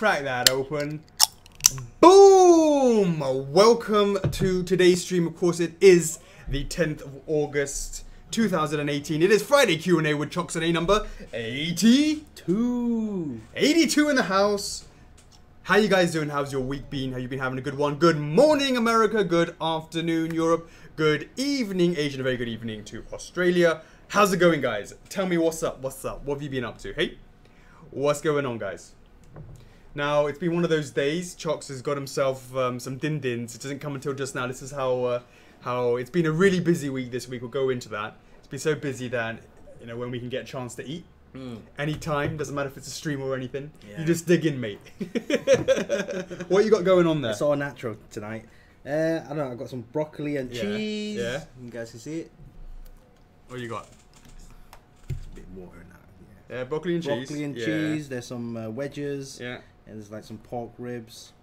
crack that open. Boom! Welcome to today's stream. Of course, it is the 10th of August, 2018. It is Friday Q&A with Chocks A number 82. 82 in the house. How you guys doing? How's your week been? Have you been having a good one? Good morning, America. Good afternoon, Europe. Good evening, Asia. A very good evening to Australia. How's it going, guys? Tell me what's up. What's up? What have you been up to? Hey, what's going on, guys? Now, it's been one of those days. Chocks has got himself some din-dins. It doesn't come until just now. This is how it's been a really busy week this week. We'll go into that. It's been so busy that, you know, when we can get a chance to eat, anytime, doesn't matter if it's a stream or anything, you just dig in, mate. What you got going on there? It's all natural tonight. I don't know, I've got some broccoli and cheese. Yeah. You guys can see it. What you got? It's a bit water now. Yeah, broccoli and cheese. Broccoli and cheese. There's some wedges. Yeah. And there's like some pork ribs.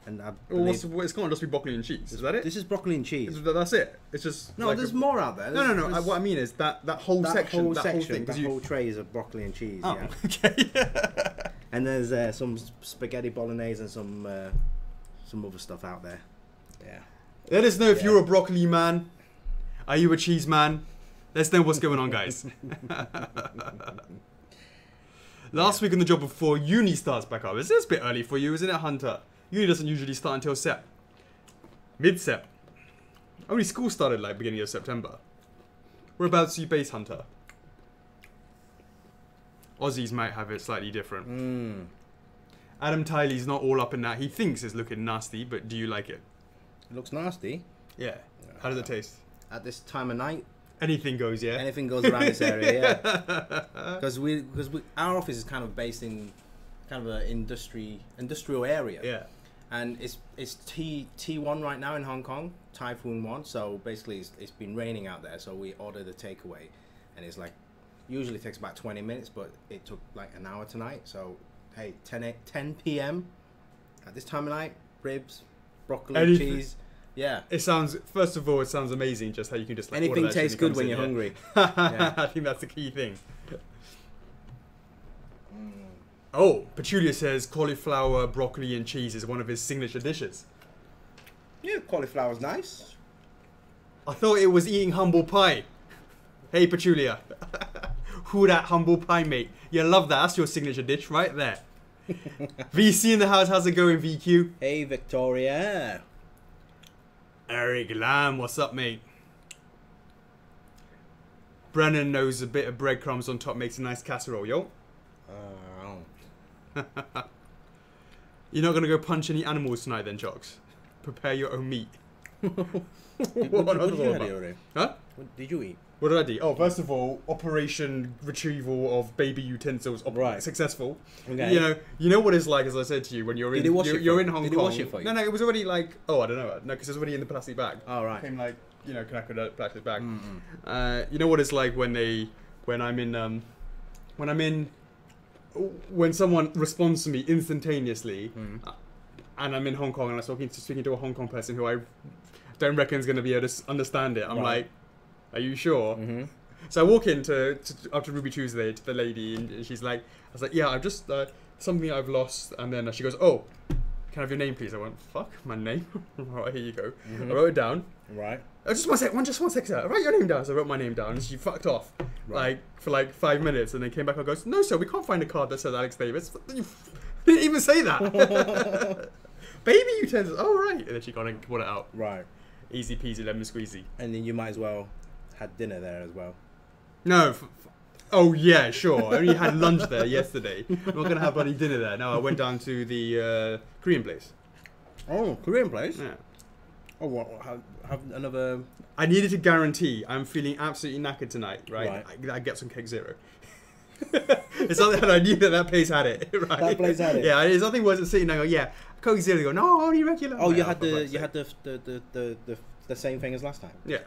And it's can't just be broccoli and cheese. Is that it? This is broccoli and cheese. That's it. It's just no. Like there's more out there. No. What I mean is that whole section, that whole thing, that whole tray is of broccoli and cheese. Oh, yeah. Okay. And there's some spaghetti bolognese and some other stuff out there. Yeah. Let us know if you're a broccoli man. Are you a cheese man? Let's know what's going on, guys. Last week on the job before uni starts back up. Is this a bit early for you, isn't it, Hunter? Uni doesn't usually start until Sep. Mid-Sep. Only school started like beginning of September. Whereabouts are you based, Hunter? Aussies might have it slightly different. Adam Tiley's not all up in that. He thinks it's looking nasty, but do you like it? It looks nasty. Yeah. How does it taste? At this time of night, anything goes, yeah? anything goes around this area, yeah. Because our office is kind of based in kind of an industrial area. Yeah. And it's T1 right now in Hong Kong, Typhoon 1. So basically it's been raining out there, so we ordered a takeaway. And it's like, usually takes about 20 minutes, but it took like an hour tonight. So, hey, 10 p.m. at this time of night, ribs, broccoli, cheese. Yeah. It sounds, first of all, it sounds amazing just how you can just like anything tastes good when you're hungry. Yeah. I think that's the key thing. Oh, Petulia says cauliflower, broccoli and cheese is one of his signature dishes. Yeah, cauliflower's nice. I thought it was eating humble pie. Hey, Petulia. Who that humble pie, mate? You love that. That's your signature dish right there. VC in the house. How's it going, VQ? Hey, Victoria. Eric Lamb, what's up, mate? Brennan knows a bit of breadcrumbs on top makes a nice casserole, yo. You're not going to go punch any animals tonight then, Chocks? Prepare your own meat. What did you eat? Huh? What did you eat? What did I do? Oh, first of all, Operation Retrieval of Baby Utensils successful. Okay. You know what it's like, as I said to you, when you're in Hong Kong. Did he wash it for you? No, it was already like, I don't know. No, because it was already in the plastic bag. Oh, right. It came like, connected with a plastic bag. You know what it's like when someone responds to me instantaneously, and I'm in Hong Kong and I'm speaking to a Hong Kong person who I don't reckon is going to be able to understand it. I'm like, are you sure? So I walk in after Ruby Tuesday to the lady, and she's like, I was like, yeah, I've just something I've lost, and then she goes, oh, can I have your name, please? I went, fuck, my name. Right, here you go. I wrote it down. Right. Just one sec, sir. Write your name down. So I wrote my name down, and she fucked off, for 5 minutes, and then came back and goes, no, sir, we can't find a card that says Alex Davis. You didn't even say that. Baby utensils. Oh, right. And then she got and brought it out. Right. Easy peasy, lemon squeezy. And then you might as well had dinner there as well. No. Oh, yeah, sure. I only had lunch there yesterday. I'm not going to have bloody dinner there. No, I went down to the Korean place. Oh, Korean place? Yeah. Oh, what? Have another... I needed to guarantee I'm feeling absolutely knackered tonight, right? I get some Cake Zero. It's not that I knew that place had it, right? That place had it? Yeah, there's nothing worse than sitting there and go, yeah, Coke Zero. They go, no, only regular. Oh, you had the same thing as last time? Yeah.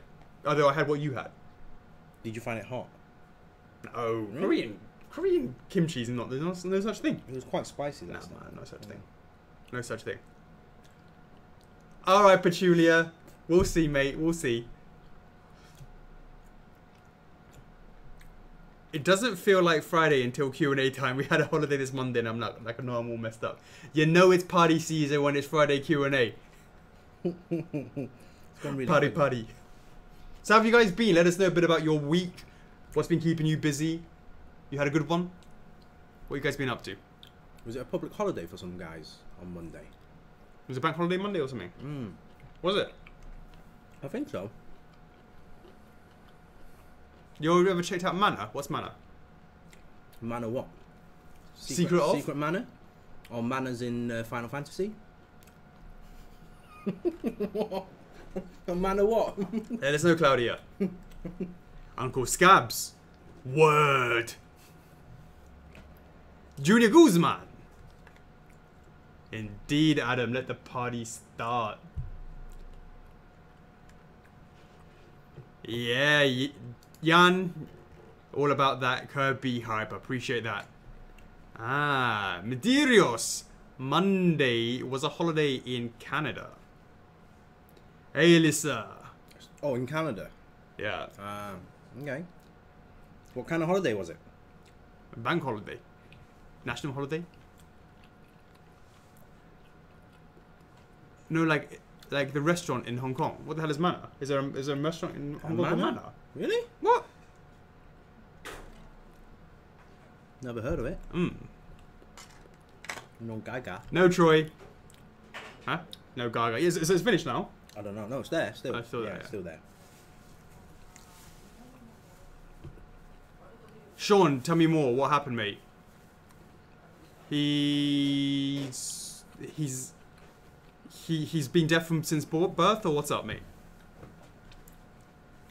Although I had what you had. Did you find it hot? No. Korean kimchi is not, there's no such thing. It was quite spicy last time. No such thing. No such thing. Alright, Petulia. We'll see, mate. We'll see. It doesn't feel like Friday until Q&A time. We had a holiday this Monday and I'm not like, no, I'm all messed up. You know it's party season when it's Friday Q&A. Really party. So how have you guys been? Let us know a bit about your week. What's been keeping you busy? You had a good one? What you guys been up to? Was it a public holiday for some guys on Monday? Was it bank holiday Monday or something? Was it? I think so. You ever checked out Manor? What's Manor? Manor what? Secret of? Secret Manor? Or Manors in Final Fantasy? A Manor what? Yeah, there's no cloud here. Uncle Scabs. Word. Junior Guzman. Indeed, Adam. Let the party start. Yeah, Jan. All about that Kirby hype. Appreciate that. Ah, Medeiros. Monday was a holiday in Canada. Hey, Alyssa. Oh, in Canada? Yeah. Okay. What kind of holiday was it? Bank holiday. National holiday? No, like the restaurant in Hong Kong. What the hell is Manor? Is there a restaurant in Hong Kong called Manor? Really? What? Never heard of it. No Gaga. No Troy. Huh? No Gaga. Yes, it's finished now. I don't know. No, it's there. Still. Still there, It's still there. Sean, tell me more. What happened, mate? He's been deaf since birth, or what's up, mate?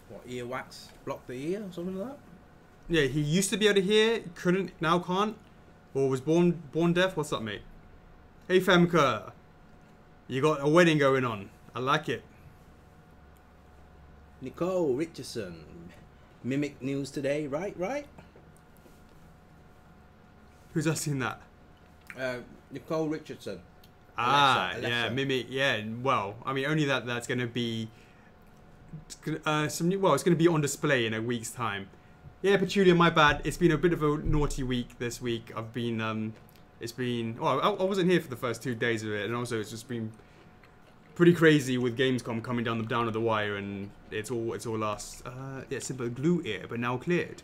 What, earwax blocked the ear or something like that? Yeah, he used to be able to hear, couldn't, now can't, or was born deaf. What's up, mate? Hey, Femke, you got a wedding going on. I like it. Nicole Richardson, Mimic News today, right? Who's asking that? Nicole Richardson. Alexa. Alexa. Yeah, Mimic. Yeah, well, I mean, only that's going to be it's going to be on display in a week's time. Yeah, Petulia, my bad. It's been a bit of a naughty week this week. I've been well, I wasn't here for the first 2 days of it, and also it's just been pretty crazy with Gamescom coming down the wire, and it's all last. Yeah, simple glue ear, but now cleared.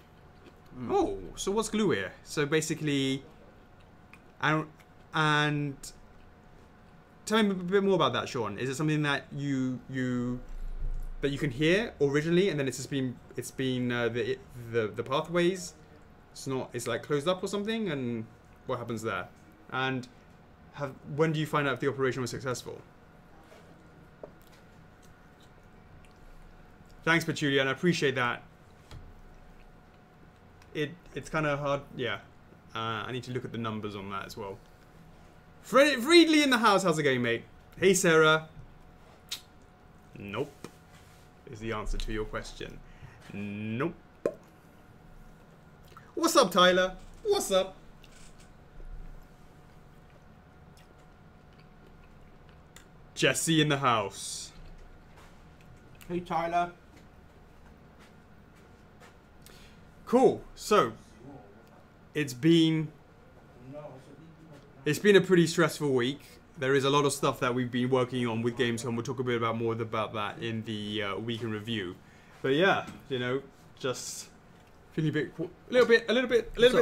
Oh, so what's glue ear? So basically, and tell me a bit more about that, Sean. Is it something that you can hear originally, and then it's just been the pathways? It's like closed up or something, and what happens there? And when do you find out if the operation was successful? Thanks, Petulia, and I appreciate that. It's kind of hard, yeah. I need to look at the numbers on that as well. Friedley in the house, how's it going, mate? Hey, Sarah. Nope, is the answer to your question. Nope. What's up, Tyler? What's up? Jesse in the house. Hey, Tyler. Cool. So, it's been a pretty stressful week. There is a lot of stuff that we've been working on with Gamescom. We'll talk a bit more about that in the week in review. But yeah, you know, just feeling a little bit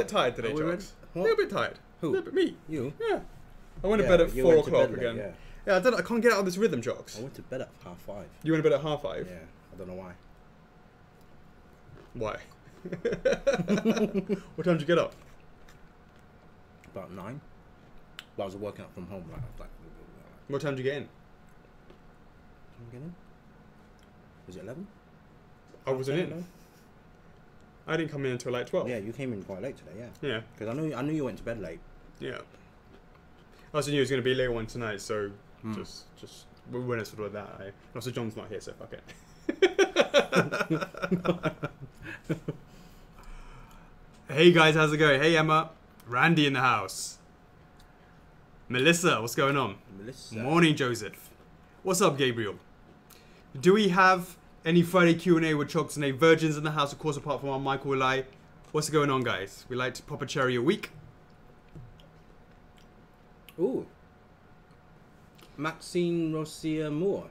tired today, Chocks. A little bit tired. Who? A little bit me. You? Yeah. I went to bed at 4 o'clock again. Yeah. Yeah, I can't get out of this rhythm, Chocks. I went to bed at 5:30. You went to bed at 5:30? Yeah, I don't know why. Why? What time did you get up? About 9. But I was working out from home. What time did you get in? Was it 11? I wasn't in. I didn't come in until like 12. Yeah, you came in quite late today. Yeah. Yeah. Because I knew you went to bed late. Yeah. I also knew it was going to be a late one tonight, so just we went sort of that. And also, John's not here, so fuck it. Hey guys, how's it going? Hey Emma, Randy in the house. Melissa, what's going on? Melissa. Morning, Joseph. What's up, Gabriel? Do we have any Friday Q&A with Chocks A virgins in the house? Of course, apart from our Michael Eli. What's going on, guys? We like to pop a cherry a week. Ooh. Maxine Rossier Moore.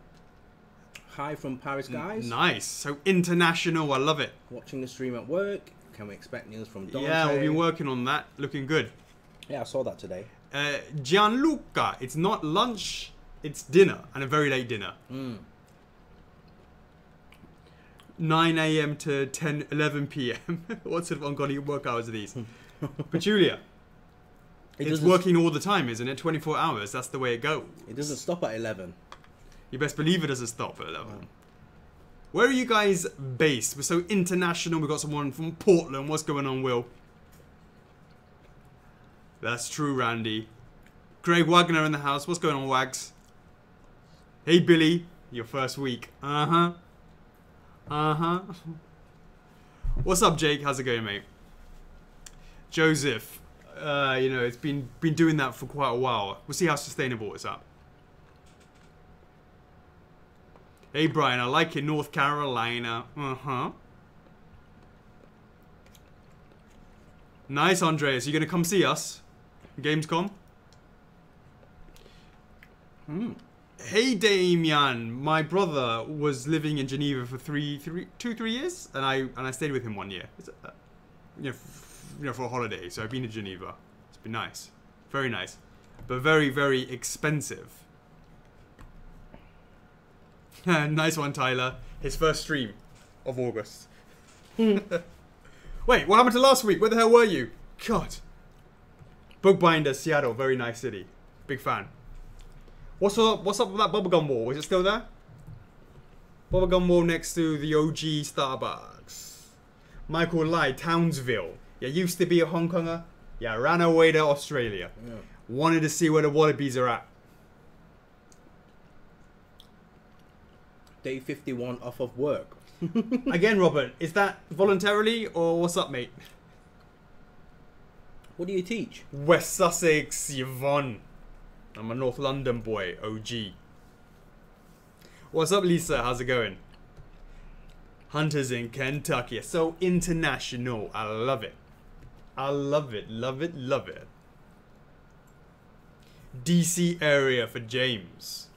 Hi from Paris, guys. Nice. So international. I love it. Watching the stream at work. Can we expect news from Dante? Yeah, we've been working on that. Looking good. Yeah, I saw that today. Gianluca. It's not lunch. It's dinner. And a very late dinner. 9 a.m. to 11 p.m. What sort of ungodly work hours are these? Petulia. It's working all the time, isn't it? 24 hours. That's the way it goes. It doesn't stop at 11. You best believe it doesn't stop at 11. Oh. Where are you guys based? We're so international. We've got someone from Portland. What's going on, Will? That's true, Randy. Craig Wagner in the house. What's going on, Wags? Hey, Billy. Your first week. Uh-huh. Uh-huh. What's up, Jake? How's it going, mate? Joseph. You know, it's been doing that for quite a while. We'll see how sustainable it's up. Hey, Brian. I like it. North Carolina. Uh-huh. Nice, Andreas. You going to come see us? Gamescom? Hey, Damian. My brother was living in Geneva for 3 years, and I stayed with him 1 year. You know, for a holiday. So I've been to Geneva. It's been nice, very nice, but very, very expensive. Nice one, Tyler. His first stream of August. Wait, what happened to last week? Where the hell were you? God. Bookbinder, Seattle, very nice city. Big fan. What's up with that bubblegum wall? Is it still there? Bubblegum wall next to the OG Starbucks. Michael Lai, Townsville. You used to be a Hong Konger. Yeah, ran away to Australia. Yeah. Wanted to see where the wallabies are at. Day 51 off of work. Again, Robert, is that voluntarily or what's up, mate? What do you teach? West Sussex, Yvonne. I'm a North London boy, OG. What's up, Lisa? How's it going? Hunters in Kentucky. So international. I love it. I love it, love it, love it. DC area for James.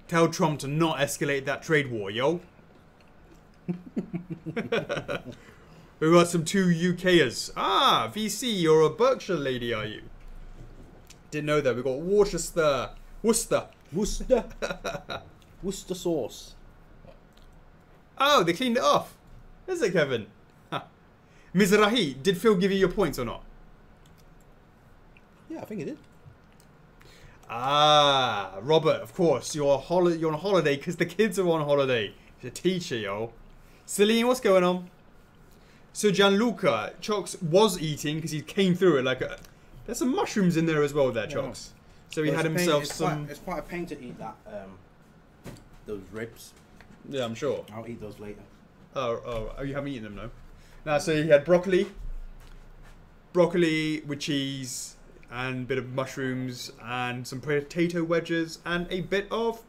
Tell Trump to not escalate that trade war, yo. We've got some 2 UKers. Ah, VC, you're a Berkshire lady, are you? Didn't know that. We've got Worcester. Worcester. Worcester sauce. Oh, they cleaned it off. Is it, Kevin? Huh. Mizrahi, did Phil give you your points or not? Yeah, I think he did. Ah, Robert, of course. You're on holiday because the kids are on holiday. He's a teacher, yo. Celine, what's going on? So Gianluca, Chocks was eating because he came through it like a... There's some mushrooms in there as well there, Chocks. Yeah. So he had himself some... It's quite a pain to eat that, those ribs. Yeah, I'm sure. I'll eat those later. Oh, you haven't eaten them, no? No, so he had broccoli with cheese and a bit of mushrooms and some potato wedges and a bit of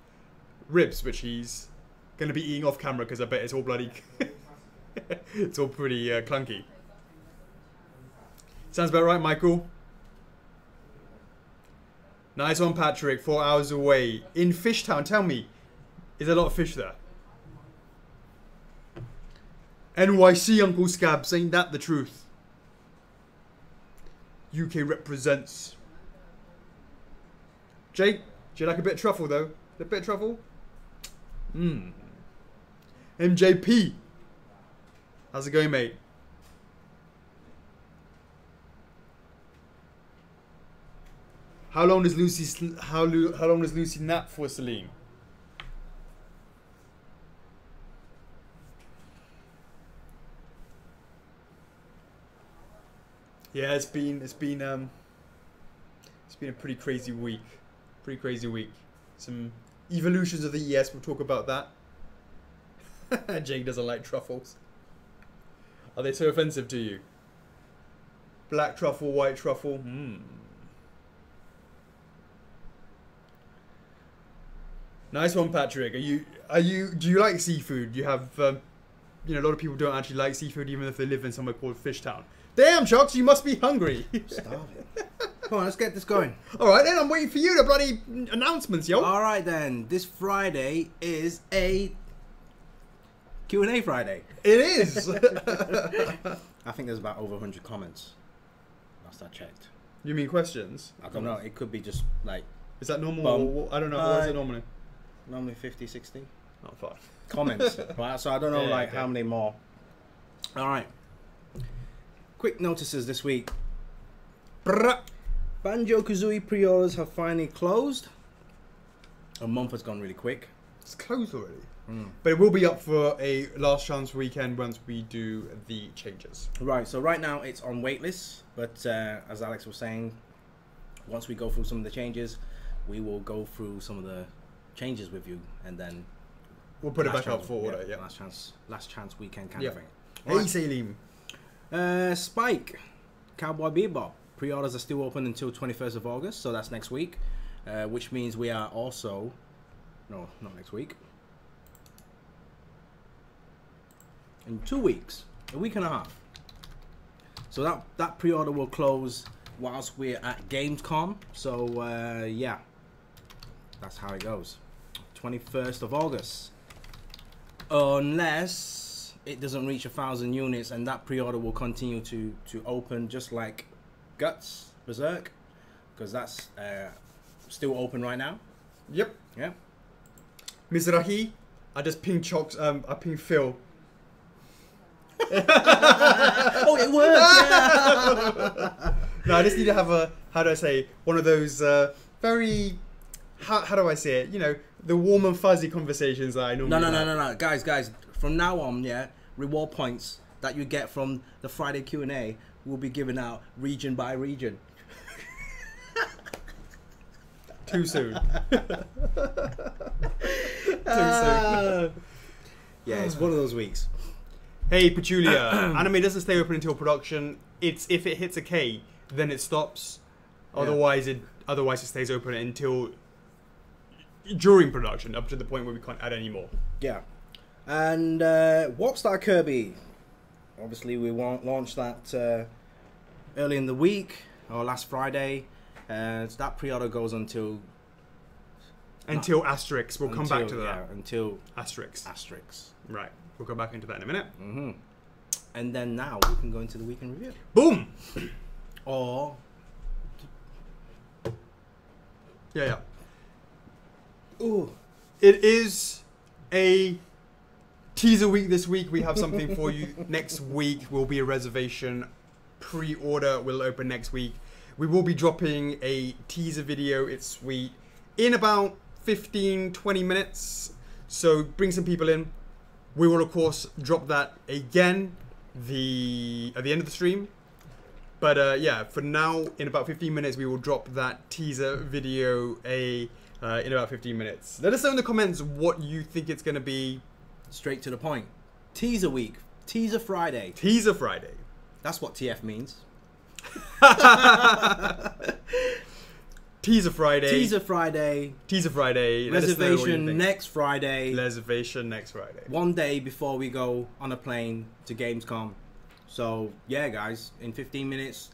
ribs, which he's going to be eating off camera because I bet it's all bloody... it's all pretty clunky. Sounds about right, Michael. Nice one, Patrick. 4 hours away. In Fishtown, tell me, is there a lot of fish there? NYC, Uncle Scabs, ain't that the truth? UK represents. Jake, do you like a bit of truffle, though? A bit of truffle? MJP. How's it going, mate? How long does Lucy nap for, Celine? Yeah, it's been a pretty crazy week. Some evolutions of the ES. We'll talk about that. Jake doesn't like truffles. Are they so offensive to you? Black truffle, white truffle. Nice one, Patrick. Do you like seafood? You have you know, a lot of people don't actually like seafood, even if they live in somewhere called Fishtown. Damn, Chocks, you must be hungry. Starving. Come on, let's get this going. All right, then I'm waiting for you to bloody announcements, yo. All right, then. This Friday is a Q&A Friday. It is. I think there's about over 100 comments. Last I checked. You mean questions? I don't know. It could be just like... Is that normal? Or, I don't know. What is it normally? Normally 50, 60. Not far. Comments. Right, so I don't know how many more. All right. Quick notices this week. Banjo-Kazooie pre-orders have finally closed. A month has gone really quick. It's closed already. But it will be up for a last chance weekend once we do the changes. Right, so right now it's on waitlist, but as Alex was saying, once we go through some of the changes, we will go through some of the changes with you, and then we'll put it back up for order. Yeah, last chance weekend kind of thing. Hey, right. Salim. Spike, Cowboy Bebop. Pre-orders are still open until 21st of August, so that's next week, which means we are also... No, not next week. In 2 weeks, a week and a half. So that pre-order will close whilst we're at Gamescom. So yeah, that's how it goes. 21st of August. Unless it doesn't reach 1,000 units, and that pre-order will continue to open just like Guts Berserk, because that's still open right now. Yep. Yeah. Mizrahi, I just pinged Chocks. I pinged Phil. Oh, it works! Yeah. No, I just need to have a, how do I say, one of those very, how do I say it? You know, the warm and fuzzy conversations that I normally have. No. Guys, from now on, yeah, reward points that you get from the Friday Q&A will be given out region by region. Too soon. Too soon. Yeah, it's one of those weeks. Hey, Petulia, anime doesn't stay open until production. If it hits a K, then it stops. Yeah. Otherwise it stays open until during production, up to the point where we can't add any more. Yeah. And Warp Star Kirby. Obviously, we launched that early in the week, or last Friday. So that pre-order goes until Asterix. We'll come back to that. Yeah, until Asterix. Right. We'll go back into that in a minute. Mm-hmm. And then now we can go into the weekend review. Boom! Or... Yeah. Ooh. It is a teaser week this week. We have something for you. Next week will be a reservation. Pre-order will open next week. We will be dropping a teaser video. It's sweet. In about 15-20 minutes. So bring some people in. We will, of course, drop that again at the end of the stream. But yeah, for now, in about 15 minutes, we will drop that teaser video in about 15 minutes. Let us know in the comments what you think it's going to be. Straight to the point. Teaser week. Teaser Friday. Teaser Friday. That's what TF means. Teaser Friday. Teaser Friday. Teaser Friday. Reservation next Friday. Reservation next Friday. One day before we go on a plane to Gamescom. So, yeah, guys, in 15 minutes,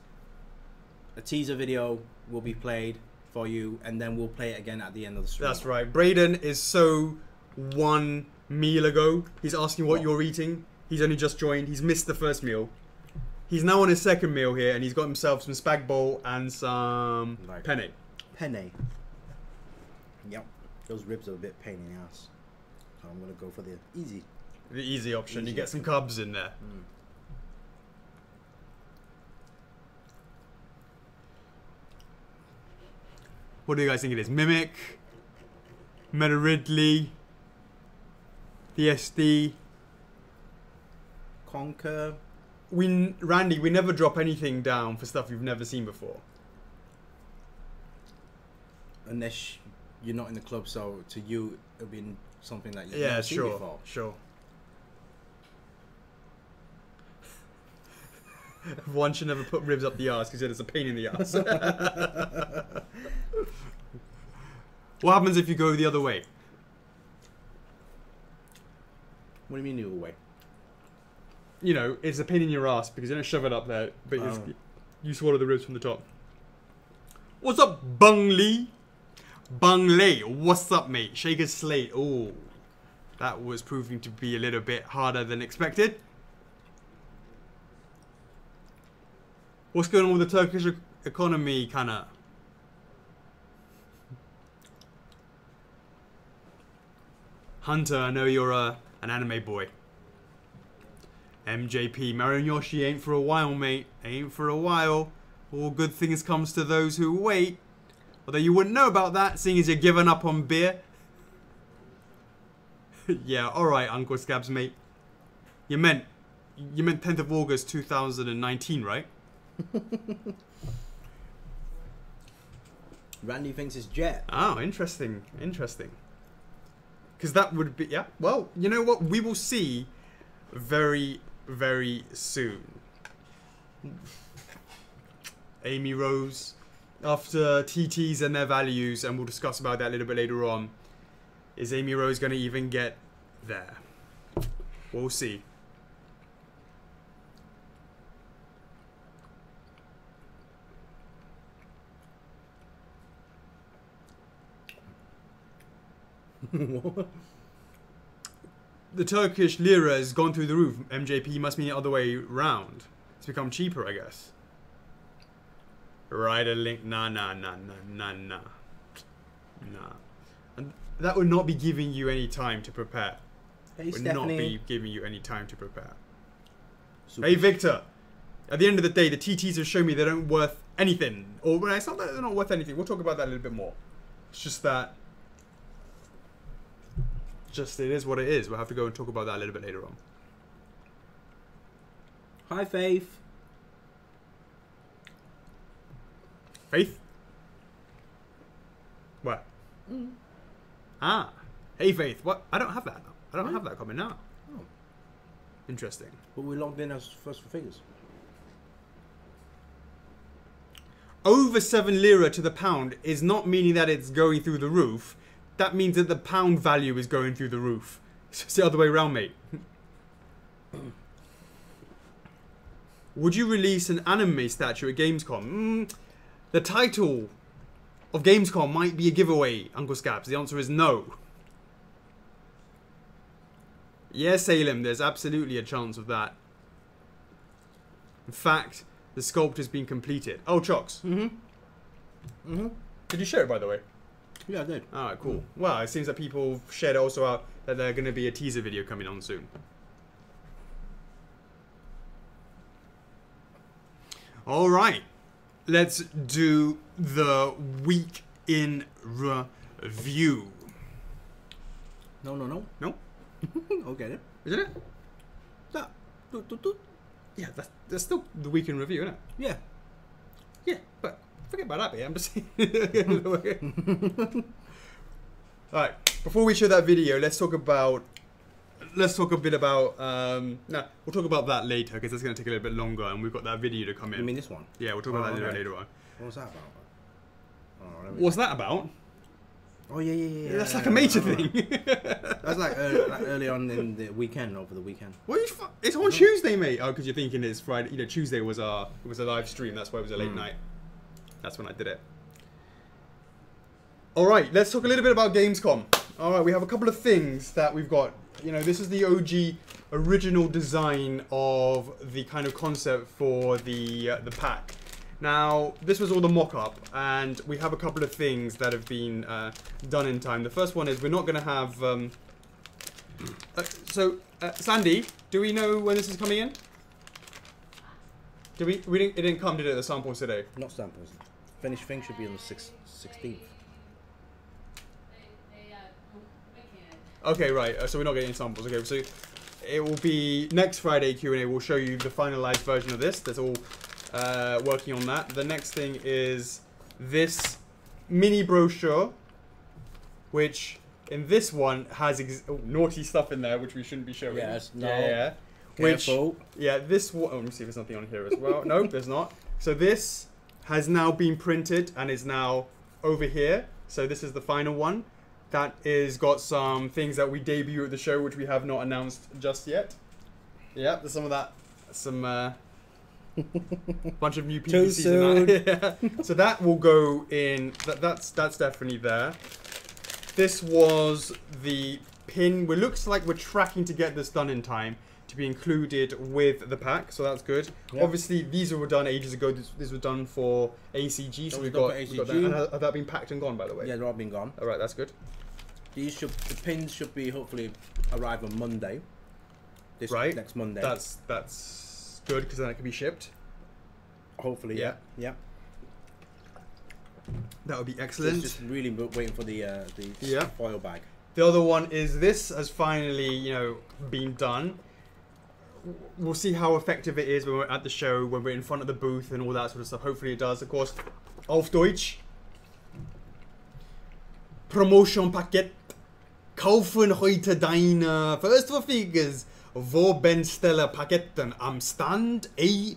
a teaser video will be played for you, and then we'll play it again at the end of the stream. That's right. Braden is so 1 meal ago. He's asking what you're eating. He's only just joined. He's missed the first meal. He's now on his second meal here, and he's got himself some spag bowl and some penne. Penne. Yep. Those ribs are a bit pain in the ass. So I'm going to go for the easy. The easy option. You get some carbs in there. Mm. What do you guys think it is? Mimic? Meta Ridley? The SD? Conquer? Randy, we never drop anything down for stuff you've never seen before. Unless you're not in the club, so to you it'll be something that you've never seen before. Sure. One should never put ribs up the arse because it's a pain in the arse. What happens if you go the other way? What do you mean the other way? you know, it's a pain in your ass because you don't shove it up there, but you swallow the ribs from the top. What's up, Bung Lee? Bung Lee, what's up, mate? Shaker Slate. Oh, that was proving to be a little bit harder than expected. What's going on with the Turkish economy, Kana? Hunter, I know you're an anime boy. MJP, Mario and Yoshi ain't for a while, mate. Ain't for a while. All good things comes to those who wait. Although you wouldn't know about that, seeing as you're giving up on beer. Yeah, alright, Uncle Scabs, mate. You meant 10th of August 2019, right? Randy thinks it's Jet. Oh, interesting. Interesting. Because that would be... Yeah, well, you know what? We will see very, very soon. Amy Rose, after TTs and their values, and we'll discuss about that a little bit later on, is Amy Rose going to even get there? We'll see. The Turkish lira has gone through the roof. MJP must mean the other way round. It's become cheaper, I guess. Write a link. Nah. And that would not be giving you any time to prepare. Hey, would Stephanie. not be giving you any time to prepare. Super. Hey, Victor. At the end of the day, the TTs have shown me they don't worth anything. Or well, it's not that they're not worth anything. We'll talk about that a little bit more. It's just that... Just it is what it is. We'll have to go and talk about that a little bit later on. Hi, Faith. Faith? What? Ah. Hey, Faith. What? I don't have that now. I don't have that coming now. Oh. Interesting. But we logged in as first for figures. Over 7 lira to the pound is not meaning that it's going through the roof. That means that the pound value is going through the roof. It's the other way around, mate. Would you release an anime statue at Gamescom? The title of Gamescom might be a giveaway, Uncle Scabs. The answer is no. Yes, Salem, there's absolutely a chance of that. In fact, the sculpt has been completed. Oh, Chocks. Did you share it, by the way? Yeah, I did. Alright, cool. Well, it seems that people shared also out that there's going to be a teaser video coming on soon. Alright. Let's do the week in review. No. No? Okay then. Isn't it? That. Yeah, that's still the week in review, isn't it? Yeah. Yeah, but forget about that bit. I'm just saying. Alright, before we show that video, let's talk a bit about we'll talk about that later because it's going to take a little bit longer and we've got that video to come in. You mean this one? Yeah, we'll talk about that a little bit later on. What's that about? What's that about? Oh yeah. That's like a major thing. That's like early on in the weekend, over the weekend. What it's on Tuesday, mate. Oh, because you're thinking it's Friday. You know, Tuesday was a live stream. That's why it was a late night. That's when I did it. All right, let's talk a little bit about Gamescom. All right, we have a couple of things that we've got. You know, this is the OG original design of the kind of concept for the pack. Now, this was all the mock-up, and we have a couple of things that have been done in time. The first one is we're not going to have... Sandy, do we know when this is coming in? It didn't come, did it, the samples today? Not samples. Finished thing should be on the 16th. Okay, right. So we're not getting samples. Okay, so it will be next Friday Q&A. We'll show you the finalized version of this. That's all working on that. The next thing is this mini brochure, which in this one has naughty stuff in there, which we shouldn't be showing. Yes, no. Yeah. Careful. This one. Oh, let me see if there's nothing on here as well. Nope, there's not. So this has now been printed and is now over here. So this is the final one. That is got some things that we debut at the show, which we have not announced just yet. Yep, there's some of that. Some bunch of new Too PVCs in that. Yeah. So that will go in. That's definitely there. This was the pin. It looks like we're tracking to get this done in time to be included with the pack, so that's good. Yep. Obviously, these were done ages ago. This was done for ACG, so we've got that. And have that been packed and gone, by the way? Yeah, they've all been gone. All right, that's good. The pins should be hopefully arrive on Monday. Next Monday. That's good because then it can be shipped. Hopefully, yeah. That would be excellent. So it's just really waiting for the foil bag. The other one is this has finally, been done. We'll see how effective it is when we're at the show, when we're in front of the booth and all that sort of stuff. Hopefully it does. Of course, auf Deutsch. Promotion-Paket. Kaufen heute deine First for Figures. Wo bestelle Paketten am Stand A0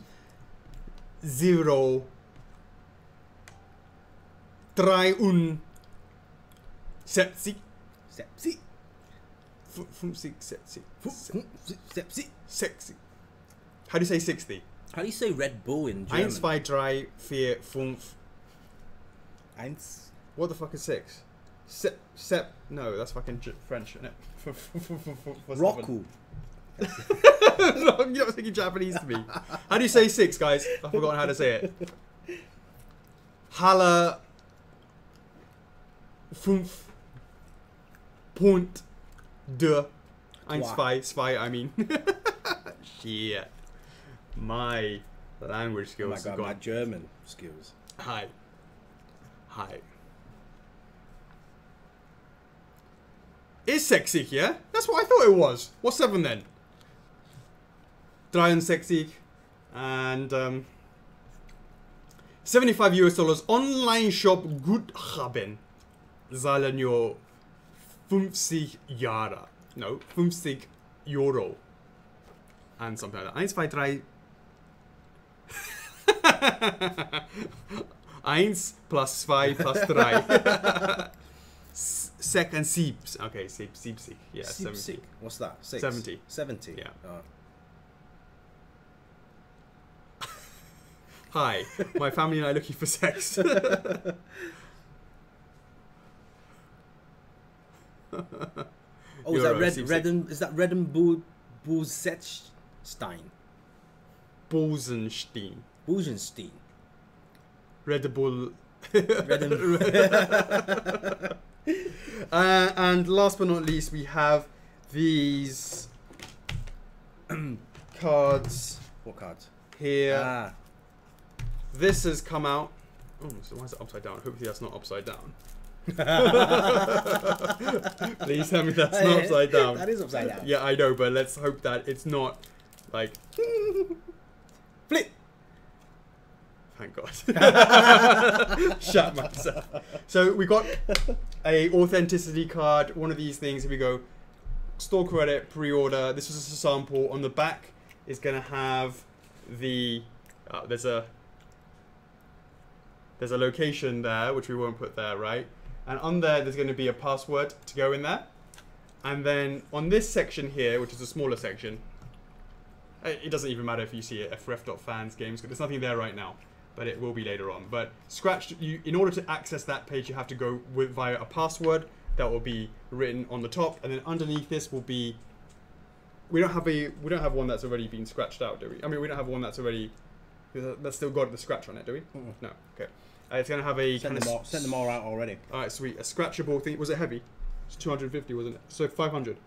73 60. How do you say 60? How do you say Red Bull in German? 1, 2, 3, 4, 5. Eins. What the fuck is 6? No, that's fucking French, isn't it? Roku. You're not speaking Japanese to me. How do you say 6, guys? I've forgotten how to say it. Halle 5.2 1, 2, 2, I mean. Shit. My language skills. Oh my god, my German skills. Hi. Is 60, yeah? That's what I thought it was. What's 7 then? 63 and $75 online shop Guthaben zahlen nur 50 Jahre. No, 50 Euro. And something like that. 1, 2, 3. 1 plus 2 plus 3. Second Siebs. Okay, Siebsig. Yeah, 70. What's that? 6? 70. 70? Yeah. Oh. Hi, my family and I are looking for sex. Oh, is that Reden Buzenstein? Buzenstein. Red Bull. And last but not least, we have these cards. What cards? Here. Ah. This has come out. Oh, so why is it upside down? Hopefully that's not upside down. Please tell me that's not upside down. That is upside down. Yeah, I know, but let's hope that it's not like flip. Thank God. Shut myself. So we got a authenticity card. One of these things. Here we go. Store credit, pre-order. This was a sample. On the back is going to have the. There's a location there, which we won't put there, right? And on there's going to be a password to go in there. And then on this section here, which is a smaller section, it doesn't even matter if you see it, F4F.fans games, there's nothing there right now, but it will be later on. But in order to access that page, you have to go via a password that will be written on the top, and then underneath this will be. We don't have one that's already been scratched out, do we? I mean, we don't have one that's still got the scratch on it, do we? Mm-mm. No. Okay. It's gonna have a sent them all out already. All right, sweet. A scratchable thing. Was it heavy? It's 250, wasn't it? So 500.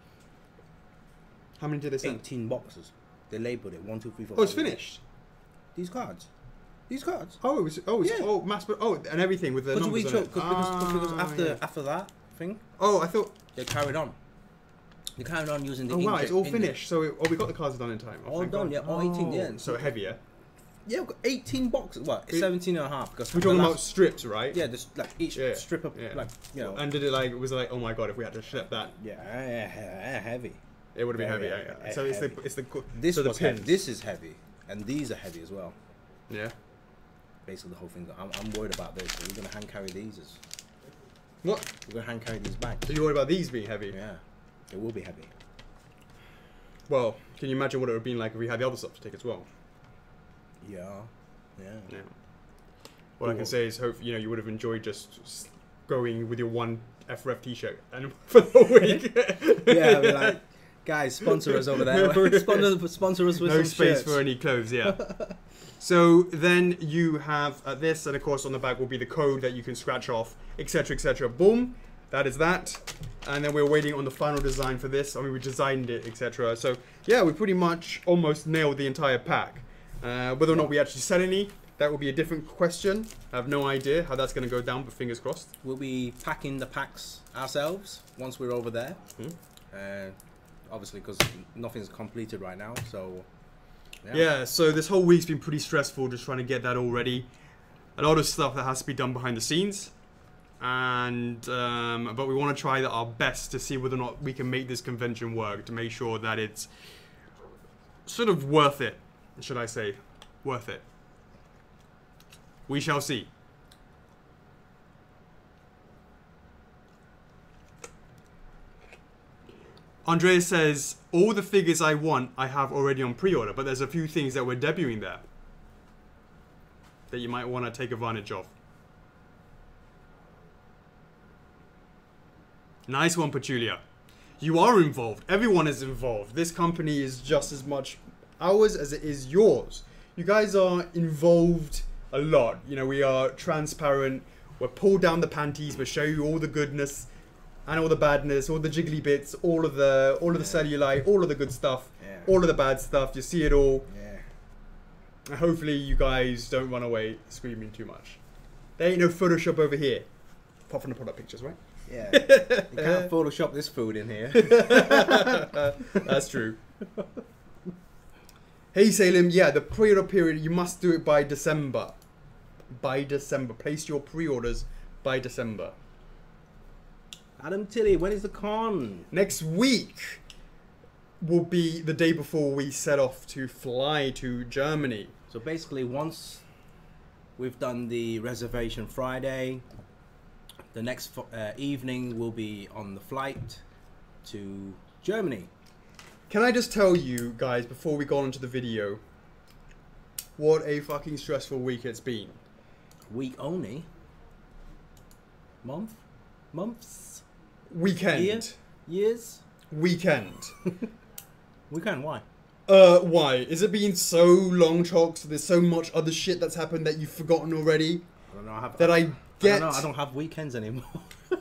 How many did they send? 18 boxes. They labeled it 1, 2, 3, 4. Oh, it's finished. These cards. Oh, it was. Oh, mass. Oh, and everything with the numbers on it. Because after that thing. Oh, I thought they carried on. They carried on using the. Oh wow, it's all finished. So we got the cards done in time. All done, yeah. All 18, yeah. So heavier. Yeah, we've got 18 boxes. What? 17 and a half. We're talking about strips, right? Yeah, just like each strip of like And did it was it like, oh my god, if we had to ship that? Yeah, heavy. It would have been heavy. Yeah. So it's the this so the was pins. heavy. This is heavy, and these are heavy as well. Yeah. Basically, the whole thing. I'm worried about this. We're gonna hand carry these. What? We're gonna hand carry these bags. So you're worried about these being heavy? Yeah, they will be heavy. Well, can you imagine what it would have been like if we had the other stuff to take as well? Yeah. What I can say is, hope you would have enjoyed just going with your one F4F t-shirt and for the week. Yeah, I mean, like, guys, sponsor us over there. Sponsor us with no some space shirts. for any clothes. Yeah. So then you have this, and of course on the back will be the code that you can scratch off, etc., etc. Boom, that is that. And then we're waiting on the final design for this. I mean, we designed it, etc. So yeah, we pretty much almost nailed the entire pack. Whether or not we actually sell any, that will be a different question. I have no idea how that's going to go down, but fingers crossed. We'll be packing the packs ourselves once we're over there. Obviously, because nothing's completed right now, so... Yeah, so this whole week's been pretty stressful just trying to get that all ready. A lot of stuff that has to be done behind the scenes. And but we want to try our best to see whether or not we can make this convention work, to make sure that it's sort of worth it, should I say. Worth it. We shall see. Andreas says, all the figures I want, I have already on pre-order, but there's a few things that we're debuting there that you might want to take advantage of. Nice one, Petulia. You are involved. Everyone is involved. This company is just as much ours as it is yours. You guys are involved a lot. You know, we are transparent. We're pull down the panties. We show you all the goodness and all the badness, all the jiggly bits, all of the cellulite, all of the good stuff, all of the bad stuff. You see it all. And hopefully you guys don't run away screaming too much. There ain't no Photoshop over here. Apart from the product pictures, right? Yeah. You can't Photoshop this food in here. That's true. Hey Salem, yeah, the pre-order period, you must do it by December. By December. Place your pre-orders by December. Adam Tilly, when is the con? Next week will be the day before we set off to fly to Germany. So basically, once we've done the reservation Friday, the next evening we'll be on the flight to Germany. Can I just tell you guys, before we go on to the video, what a fucking stressful week it's been. Week only? Month? Months? Weekend. Year? Years? Weekend. Weekend, why? Why? Is it been so long, Chocks? There's so much other shit that's happened that you've forgotten already? I don't know. I don't have weekends anymore.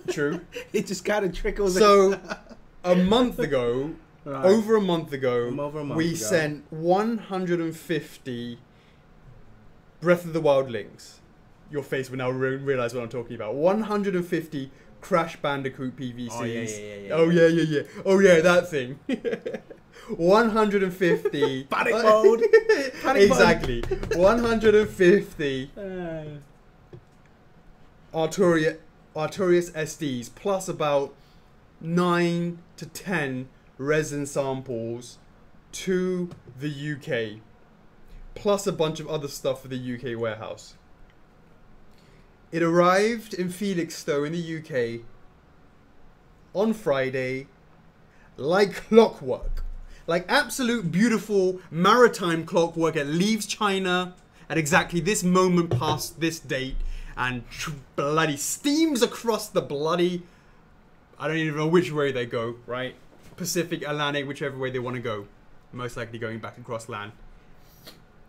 True. It just kind of trickles in. A month ago, right. over a month ago, we sent 150 Breath of the Wild links. Your face will now realize what I'm talking about. 150 Crash Bandicoot PVCs. Oh yeah. Oh yeah, that thing. 150. Panic mode. Panic exactly. 150 Arturius SDs plus about 9 to 10 resin samples to the UK, plus a bunch of other stuff for the UK warehouse. It arrived in Felixstowe in the UK on Friday like clockwork. Like absolute beautiful maritime clockwork. It leaves China at exactly this moment past this date and bloody steams across the bloody... I don't even know which way they go, right? Pacific, Atlantic, whichever way they want to go. Most likely going back across land.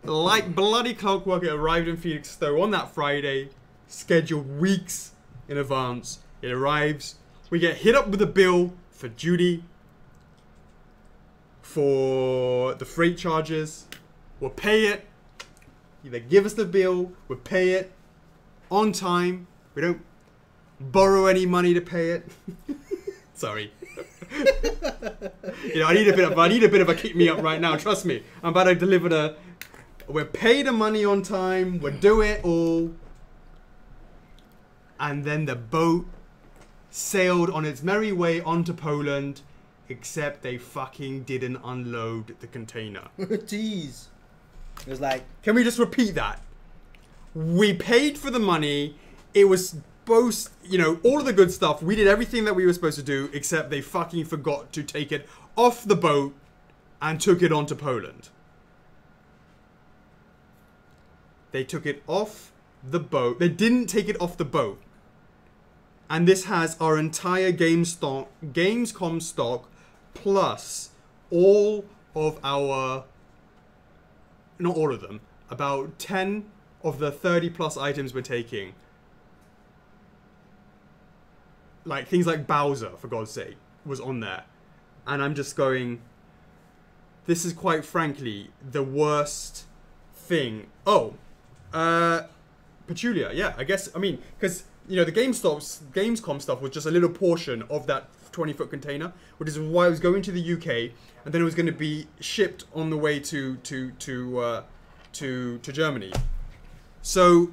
Like bloody clockwork, it arrived in Felixstowe on that Friday. Scheduled weeks in advance. It arrives. We get hit up with a bill for duty, for the freight charges. We'll pay it. They give us the bill. We'll pay it on time. We don't borrow any money to pay it. Sorry. You know, I need a bit of a kick me up right now. Trust me. I'm about to deliver the. We'll pay the money on time. We'll do it all. And then the boat sailed on its merry way onto Poland, except they fucking didn't unload the container. Jeez. It was like... Can we just repeat that? We paid for the money. It was both, you know, all of the good stuff. We did everything that we were supposed to do, except they fucking forgot to take it off the boat and took it onto Poland. They took it off the boat. They didn't take it off the boat. And this has our entire Gamescom stock plus all of our... Not all of them. About 10 of the 30 plus items we're taking. Like, things like Bowser, for God's sake, was on there. And I'm just going... This is quite frankly the worst thing. Oh, Petulia, yeah, I guess, I mean, because, you know, the Gamescom stuff was just a little portion of that 20-foot container, which is why it was going to the UK, and then it was going to be shipped on the way to Germany. So,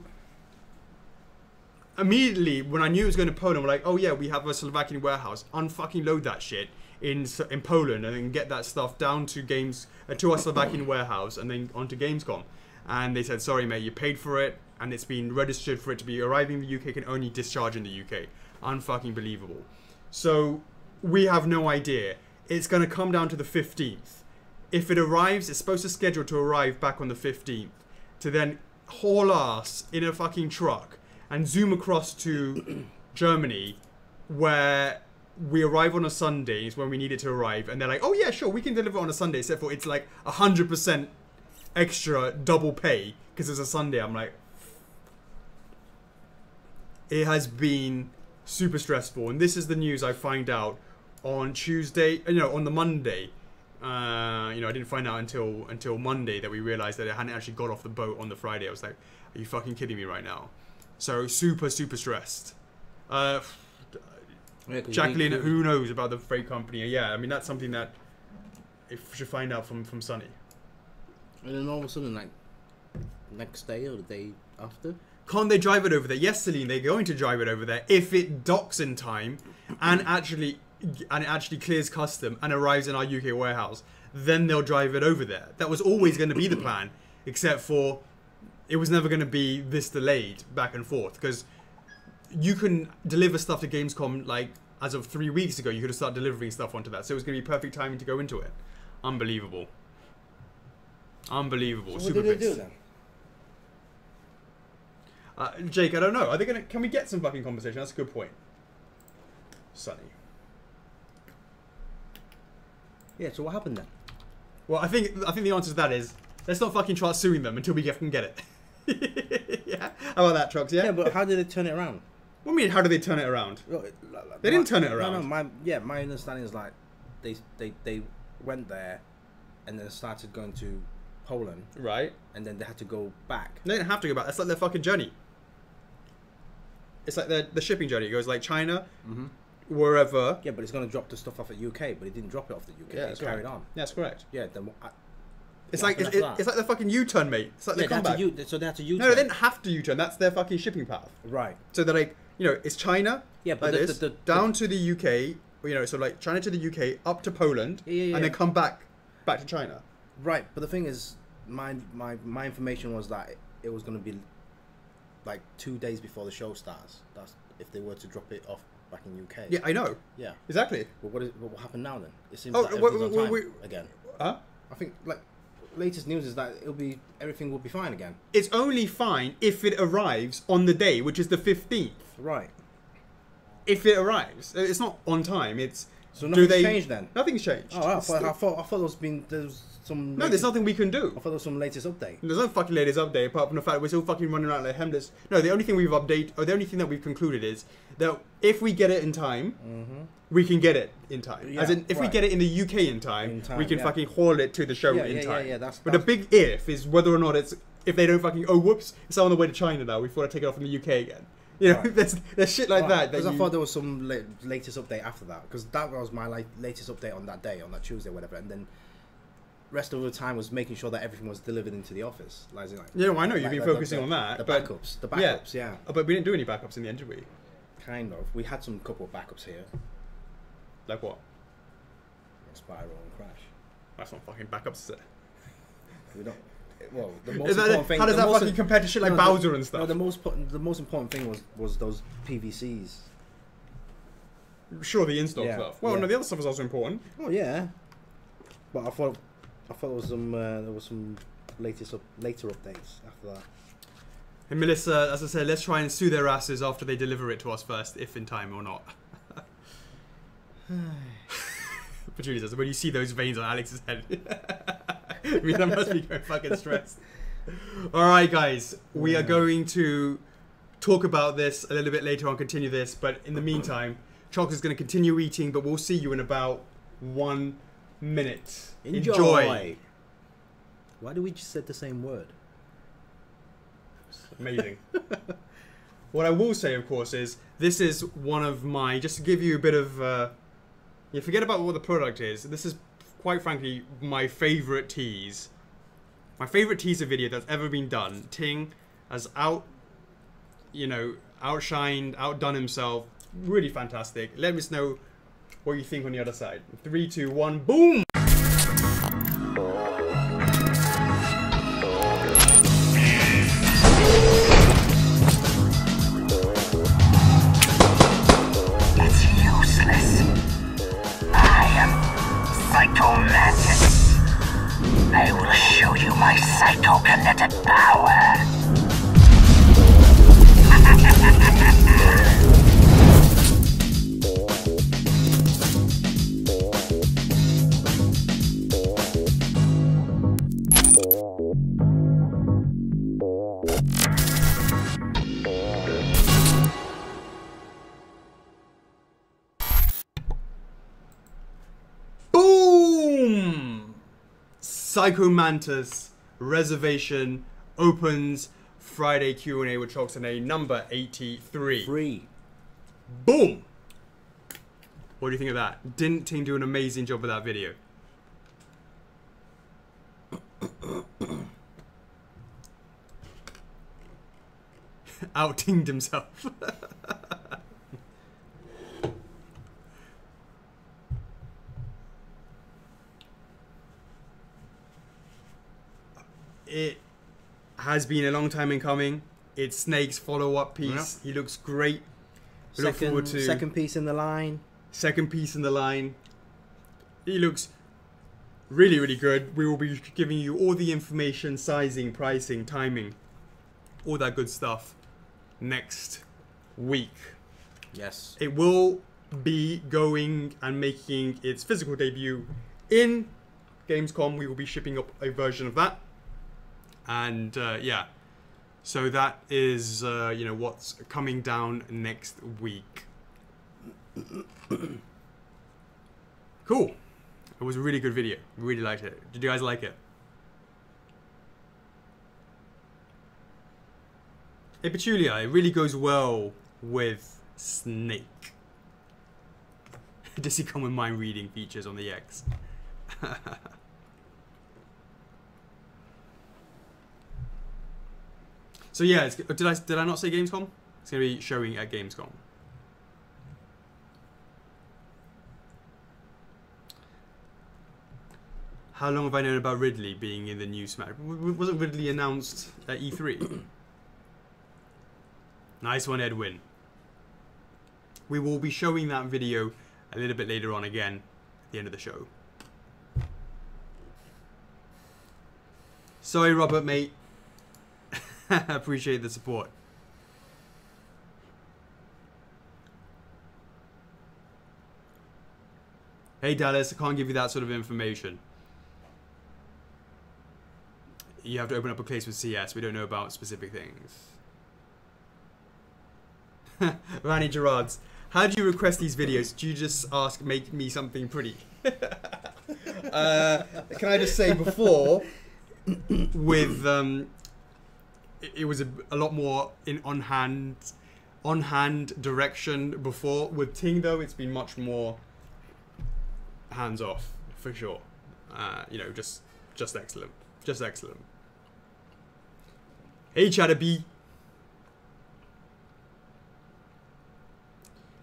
immediately, when I knew it was going to Poland, we're like, oh yeah, we have a Slovakian warehouse, unfucking load that shit in Poland, and then get that stuff down to to our Slovakian warehouse, and then onto Gamescom. And they said, sorry mate, you paid for it, and it's been registered for it to be arriving in the UK, can only discharge in the UK. Unfucking believable. So, we have no idea. It's going to come down to the 15th. If it arrives, it's supposed to schedule to arrive back on the 15th. To then haul ass in a fucking truck and zoom across to Germany, where we arrive on a Sunday, is when we need it to arrive. And they're like, oh yeah, sure, we can deliver on a Sunday, except for it's like 100% extra double pay because it's a Sunday. I'm like, it has been super stressful, and this is the news I find out on Tuesday, you know, on the Monday. You know, I didn't find out until Monday that we realized that it hadn't actually got off the boat on the Friday. I was like, are you fucking kidding me right now? So super stressed. Jacqueline, who knows about the freight company? Yeah, I mean, that's something that you should find out from Sunny. And then all of a sudden, like, next day or the day after? Can't they drive it over there? Yes, Celine, they're going to drive it over there if it docks in time and it actually clears custom and arrives in our UK warehouse. Then they'll drive it over there. That was always going to be the plan, except for it was never going to be this delayed back and forth, because you can deliver stuff to Gamescom, like, as of 3 weeks ago. You could have started delivering stuff onto that, so it was going to be perfect timing to go into it. Unbelievable. Unbelievable. So what did they do then? Jake, I don't know. Are they gonna? Can we get some fucking conversation? That's a good point. Sunny. Yeah. So what happened then? Well, I think the answer to that is, let's not fucking try suing them until we can get it. Yeah. How about that, Chocks? Yeah. Yeah, but how did they turn it around? What do you mean? How did they turn it around? They didn't turn it around. No. My understanding is like they went there, and then started going to Poland. Right. And then they had to go back. They didn't have to go back. That's like their fucking journey. It's like the shipping journey. It goes like China, wherever. Yeah, but it's going to drop the stuff off at UK, but it didn't drop it off the UK. Yeah, it carried on. Yeah, that's correct. Yeah, then it's like it's like the fucking U-turn, mate. It's like the comeback. So they had to U-turn. No, they didn't have to U-turn. That's their fucking shipping path. Right. So they're like, you know, it's China. Yeah, but like down to the UK. You know, so like China to the UK, up to Poland, and then come back to China. Right, but the thing is, my information was that it was going to be like 2 days before the show starts. That's if they were to drop it off back in UK. Yeah, I know. Yeah, exactly. But what happened now then? It seems like everything's on time again. Huh? I think like latest news is that everything will be fine again. It's only fine if it arrives on the day, which is the 15th. Right. If it arrives, it's not on time. It's so nothing's changed then. Nothing's changed. Oh, I thought there was some. No, there's nothing we can do. I thought there was some latest update. There's no fucking latest update apart from the fact that we're still fucking running around like hemless. No, the only thing we've the only thing that we've concluded is that if we get it in time, we can get it in time. Yeah, as in, if we get it in the UK in time, we can fucking haul it to the show in time. Yeah, but the big if is whether or not if they don't fucking, oh whoops, it's on the way to China now, we've got to take it off in the UK again. You know, there's shit like that. Because I thought there was some latest update after that. Because that was my latest update on that day, on that Tuesday, whatever. And then rest of the time was making sure that everything was delivered into the office. Like, yeah, well, I know you've been focusing on that. The backups, yeah. But we didn't do any backups in the end, did we? Kind of. We had some couple of backups here. Like what? Spiral and Crash. That's not fucking backups, is it? We don't. Well, the most important thing. How does that fucking compare to shit like Bowser and stuff? No, the most important thing was those PVCs. Sure, the in-stock stuff. Well, no, the other stuff was also important. Oh yeah, but I thought I thought there was some later updates after that. Hey Melissa, as I said, let's try and sue their asses after they deliver it to us first, if in time or not. But Julie says, when you see those veins on Alex's head, I mean, that must be going fucking stressed. Alright guys, we are going to talk about this a little bit later on, continue this, but in the meantime, Chocks is going to continue eating, but we'll see you in about 1 minute. Enjoy. Why do we just say the same word? Amazing. What I will say, of course, is this is one of my, just to give you a bit of, you forget about what the product is. This is, quite frankly, my favorite tease. My favorite teaser video that's ever been done. Ting has outshined, outdone himself. Really fantastic. Let me know what you think on the other side. 3, 2, 1, boom! It's useless. I am Psychomantis. I will show you my psychokinetic power. Boom! Psychomantis reservation opens Friday Q&A with Chocks A number 83. Free. Boom! What do you think of that? Didn't Ting do an amazing job with that video? Out-tinged himself. It has been a long time in coming. It's Snake's follow-up piece. Yep. He looks great. We look forward to second piece in the line. Second piece in the line. He looks really, really good. We will be giving you all the information, sizing, pricing, timing, all that good stuff next week. Yes. It will be going and making its physical debut in Gamescom. We will be shipping up a version of that. And yeah, so that is what's coming down next week. Cool. It was a really good video. Really liked it. Did you guys like it? Hey Petulia, it really goes well with Snake. Does he come with mind reading features on the X? So yeah, did I not say Gamescom? It's going to be showing at Gamescom. How long have I known about Ridley being in the new Smash? Wasn't Ridley announced at E3? Nice one, Edwin. We will be showing that video a little bit later on again at the end of the show. Sorry, Robert, mate. Appreciate the support. Hey Dallas, I can't give you that sort of information. You have to open up a case with CS. We don't know about specific things. Rani Gerards, how do you request these videos? Do you just ask, make me something pretty? Can I just say before, with it was a lot more in on hand direction before. With Ting though, it's been much more hands off for sure. Just excellent, just excellent. Hey Chatterby.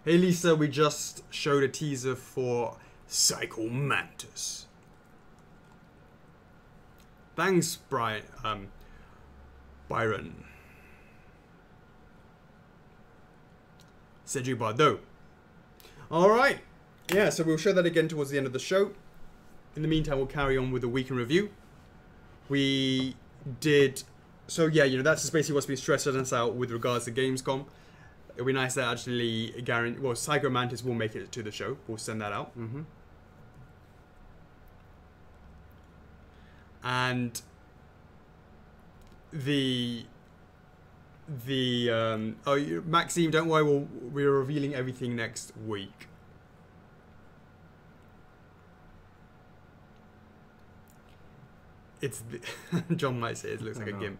Hey Lisa, we just showed a teaser for Psychomantis. Thanks, Byron. Cedric Bardot. Alright. Yeah, so we'll show that again towards the end of the show. in the meantime, we'll carry on with the week in review. We did... So, yeah, you know, that's just basically what's been stressing us out with regards to Gamescom. It'll be nice to actually guarantee... Well, Psycho Mantis will make it to the show. We'll send that out. Mm-hmm. And Maxime, don't worry, we're revealing everything next week. It's John might say it looks like a gimp.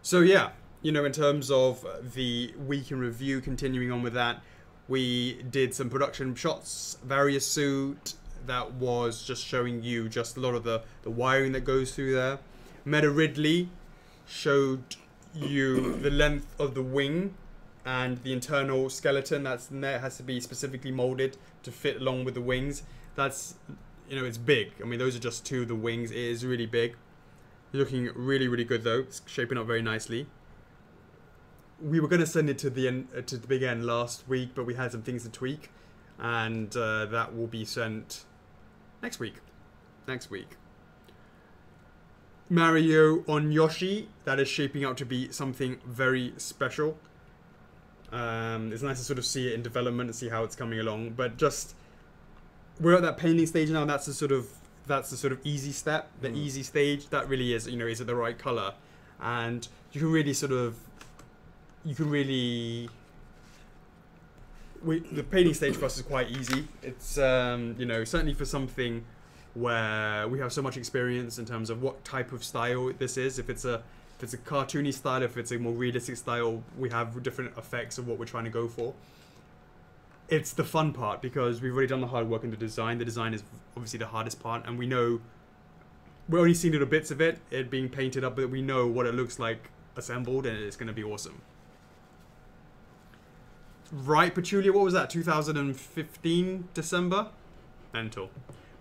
So yeah, you know, in terms of the week in review, continuing on with that, we did some production shots, various suit that was just showing you just a lot of the wiring that goes through there. Meta Ridley showed you the length of the wing and the internal skeleton that's in there. It has to be specifically molded to fit along with the wings. That's, you know, it's big. I mean, those are just two of the wings. It is really big. Looking really, really good though. It's shaping up very nicely. We were going to send it to the big end last week, but we had some things to tweak, and that will be sent next week. Mario on Yoshi, that is shaping up to be something very special. It's nice to sort of see it in development and see how it's coming along, but just we're at that painting stage now. That's the sort of easy step, the easy stage. That really is, you know, is it the right color, and you can really the painting stage for us is quite easy. It's you know, certainly for something where we have so much experience in terms of what type of style this is. If it's a cartoony style, if it's a more realistic style, we have different effects of what we're trying to go for. It's the fun part because we've already done the hard work in the design. The design is obviously the hardest part, and we know we're only seeing little bits of it being painted up, but we know what it looks like assembled, and it's going to be awesome. Right, Petulia, what was that? 2015 December? Mental.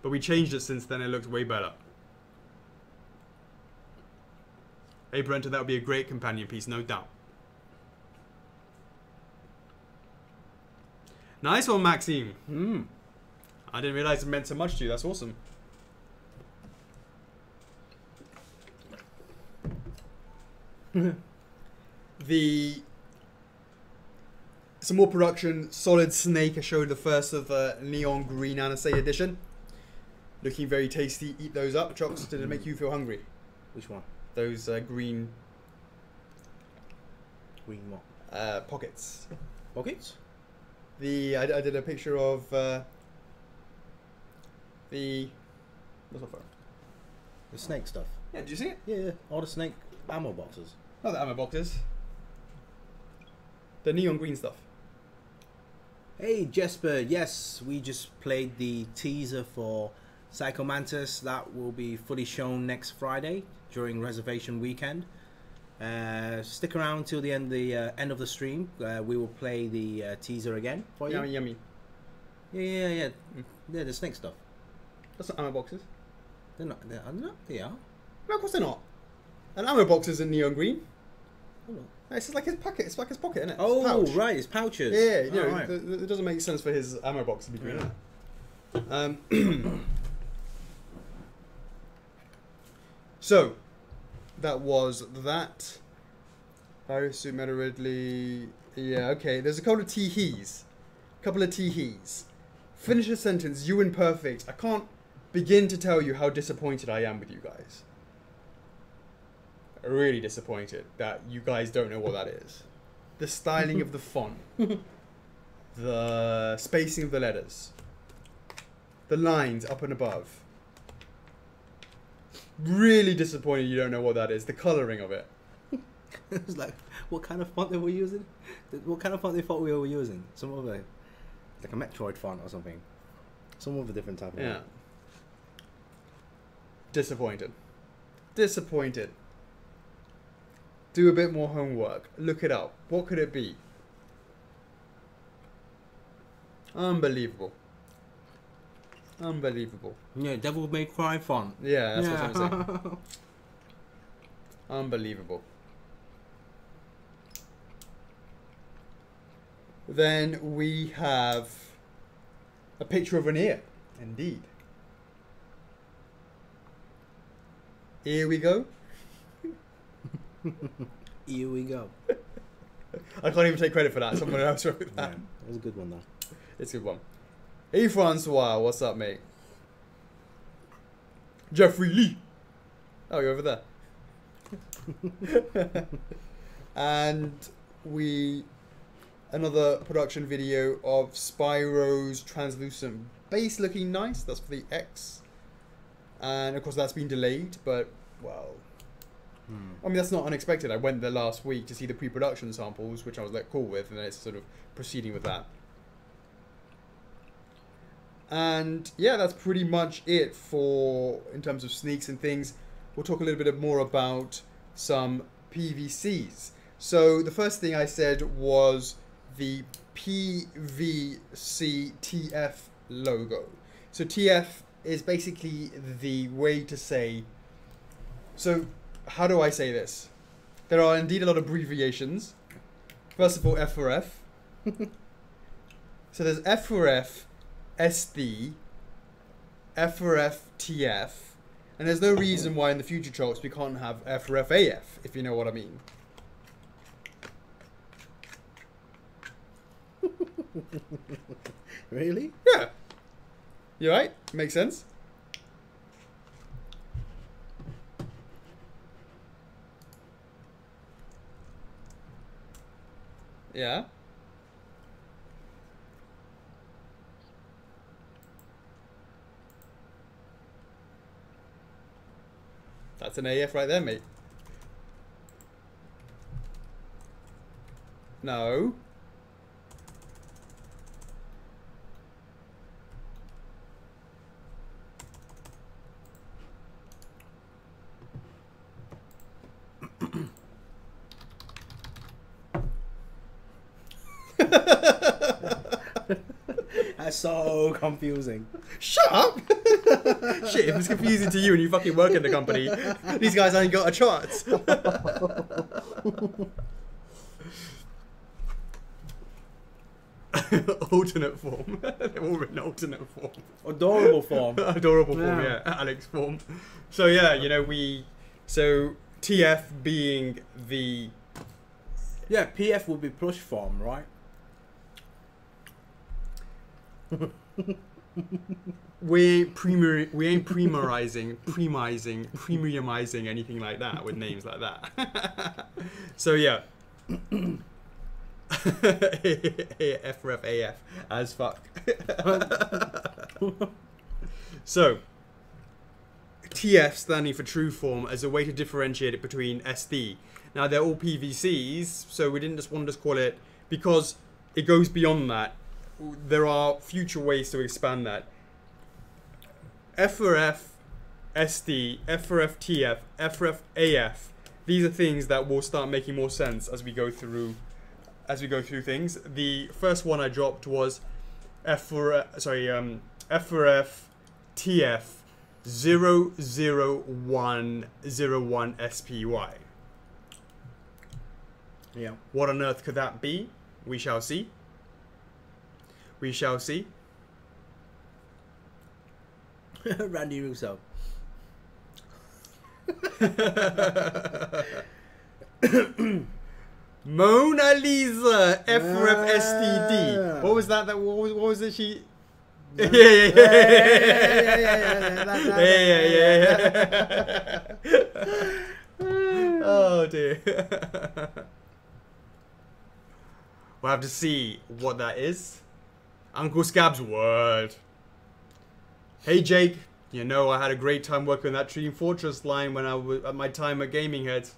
But we changed it since then. It looks way better. Hey, Brenta, that would be a great companion piece, no doubt. Nice one, Maxime. I didn't realize it meant so much to you. That's awesome. Some more production. Solid Snake. I showed the first of the Neon Green Anase edition. Looking very tasty. Eat those up. Chocks, did it make you feel hungry? Which one? Those green... Green what? Pockets. Pockets? I did a picture of the... What's that for? The snake stuff. Yeah, did you see it? Yeah, all the snake ammo boxes. Not the ammo boxes. The neon green stuff. Hey Jesper, yes, we just played the teaser for Psycho Mantis. That will be fully shown next Friday during reservation weekend. Stick around till the end of the stream. We will play the teaser again for you. Yummy, yummy. Yeah. Yeah, the snake stuff. That's not ammo boxes. They're not. They are. No, of course they're not. An ammo box isn't neon green. Oh, no. It's just like his pocket. It's like his pocket, isn't it? Oh, right, it's pouches. Yeah, you know, right. it doesn't make sense for his ammo box to be green. Yeah. So, that was that. Harrison, Meta Ridley. Yeah, okay. There's a couple of tee-hees. Finish a sentence. You imperfect. I can't begin to tell you how disappointed I am with you guys. Really disappointed that you guys don't know what that is. The styling of the font. The spacing of the letters. The lines up and above. Really disappointed you don't know what that is. The colouring of it. It was like, what kind of font they were using? What kind of font they thought we were using? Some other, like a Metroid font or something. Some other different type of font. Disappointed. Do a bit more homework. Look it up. What could it be? Unbelievable. Yeah, Devil May Cry font. Yeah, that's what I'm saying. Unbelievable. Then we have A picture of an ear. Indeed. Here we go. Here we go. I can't even take credit for that. Someone else wrote that. Yeah, that was a good one though. It's a good one. Hey Francois, what's up, mate? Jeffrey Lee. Oh, you're over there. And another production video of Spyro's translucent base looking nice. That's for the X. And of course that's been delayed, but well, I mean, that's not unexpected. I went there last week to see the pre-production samples, which I was like cool with, and then it's sort of proceeding with that. And yeah, that's pretty much it for in terms of sneaks and things. We'll talk a little bit more about some PVCs. So the first thing I said was the PVC TF logo. So TF is basically the way to say, so how do I say this? There are indeed a lot of abbreviations. First of all, F4F. So there's F4F SD, F4F TF, and there's no reason why in the future Chocks we can't have F4F AF, if you know what I mean. Really? Yeah. You right? Makes sense? Yeah. That's an AF right there, mate. No. That's so confusing. Shut up! Shit, if it's confusing to you and you fucking work in the company, these guys ain't got a chart. Alternate form. They're all written alternate form. Adorable form. Adorable form, yeah. Alex form. So yeah, you know, so TF being the... Yeah, PF would be plush form, right? we ain't premiumizing anything like that with names like that. So yeah. F4F AF as fuck. So TF standing for true form as a way to differentiate it between SD. Now they're all PVCs, so we didn't just want to just call it, because it goes beyond that. There are future ways to expand that. F4F SD, F4F TF, F4F AF. These are things that will start making more sense as we go through things. The first one I dropped was F4F TF 00101 SPY. Yeah. What on earth could that be? We shall see. We shall see. Randy Russo. Mona Lisa F4F STD. What was that? What was it? She. Yeah. Oh dear. We'll have to see what that is. Uncle Scab's word. Hey Jake, you know I had a great time working on that Team Fortress line when I was at my time at Gaming Heads.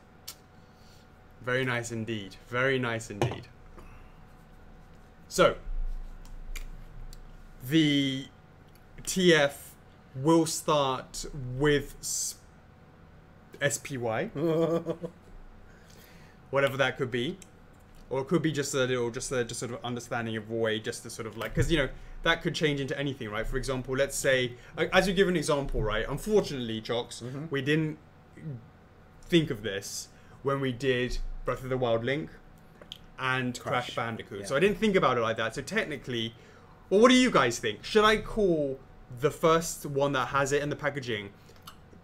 Very nice indeed. Very nice indeed. So, the TF will start with SPY. Whatever that could be. Or it could be just a little, just sort of understanding of way, just to sort of like, because, you know, that could change into anything, right? For example, let's say, as you give an example, right? Unfortunately, Chocks, we didn't think of this when we did Breath of the Wild Link and Crash Bandicoot. Yeah. So I didn't think about it like that. So technically, Well, what do you guys think? Should I call the first one that has it in the packaging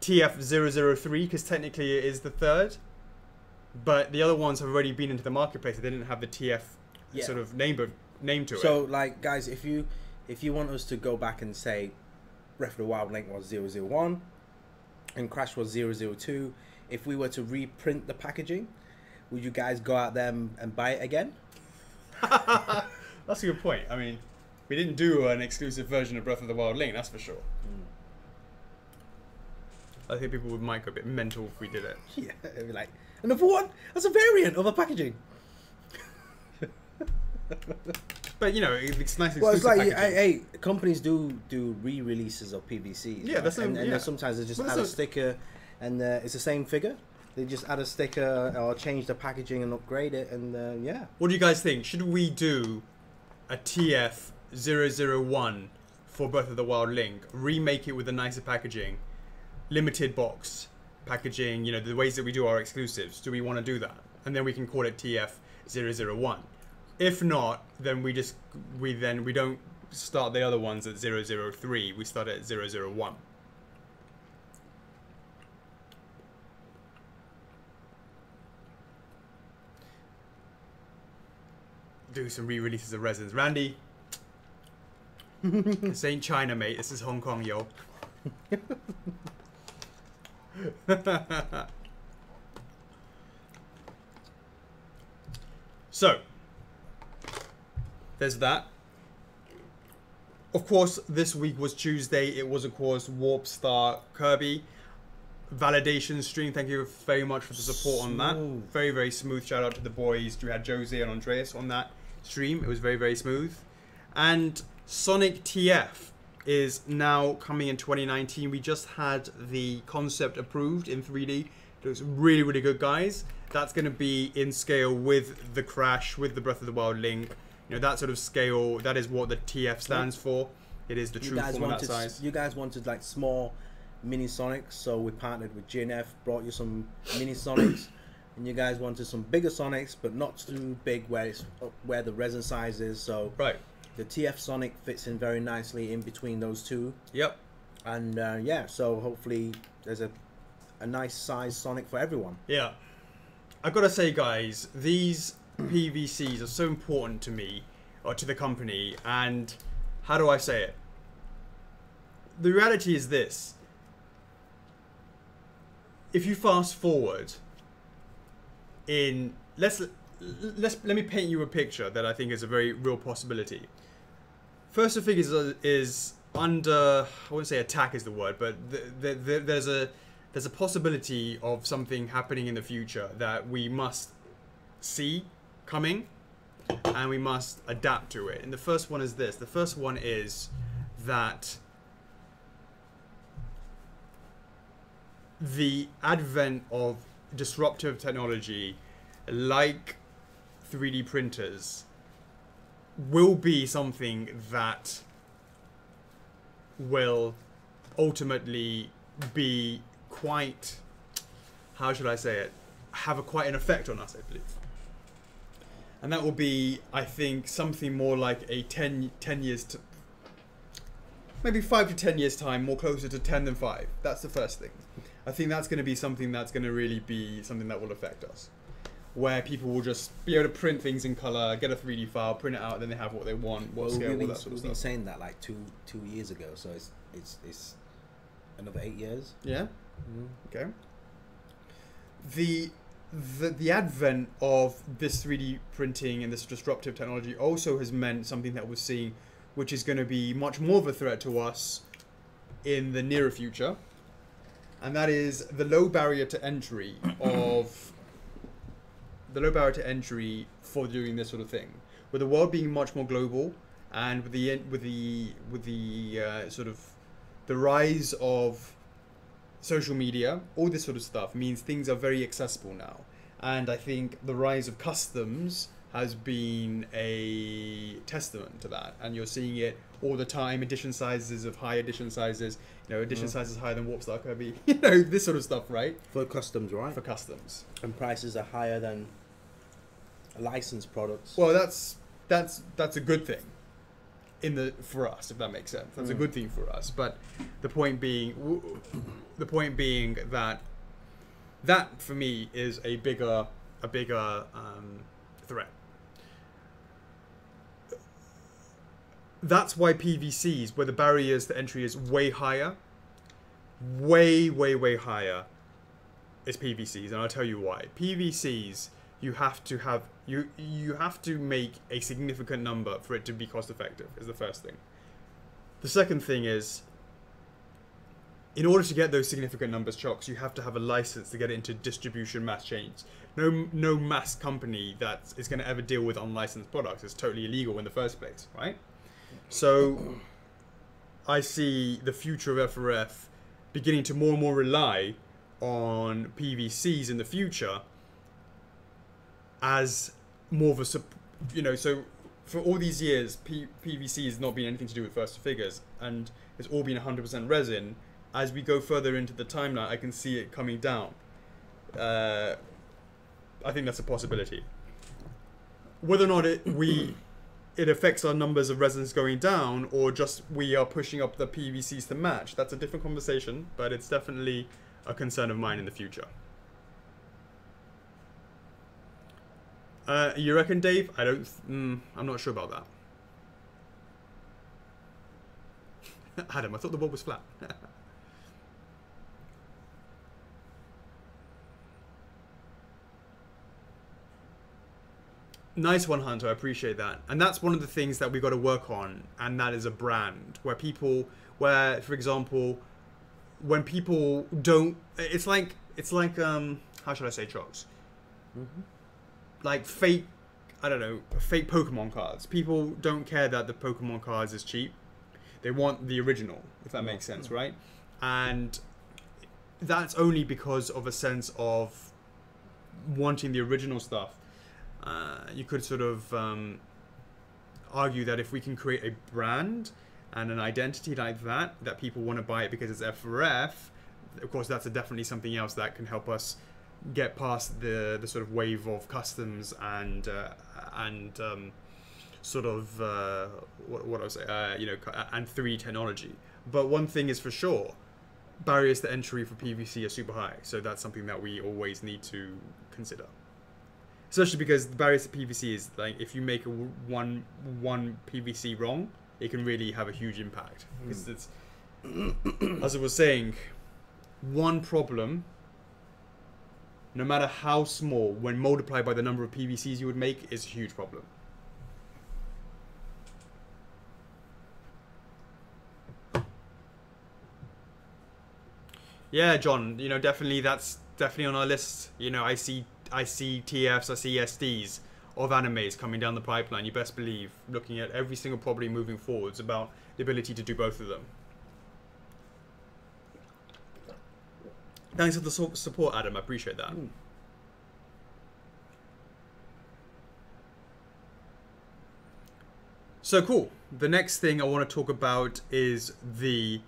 TF003 because technically it is the third, but the other ones have already been into the marketplace. They didn't have the TF sort of name to it. So, like, guys, if you want us to go back and say Breath of the Wild Link was 001 and Crash was 002, if we were to reprint the packaging, would you guys go out there and buy it again? That's a good point. I mean, we didn't do an exclusive version of Breath of the Wild Link, that's for sure. I think people might go a bit mental if we did it. Yeah, it'd be like, another one? That's a variant of a packaging. But, you know, it's nice. Well, it's like, hey, companies do re-releases of PVCs. Yeah, right? that's and sometimes they just add a sticker, and it's the same figure. They just add a sticker or change the packaging and upgrade it, and yeah. What do you guys think? Should we do a TF001 for Breath of the Wild Link, remake it with a nicer packaging, limited box packaging, you know, the ways that we do our exclusives? Do we want to do that? And then we can call it TF001. If not, then we don't start the other ones at 003. We start at 001. Do some re-releases of Resins. Randy, this ain't China, mate. This is Hong Kong, yo. So, there's that. Of course, this week was Tuesday. It was, of course, Warp Star Kirby validation stream. Thank you very much for the support on that. Very, very smooth. Shout out to the boys. We had Jose and Andreas on that stream. It was very, very smooth. And Sonic TF is now coming in 2019. We just had the concept approved in 3D. It looks really, really good, guys. That's going to be in scale with the Crash, with the Breath of the Wild Link. You know, that sort of scale, that is what the TF stands for. It is the true form of that size. You guys wanted like small mini Sonics, so we partnered with GNF, brought you some mini Sonics, and you guys wanted some bigger Sonics, but not too big where the resin size is. So right, the TF Sonic fits in very nicely in between those two. Yep. And yeah, so hopefully there's a nice size Sonic for everyone. Yeah. I've got to say, guys, these PVCs are so important to me, or to the company, and how do I say it? The reality is this. If you fast forward in, let me paint you a picture that I think is a very real possibility. First of Figures is under, I wouldn't say attack is the word, but there's a possibility of something happening in the future that we must see coming, and we must adapt to it. And the first one is this. The first one is that the advent of disruptive technology like 3D printers will be something that will ultimately be quite, how should I say it, have quite an effect on us, I believe. And that will be, I think, something more like a 10 years, maybe 5 to 10 years time, more closer to 10 than 5. That's the first thing. I think that's going to be something that's going to really be something that will affect us. Where people will just be able to print things in color, get a 3D file, print it out, then they have what they want, what scale, all that sort of stuff. We've been saying that like two years ago, so it's another 8 years. Yeah. Okay. The advent of this 3D printing and this disruptive technology also has meant something that we're seeing, which is going to be much more of a threat to us in the nearer future, and that is the low barrier to entry for doing this sort of thing. With the world being much more global, and with the sort of the rise of social media, all this sort of stuff means things are very accessible now. And I think the rise of customs has been a testament to that. And you're seeing it all the time, edition sizes of high edition sizes, you know, edition sizes higher than Warp Star Kirby, you know, this sort of stuff, right? For customs, right? For customs. And prices are higher than licensed products. Well, that's a good thing. for us, if that makes sense. That's a good thing for us. But the point being that for me is a bigger threat. That's why PVCs, where the barriers to entry is way higher, way higher, is PVCs, and I'll tell you why. PVCs, you have to make a significant number for it to be cost effective, is the first thing. The second thing is, in order to get those significant numbers, Chocks, you have to have a license to get it into distribution mass chains. No mass company that is going to ever deal with unlicensed products is totally illegal in the first place, right? So I see the future of F4F beginning to more and more rely on PVCs in the future as more of a, so for all these years, PVC has not been anything to do with first figures, and it's all been 100% resin. As we go further into the timeline, I can see it coming down. I think that's a possibility. Whether or not it affects our numbers of resins going down, or just we are pushing up the PVCs to match, that's a different conversation, but it's definitely a concern of mine in the future. You reckon, Dave? I'm not sure about that. Adam, I thought the ball was flat. Nice one, Hunter. I appreciate that. And that's one of the things that we've got to work on, and that is a brand where for example, when people don't, it's like how should I say, Chocks? Like fake Pokemon cards. People don't care that the Pokemon cards is cheap. They want the original, if that makes sense, right? And that's only because of a sense of wanting the original stuff. You could sort of argue that if we can create a brand and an identity like that people want to buy it because it's F4F, of course that's definitely something else that can help us get past the sort of wave of customs and sort of what I would say, and 3D technology. But one thing is for sure, barriers to entry for PVC are super high, so that's something that we always need to consider. Especially because the barriers to PVC is like, if you make one PVC wrong, it can really have a huge impact. Because it's, as I was saying, one problem, no matter how small, when multiplied by the number of PVCs you would make, is a huge problem. Yeah, John, definitely that's definitely on our list. I see TFs, I see SDs of animes coming down the pipeline. You best believe, looking at every single property moving forwards, about the ability to do both of them. Thanks for the support, Adam. I appreciate that. So cool. The next thing I want to talk about is the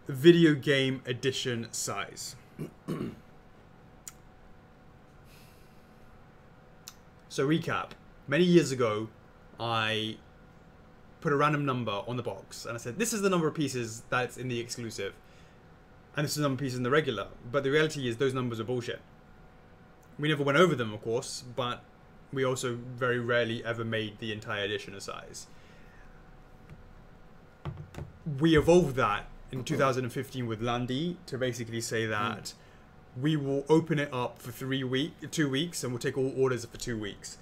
video game edition size. So recap, many years ago, I put a random number on the box and I said, this is the number of pieces that's in the exclusive, and this is the number of pieces in the regular. But the reality is those numbers are bullshit. We never went over them, of course, but we also very rarely ever made the entire edition a size. We evolved that in 2015 with Landy to basically say that we will open it up for 2 weeks, and we'll take all orders for 2 weeks.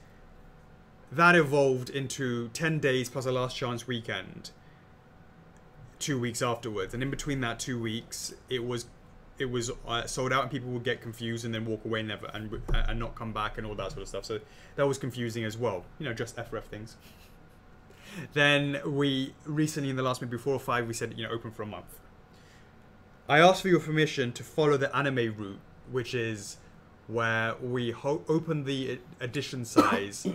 That evolved into 10 days plus a last chance weekend 2 weeks afterwards, and in between that 2 weeks it was sold out, and people would get confused and then walk away and not come back and all that sort of stuff. So that was confusing as well, just F4F things. Then we recently, in the last maybe 4 or 5, we said open for a month. I asked for your permission to follow the anime route, which is where we open the edition size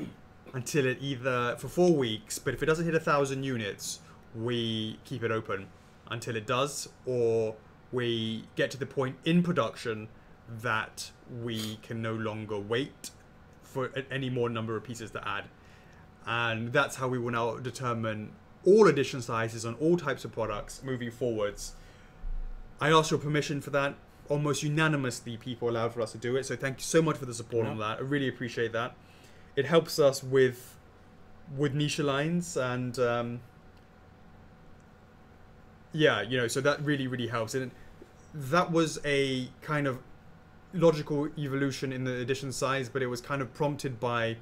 until it either for 4 weeks, but if it doesn't hit 1,000 units, we keep it open until it does, or we get to the point in production that we can no longer wait for any more number of pieces to add. And that's how we will now determine all edition sizes on all types of products moving forwards. I asked your permission for that. Almost unanimously, people allowed for us to do it. So thank you so much for the support on that. I really appreciate that. It helps us with niche lines and yeah, you know, so that really helps. And that was a kind of logical evolution in the edition size, but it was kind of prompted by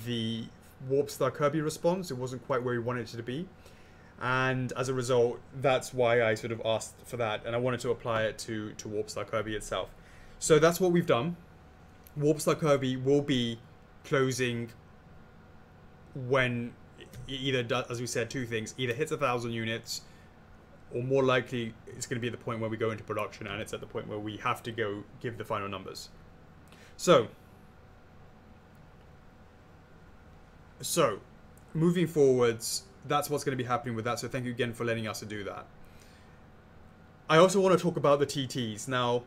the Warp Star Kirby response. It wasn't quite where we wanted it to be. And as a result, that's why I sort of asked for that. And I wanted to apply it to Warp Star Kirby itself. So that's what we've done. Warp Star Kirby will be closing when it either does, as we said, two things. Either hits 1,000 units, or more likely it's going to be at the point where we go into production and it's at the point where we have to go give the final numbers. So moving forwards, that's what's going to be happening with that. So thank you again for letting us do that. I also want to talk about the TTs. Now,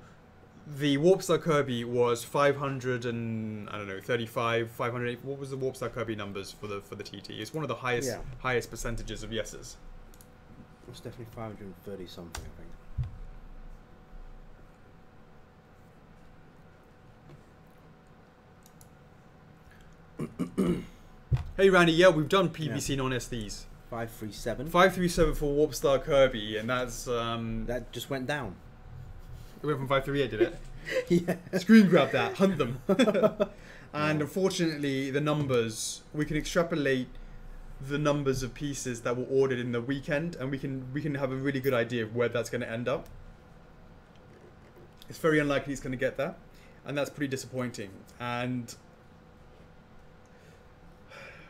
the Warp Star Kirby was 500 and I don't know 35, 500. What was the Warp Star Kirby numbers for the TT? It's one of the highest percentages of yeses. It's definitely 530 something, I think. Hey Randy, yeah, we've done PVC non-SDs. 537. 537 for Warp Star Kirby, and that's that just went down. It went from 538, did it? Yeah. Screen grab that, hunt them. And unfortunately, the numbers, we can extrapolate the numbers of pieces that were ordered in the weekend, and we can have a really good idea of where that's going to end up. It's very unlikely it's going to get that, and that's pretty disappointing. And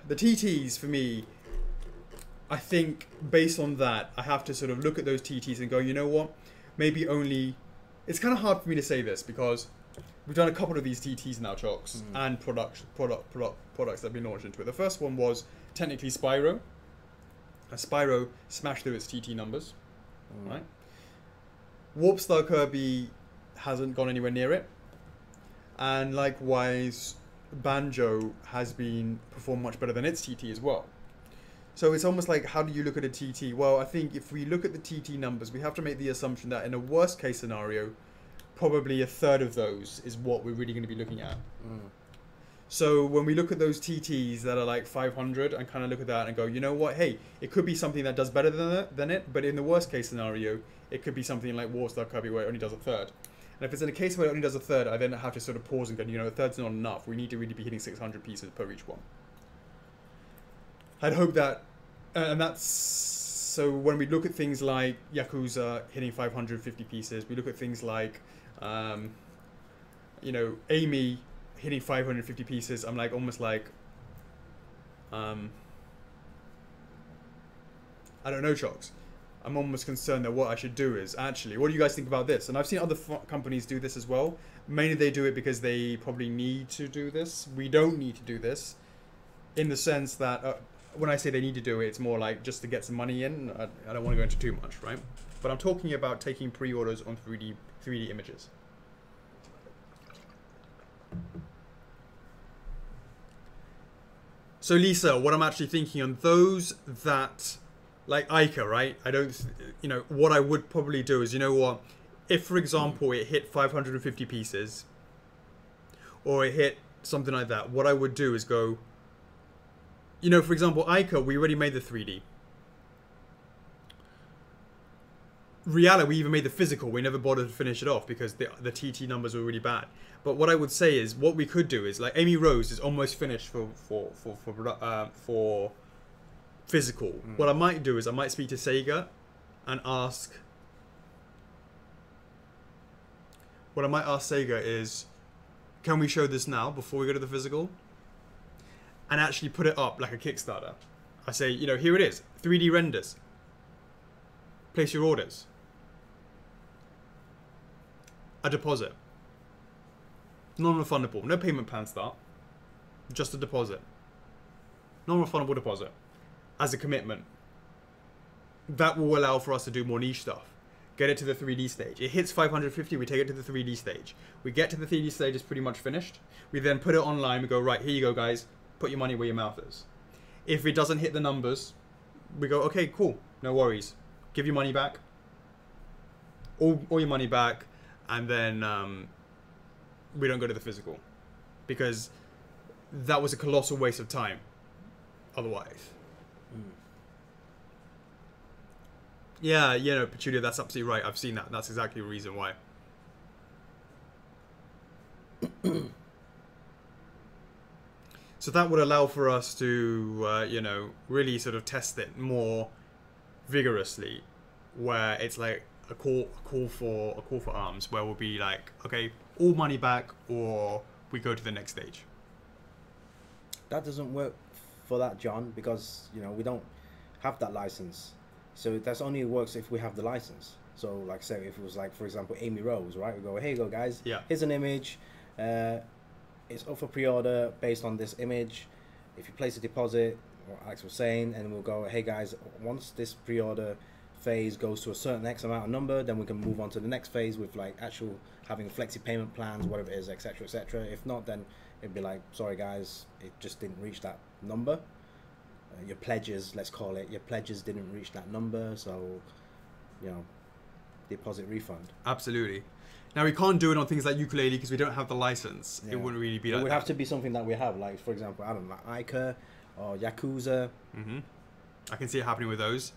the TTs, for me, I think based on that, I have to sort of look at those TTs and go, you know what? Maybe only... It's kind of hard for me to say this because we've done a couple of these TTs now, Chocks, and products that have been launched into it. The first one was technically Spyro. And Spyro smashed through its TT numbers, right? Warp Star Kirby hasn't gone anywhere near it. And likewise, Banjo has been performed much better than its TT as well. So it's almost like, how do you look at a TT? Well, I think if we look at the TT numbers, we have to make the assumption that in a worst case scenario, probably a third of those is what we're really going to be looking at. So when we look at those TTs that are like 500 and kind of look at that and go, you know what, hey, it could be something that does better than it, but in the worst case scenario, it could be something like Warp Star Kirby where it only does a third. And if it's in a case where it only does a third, I then have to sort of pause and go, you know, a third's not enough. We need to really be hitting 600 pieces per each one. I'd hope that, and that's, so when we look at things like Yakuza hitting 550 pieces, we look at things like, you know, Amy hitting 550 pieces, I'm like, almost like, I don't know, Chocks. I'm almost concerned that what I should do is actually, what do you guys think about this? And I've seen other companies do this as well. Mainly they do it because they probably need to do this. We don't need to do this in the sense that when I say they need to do it, it's more like just to get some money in. I don't want to go into too much, right? But I'm talking about taking pre-orders on 3D images. So Lisa, what I'm actually thinking on those that, like Ica, right? I don't, you know, what I would probably do is, you know what? If, for example, it hit 550 pieces, or it hit something like that, what I would do is go, you know, for example, Ica, we already made the 3D. Reala, we even made the physical. We never bothered to finish it off because the TT numbers were really bad. But what I would say is, what we could do is, like, Amy Rose is almost finished for physical. What I might do is I might speak to Sega and ask. What I might ask Sega is, can we show this now before we go to the physical? And actually put it up like a Kickstarter. I say, you know, here it is, 3D renders. Place your orders. A deposit. Non-refundable. No payment plan start. Just a deposit. Non-refundable deposit. As a commitment. That will allow for us to do more niche stuff. Get it to the 3D stage. It hits 550, we take it to the 3D stage. We get to the 3D stage, it's pretty much finished. We then put it online, we go, right, here you go guys, put your money where your mouth is. If it doesn't hit the numbers, we go, okay, cool, no worries, give your money back, all your money back, and then we don't go to the physical, because that was a colossal waste of time otherwise. Yeah, you know, Petunia, that's absolutely right. I've seen that. That's exactly the reason why. So that would allow for us to, you know, really sort of test it more vigorously, where it's like a call for arms, where we'll be like, okay, all money back, or we go to the next stage. That doesn't work for that, John, because you know we don't have that license. So that's only works if we have the license. So like say if it was like, for example, Amy Rose, right? We go, hey, you go guys, yeah, here's an image. It's up for pre-order based on this image. If you place a deposit, what Alex was saying, and we'll go, hey guys, once this pre-order phase goes to a certain X amount of number, then we can move on to the next phase with like actual having flexi payment plans, whatever it is, etc., etc. If not, then it'd be like, sorry guys, it just didn't reach that number. Your pledges, let's call it, your pledges didn't reach that number, so you know, deposit refund. Absolutely. Now we can't do it on things like ukulele because we don't have the license. Yeah. It wouldn't really be like that. It would have to be something that we have, like for example, I don't know, Ica or Yakuza. Mm-hmm. I can see it happening with those.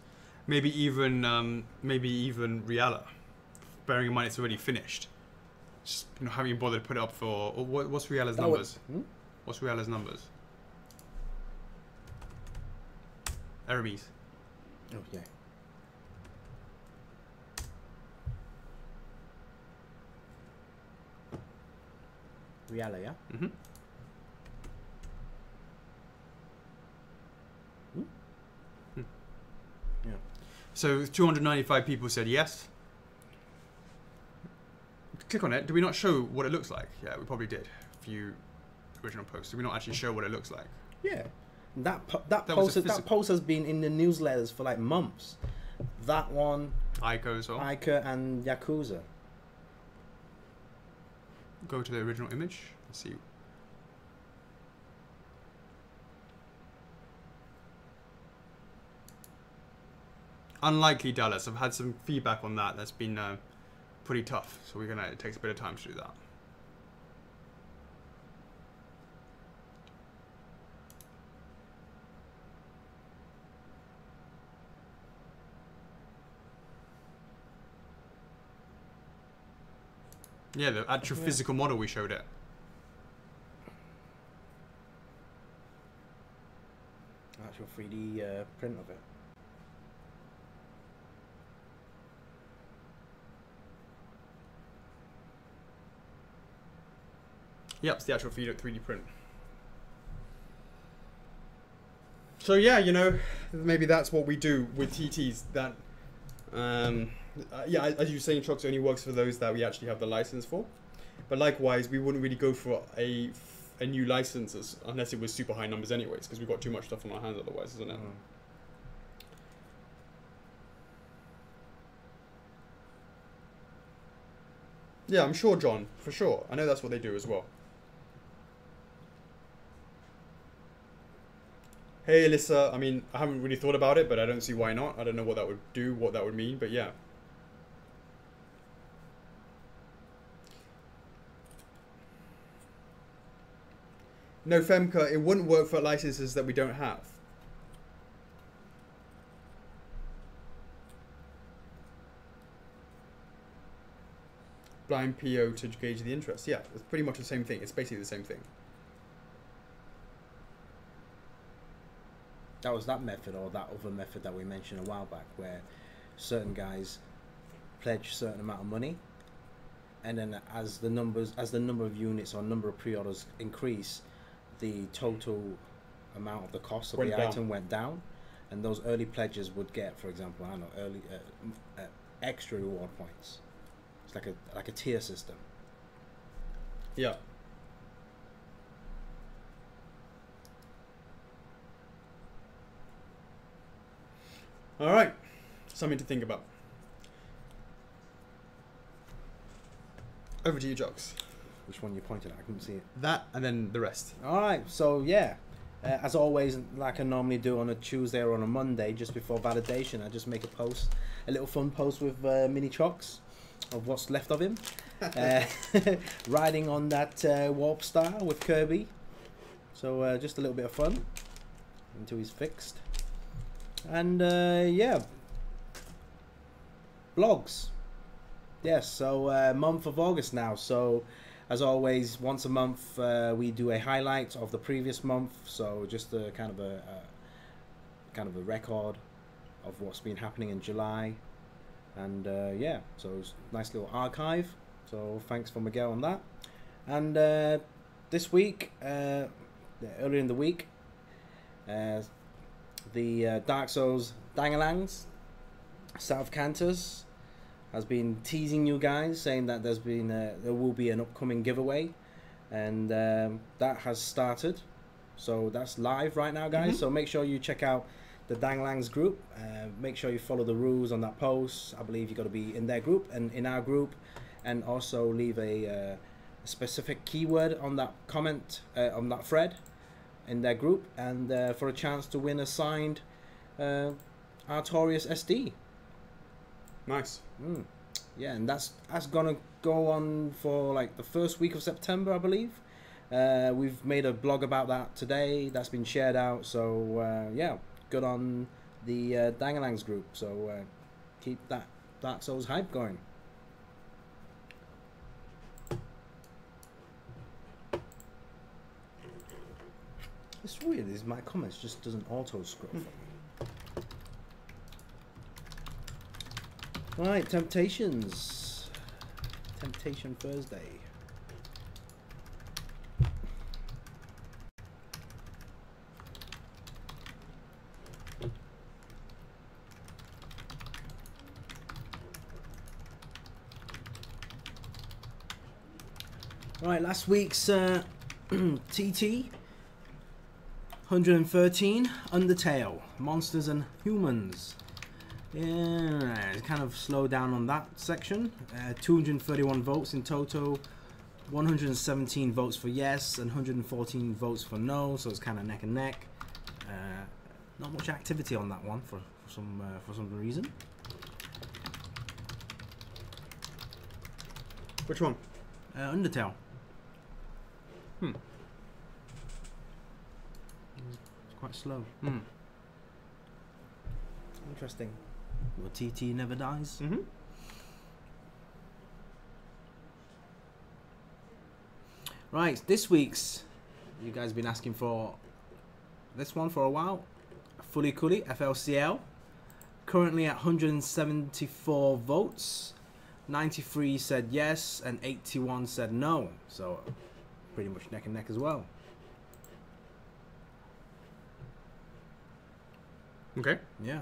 Maybe even Riala. Bearing in mind it's already finished. Just not having bothered to put it up for. What's Riala's numbers? What's Riala's numbers? Aramis. Oh yeah. Riala, yeah? Mm-hmm. Yeah. So 295 people said yes. Click on it. Do we not show what it looks like? Yeah, we probably did. View original post. Do we not actually show what it looks like? Yeah. That post has been in the newsletters for like months. That one. Ica as well. Ica and Yakuza. Go to the original image. Let's see. Unlikely Dallas. I've had some feedback on that. That's been pretty tough. So it takes a bit of time to do that. Yeah, the actual physical model we showed it. Actual 3D print of it. Yep, it's the actual 3D print. So yeah, you know, maybe that's what we do with TTs. That, yeah, as you were saying, Chocks only works for those that we actually have the license for. But likewise, we wouldn't really go for a new license unless it was super high numbers anyways, because we've got too much stuff on our hands otherwise, isn't it? Yeah, I'm sure, John, for sure. I know that's what they do as well. Hey, Alyssa, I mean, I haven't really thought about it, but I don't see why not. I don't know what that would do, what that would mean, but yeah. No, Femke, it wouldn't work for licenses that we don't have. Blind PO to gauge the interest. Yeah, it's pretty much the same thing. It's basically the same thing. That was that method, or that other method that we mentioned a while back, where certain guys pledge a certain amount of money, and then as the number of units or number of pre-orders increase, the total amount of the cost of the item went down, and those early pledges would get, for example, I don't know, early extra reward points. It's like a tier system. Yeah. All right, something to think about. Over to you, Chocks. Which one you pointed at? I couldn't see it. That and then the rest. All right, so yeah, As always, like I normally do on a Tuesday or on a Monday, just before validation, I just make a post, a little fun post with mini Chocks of what's left of him. Riding on that Warp Star with Kirby. So just a little bit of fun until he's fixed. And yeah, blogs. Yes, so month of August now. So as always, once a month we do a highlight of the previous month. So just a kind of a record of what's been happening in July. And yeah, so it's a nice little archive. So thanks for Miguel on that. And this week, earlier in the week, the Dark Souls Dangalangs, South Cantus, has been teasing you guys, saying that there will be an upcoming giveaway, and that has started. So that's live right now, guys. So make sure you check out the Danglangs group. Make sure you follow the rules on that post. I believe you got to be in their group and in our group, and also leave a specific keyword on that comment on that thread in their group, and for a chance to win a signed Artorias SD. Nice. Yeah, and that's gonna go on for like the first week of September, I believe. We've made a blog about that today. That's been shared out. So yeah, good on the Dangalangs group. So keep that Dark Souls hype going. It's weird, is my comments just doesn't auto scroll for me. Right, Temptations. Temptation Thursday. Right, last week's TT 113 Undertale, Monsters and Humans. Yeah, it's kind of slowed down on that section. 231 votes in total, 117 votes for yes and 114 votes for no, so it's kind of neck and neck. Not much activity on that one for some reason. Which one? Undertale. It's quite slow. Interesting. Well, TT never dies. Right, this week's, you guys have been asking for this one for a while. Fully Cully FLCL, currently at 174 votes. 93 said yes and 81 said no. So pretty much neck and neck as well. Okay. Yeah.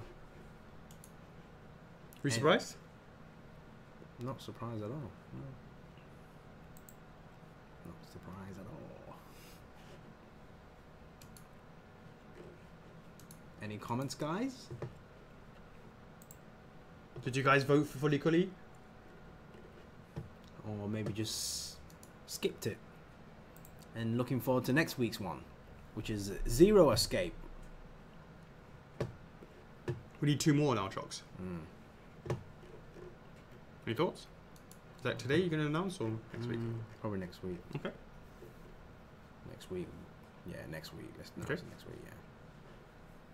Are you surprised? Not surprised at all. No. Not surprised at all. Any comments, guys? Did you guys vote for Fully Cully? Or maybe just skipped it and looking forward to next week's one, which is Zero Escape. We need 2 more now, Chocks. Any thoughts? Is that today you're going to announce, or next week? Probably next week. Okay. Next week. Yeah, next week. Let's announce it next week, yeah.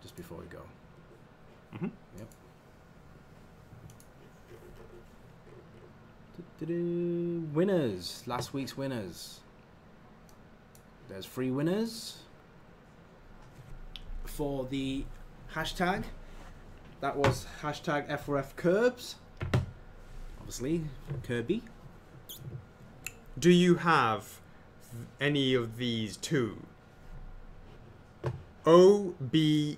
Just before we go. Yep. Winners. Last week's winners. There's 3 winners for the hashtag. That was hashtag F4F Curbs. Obviously, Kirby. Do you have any of these 2? OBJJWA.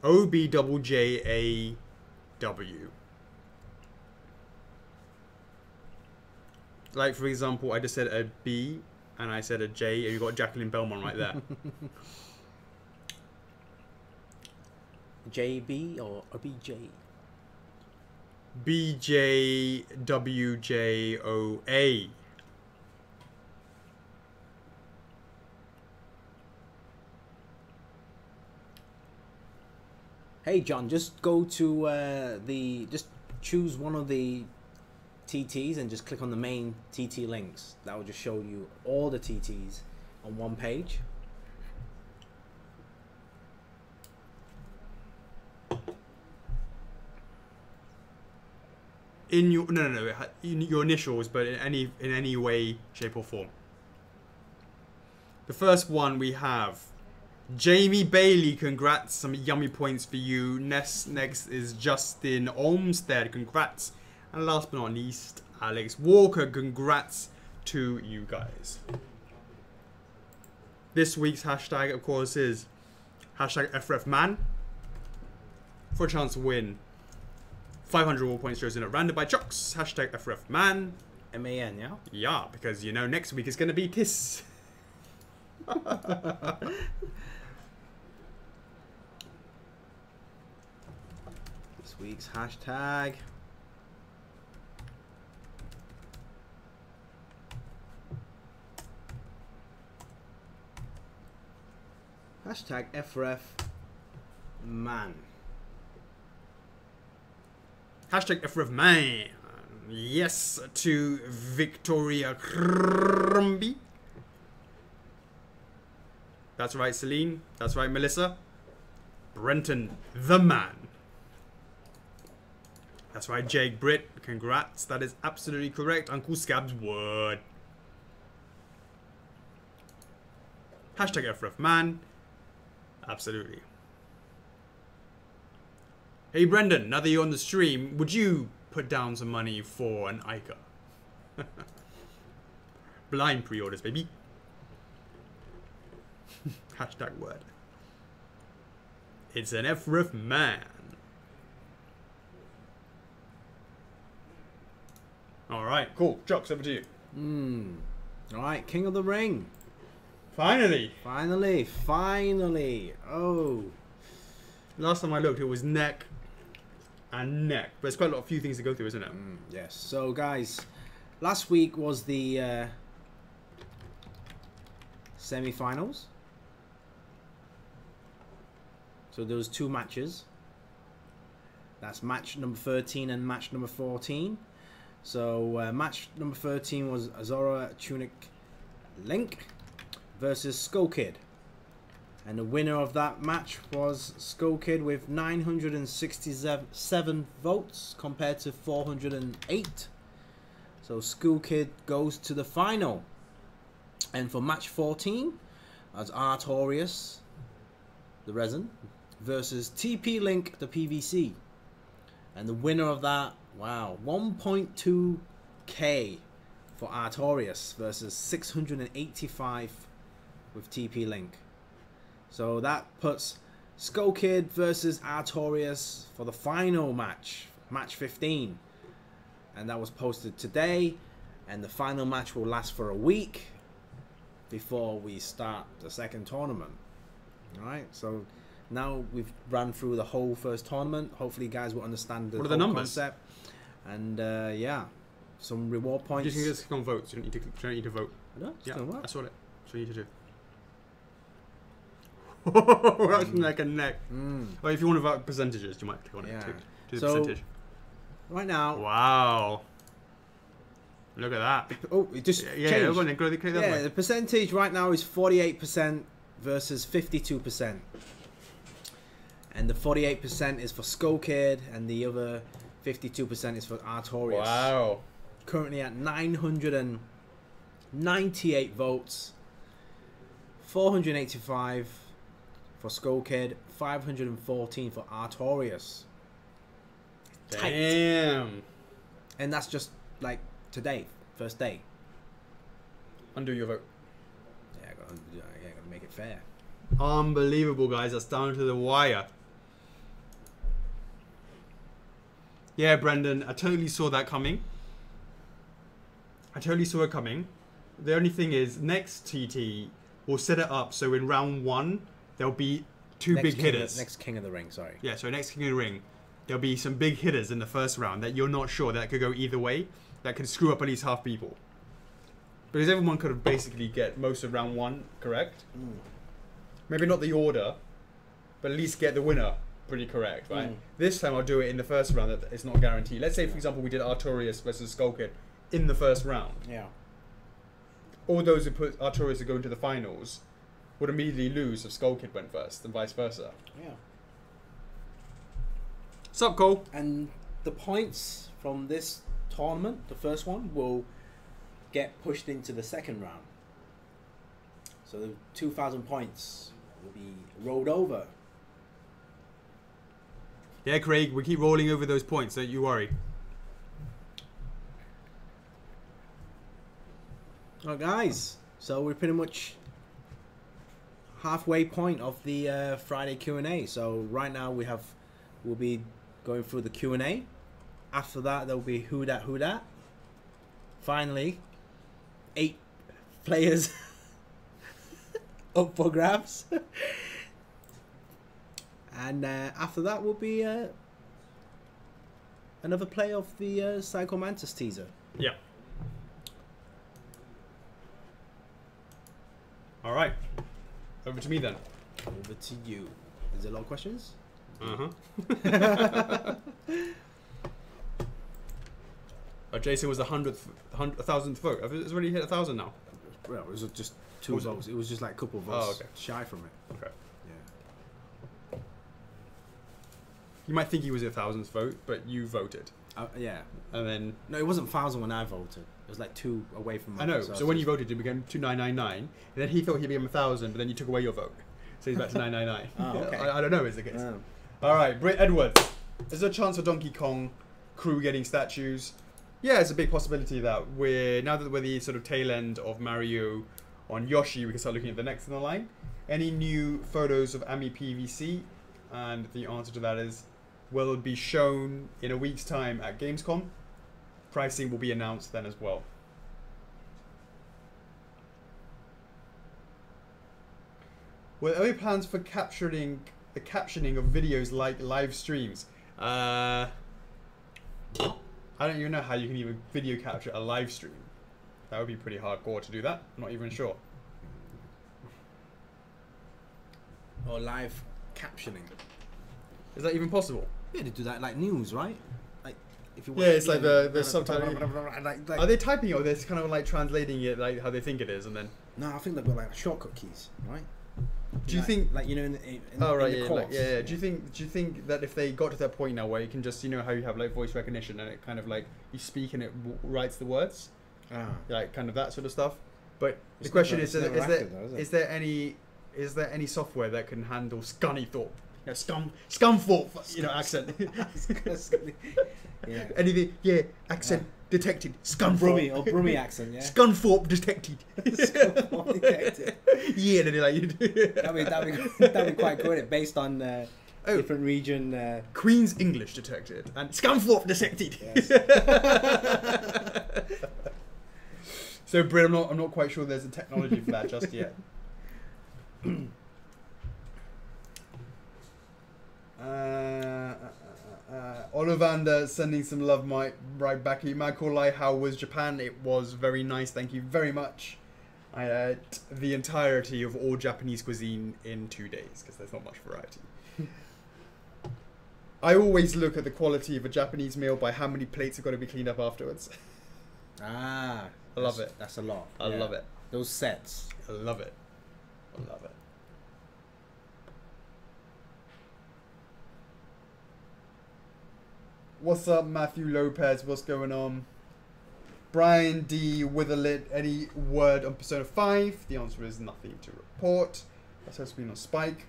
OBJJAW. Like, for example, I just said a B and I said a J, and you got Jacqueline Belmont right there. JB or a BJ? BJWJOA. Hey John, just go to just choose one of the TTs and just click on the main TT links. That will just show you all the TTs on one page. In your in your initials, but in any way, shape or form. The first one we have Jamie Bailey. Congrats, some yummy points for you. Next is Justin Olmstead. Congrats, and last but not least, Alex Walker. Congrats to you guys. This week's hashtag, of course, is hashtag F4F for a chance to win 500 war points chosen at random by Chocks. Hashtag F4F MAN, yeah? Yeah, because you know next week is going to be TIS. This week's hashtag. Hashtag F4F man. Hashtag F4F. Yes to Victoria Crumby. That's right, Celine. That's right, Melissa. Brenton the man. That's right, Jake Britt. Congrats. That is absolutely correct. Uncle Scab's word. Hashtag F4F. Absolutely. Hey Brendan, now that you're on the stream, would you put down some money for an Ica? Blind pre-orders, baby. Hashtag word. It's an F4F. Alright, cool. Chocks, over to you. Alright, King of the Ring. Finally. Finally. Oh. Last time I looked, it was neck and neck. But there's quite a few things to go through, isn't it? Yes. So, guys, last week was the semi-finals. So there was 2 matches. That's match number 13 and match number 14. So match number 13 was Azora Tunic Link versus Skull Kid. And the winner of that match was Skull Kid with 967 votes compared to 408. So Skull Kid goes to the final. And for match 14, as Artorius, the resin, versus TP Link, the PVC. And the winner of that, wow, 1.2k for Artorius versus 685 with TP Link. So that puts Skull Kid versus Artorius for the final match, match 15. And that was posted today. And the final match will last for a week before we start the second tournament. Alright, so now we've run through the whole first tournament. Hopefully you guys will understand the whole concept. And yeah, some reward points. You can just click on votes. You don't need to vote. No, yeah, that's what you need to do. That's neck and neck. Well, if you want to vote percentages, you might click on it too. Do the percentage. Right now. Wow. Look at that. Oh, it just changed. Yeah, go on then. Yeah, the percentage right now is 48% versus 52%. And the 48% is for Skull Kid, and the other 52% is for Artorius. Wow. Currently at 998 votes. 485 for Skull Kid, 514 for Artorius. Damn. And that's just like today, first day. Undo your vote. Yeah, I gotta make it fair. Unbelievable, guys. That's down to the wire. Yeah, Brendan, I totally saw that coming. The only thing is, next TT will set it up so in round 1 there'll be 2 big hitters. Next King of the Ring, sorry. Yeah, so next King of the Ring, there'll be some big hitters in the first round that you're not sure that could go either way, that could screw up at least half people. Because everyone could have basically get most of round 1 correct. Maybe not the order, but at least get the winner pretty correct, right? Mm. This time I'll do it in the first round. That it's not guaranteed. Let's say, for example, we did Artorias versus Skull Kid in the first round. Yeah. All those who put Artorias to go into the finals would immediately lose if Skull Kid went first, and vice versa. Yeah. Sup, Cole? And the points from this tournament, the first one, will get pushed into the second round. So the 2,000 points will be rolled over. Yeah, Craig, we keep rolling over those points, don't you worry. Alright, guys. So we're pretty much halfway point of the Friday Q&A. So right now we'll be going through the Q&A. After that, there'll be who dat. Finally, 8 players up for grabs. And after that will be another play of the Psycho Mantis teaser. Yeah. All right. Over to me then. Over to you. Is there a lot of questions? Uh-huh. Jason was the 1,000th vote. It's already hit 1,000 now. Well, it was just 2 votes. It was just like a couple of votes shy from it. Okay. Yeah. You might think he was the 1,000th vote, but you voted. Yeah. And then... No, it wasn't 1,000 when I voted. It was like 2 away from I know. So when you voted, it became 2,999. And then he thought he'd become 1,000, but then you took away your vote. So he's back to 999. Oh, okay. I don't know, is the case. Oh. All right, Britt Edwards. Is there a chance for Donkey Kong crew getting statues? Yeah, it's a big possibility that now that we're the sort of tail end of Mario on Yoshi, we can start looking at the next in the line. Any new photos of Ami PVC? And the answer to that is, will be shown in a week's time at Gamescom. Pricing will be announced then as well. Were there any plans for capturing the captioning of videos like live streams? I don't even know how you can even video capture a live stream. That would be pretty hardcore to do that. I'm not even sure. Or live captioning. Is that even possible? Yeah, they do that like news, right? Like if you Yeah, it's like the subtitle. Like, Are they typing it or they're kind of like translating it like how they think it is and then? No, I think they've got like shortcut keys, right? Do you think like in yeah, the like, yeah. Do you think that if they got to that point now where you can just how you have like voice recognition and it kind of like you speak and it writes the words, like kind of that sort of stuff. But the question is there any software that can handle Scunnythorpe, Scunthorpe, accent? Yeah. Anything? Yeah, accent detected. Scunthorpe. Brummy accent. Yeah. Scunthorpe detected. Scunthorpe detected. Yeah, and then like that'd be quite good. Based on different region. Queen's English detected and Scunthorpe detected. Yes. So, Brit, I'm not quite sure there's a technology for that just yet. Ollivander sending some love right back at you. Macaulay, how was Japan? It was very nice, thank you very much. I ate the entirety of all Japanese cuisine in 2 days because there's not much variety. I always look at the quality of a Japanese meal by how many plates have got to be cleaned up afterwards. I love it. That's a lot. I love it. Those sets. I love it. I love it. What's up, Matthew Lopez? What's going on? Brian D. Witherlit, any word on Persona 5? The answer is nothing to report. That's supposed to be on Spike.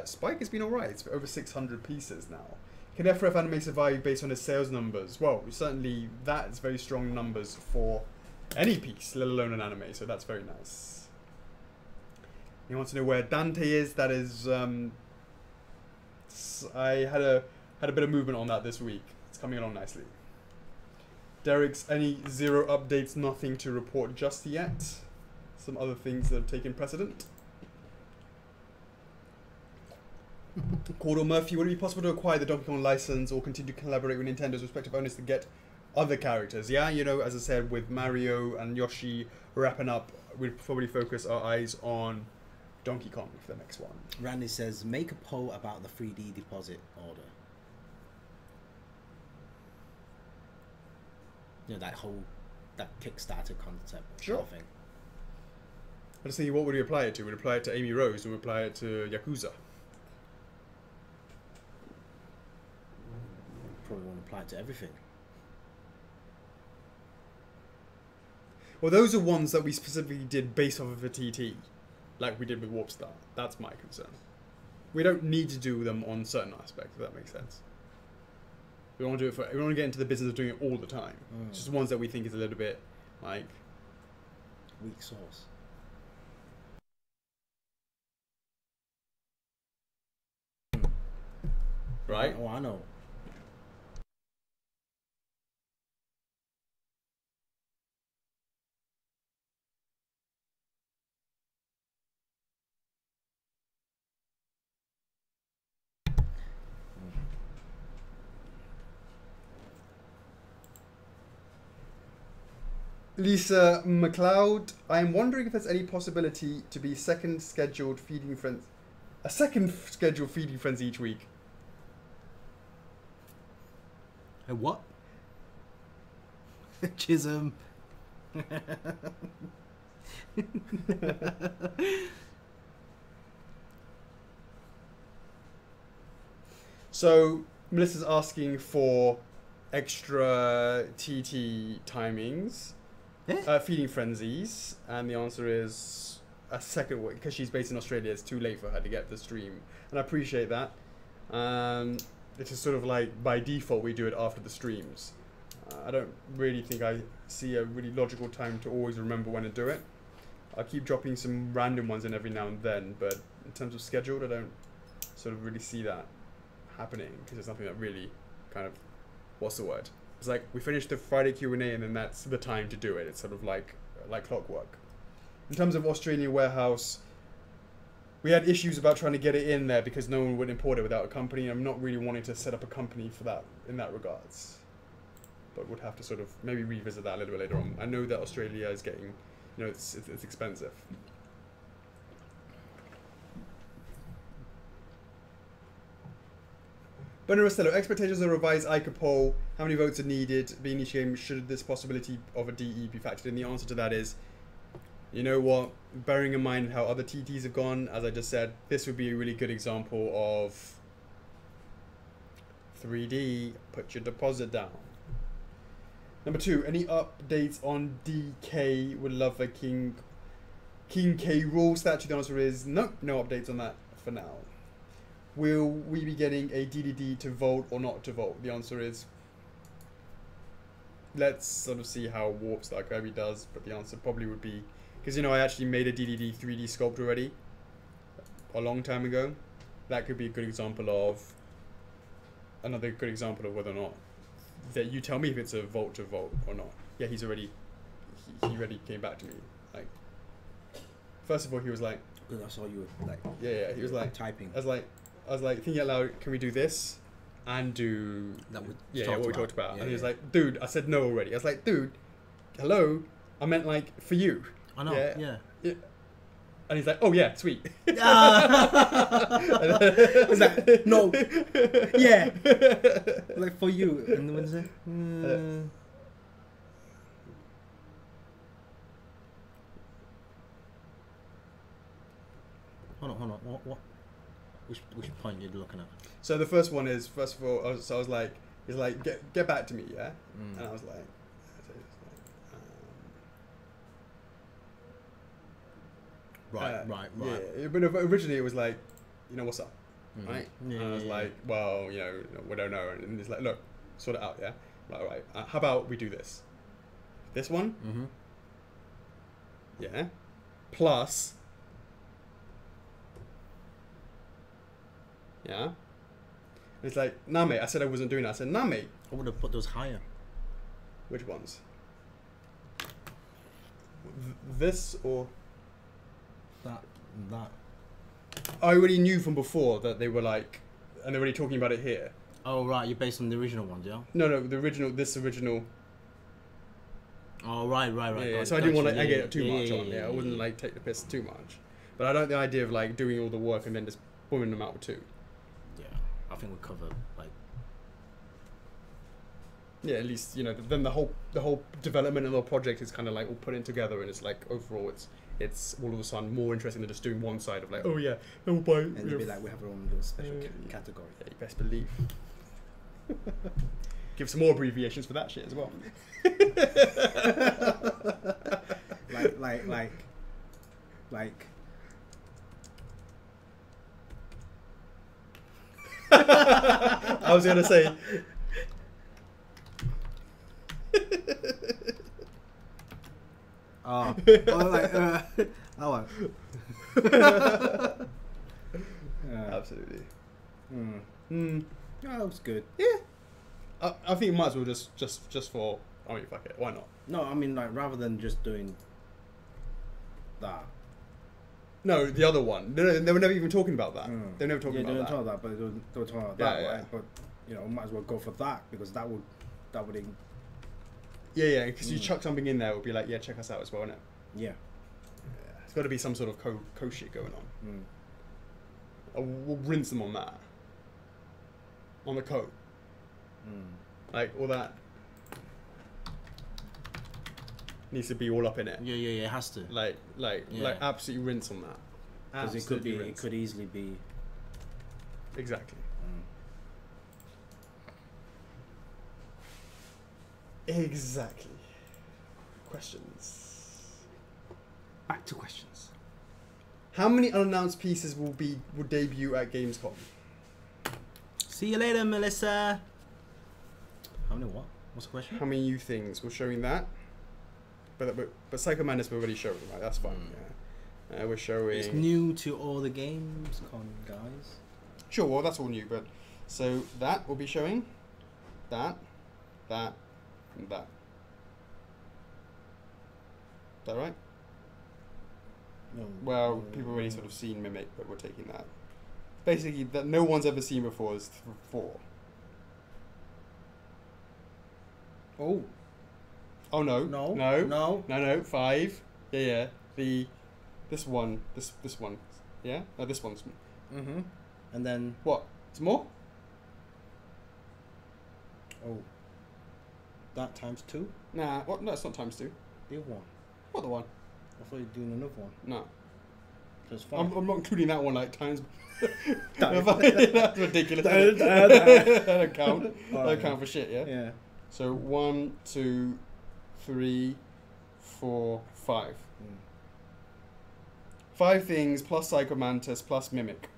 Spike has been alright. It's over 600 pieces now. Can F4F anime survive based on its sales numbers? Well, certainly that's very strong numbers for any piece, let alone an anime, so that's very nice. You want to know where Dante is? That is, I had a bit of movement on that this week. It's coming along nicely. Derek's, any zero updates, nothing to report just yet. Some other things that have taken precedent. Cordell Murphy, would it be possible to acquire the Donkey Kong license or continue to collaborate with Nintendo's respective owners to get other characters? Yeah, as I said, with Mario and Yoshi wrapping up, we'd probably focus our eyes on Donkey Kong for the next one. Randy says, make a poll about the 3D deposit order. You know, that Kickstarter concept. Sure. Kind of thing. I was thinking, what would we apply it to? Would we apply it to Amy Rose, or would we apply it to Yakuza? Probably want to apply it to everything. Well, those are ones that we specifically did based off of a TT, like we did with Warp Star. That's my concern. We don't need to do them on certain aspects, if that makes sense. We want to do it for. We want to get into the business of doing it all the time. It's just ones that we think is a little bit like weak sauce. Right? Oh, I know. Lisa McLeod, I am wondering if there's any possibility to be a second scheduled feeding frenzy each week. A what? Chisholm. So Melissa's asking for extra TT timings, feeding frenzies, and the answer is a second week because she's based in Australia. It's too late for her to get the stream, and I appreciate that. It is sort of like by default we do it after the streams. I don't really think I see a really logical time to always remember when to do it. I keep dropping some random ones in every now and then, but in terms of scheduled, I don't sort of really see that happening because it's something that really kind of, what's the word? It's like we finish the Friday Q&A and then that's the time to do it. It's sort of like clockwork. In terms of Australian warehouse, we had issues about trying to get it in there because no one would import it without a company. I'm not really wanting to set up a company for that in that regards. But we'd have to sort of maybe revisit that a little bit later on. I know that Australia is getting, you know, it's expensive. Bernard Rostello, expectations of a revised ICA poll. How many votes are needed? Being each game, should this possibility of a DE be factored in? The answer to that is, you know what, bearing in mind how other TTs have gone, as I just said, this would be a really good example of 3D, put your deposit down. Number 2, any updates on DK? Would love a King K rule statue. The answer is no updates on that for now. Will we be getting a DDD to vote or not to vote? The answer is, let's sort of see how Warp Star Kirby does, but the answer probably would be, because you know I actually made a DDD 3D sculpt already a long time ago. That could be a good example of, another good example of whether or not, that you tell me if it's a vote to vote or not. Yeah, he already came back to me. Like, first of all, he was like, because I saw you like, yeah, he was like typing. I was like thinking out loud, can we do this and do That we what we talked about? Yeah, and he was yeah. like, dude, I said no already. I was like, dude, hello, I meant like for you. I know. Yeah. And he's like, oh yeah, sweet. I was like, no. Yeah. Like for you. And the one's like, Hold on. What? Which point you're looking at? So the first one is, first of all, I was like, he's like, get back to me, yeah? And I was like, Right. Yeah, but originally it was like, you know, what's up, right? Yeah, and I was like, well, you know, we don't know. And it's like, look, sort it out, yeah? Like, all right, how about we do this? This one? Mm-hmm. Yeah. Plus. Yeah. And it's like, nah, mate. I said I wasn't doing that. I said, nah, mate. I would have put those higher. Which ones? This or... That. I already knew from before that they were like... And they're already talking about it here. Oh, right. You're based on the original ones, yeah? No, this original... Oh, right. Yeah, so I didn't want to egg it too much on. Yeah, I wouldn't like take the piss too much. But I don't like the idea of like doing all the work and then just booming them out with 2. Yeah, I think we cover like. Yeah, at least then the whole development of the project is kind of like all put in together, and it's like overall it's all of a sudden more interesting than just doing one side of like, oh yeah, we'll buy. And it'll be like we have our own little special category. Yeah, you best believe. Give some more abbreviations for that shit as well. like. I was gonna say. Oh, oh, Absolutely. That was good. Yeah. I think you might as well just for. I mean, fuck it. Why not? No, I mean like rather than just doing that. No, the other one. They were never even talking about that. They were never talking about that. They didn't talk about that, but they were talking about that, right? But might as well go for that because that would. Yeah, because you chuck something in there, it would be like, yeah, check us out as well, innit? Yeah. It's got to be some sort of co shit going on. We'll rinse them on that. On the co. Like all that needs to be all up in it. Yeah, it has to. Like absolutely rinse on that. Because it could easily be. Exactly. Exactly. Questions. Back to questions. How many unannounced pieces will debut at Gamescom? See you later, Melissa. How many what? What's the question? How many new things? We're showing that. But Psycho Madness we're already showing, right? That's fine. Yeah. We're showing. It's new to all the Gamescom guys. Sure, well that's all new, but so that will be showing. That. And that. Is that right? No. Well, people already sort of seen Mimic, but we're taking that. Basically, that no one's ever seen before is 4. Oh. Oh no. No. 5. Yeah. This one. Yeah. No, this one's. And then what? It's more. Oh. That times 2? Nah. What? No, it's not times 2. The other one. What the one? I thought you were doing another one. No. Just 5. I'm not including that one like times. That's That's ridiculous. That don't count. That don't count for shit. Yeah. Yeah. So 1, 2, 3, 4, 5. 5 things plus Psycho Mantis plus Mimic.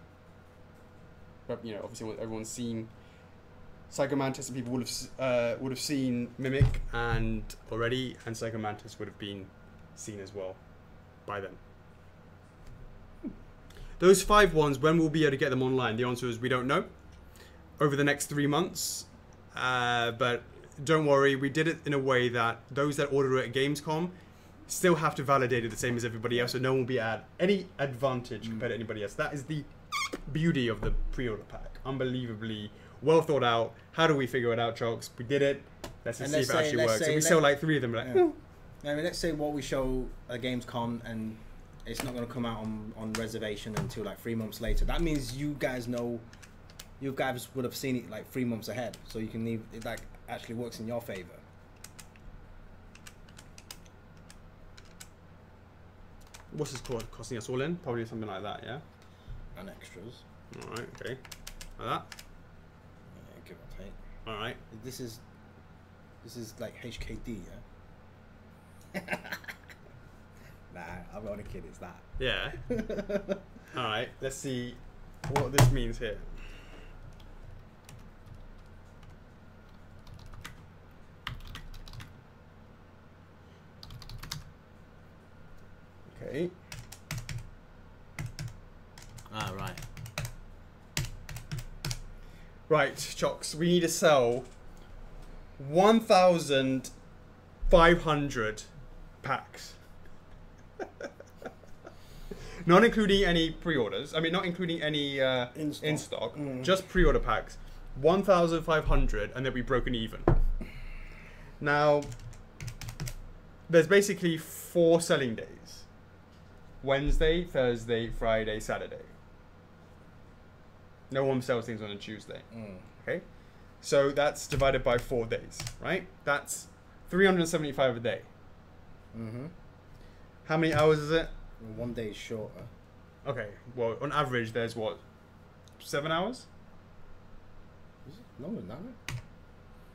But obviously everyone's seen Psycho Mantis, and people would have seen Mimic and Psycho Mantis would have been seen as well by then. Those 5 ones, when we'll be able to get them online? The answer is we don't know. Over the next 3 months, but don't worry, we did it in a way that those that order it at Gamescom still have to validate it the same as everybody else, so no one will be at any advantage compared to anybody else. That is the beauty of the pre-order pack. Unbelievably well thought out. How do we figure it out, Chocks? We did it. Let's see if it actually works. And we sell like 3 of them. Like, I mean, let's say what we show at Gamescom and it's not going to come out on reservation until like 3 months later. That means you guys know, you guys would have seen it like 3 months ahead, so you can leave it like actually works in your favor. what's this costing us all in? Probably something like that, yeah? And extras. Alright, okay. Like that? Yeah, give or take. Alright. This is like HKD, yeah? Nah, I'm only kidding, it's that. Yeah. Alright, let's see what this means here. Okay. Ah, right. Right, Chocks, we need to sell 1,500 packs. Not including any pre-orders. I mean, not including any in stock. Just pre-order packs. 1,500, and then we've broken even. Now, there's basically 4 selling days. Wednesday, Thursday, Friday, Saturday. No one sells things on a Tuesday. Okay? So that's divided by 4 days, right? That's 375 a day. How many hours is it? 1 day is shorter. Okay, well, on average, there's what? 7 hours? Is it longer than that?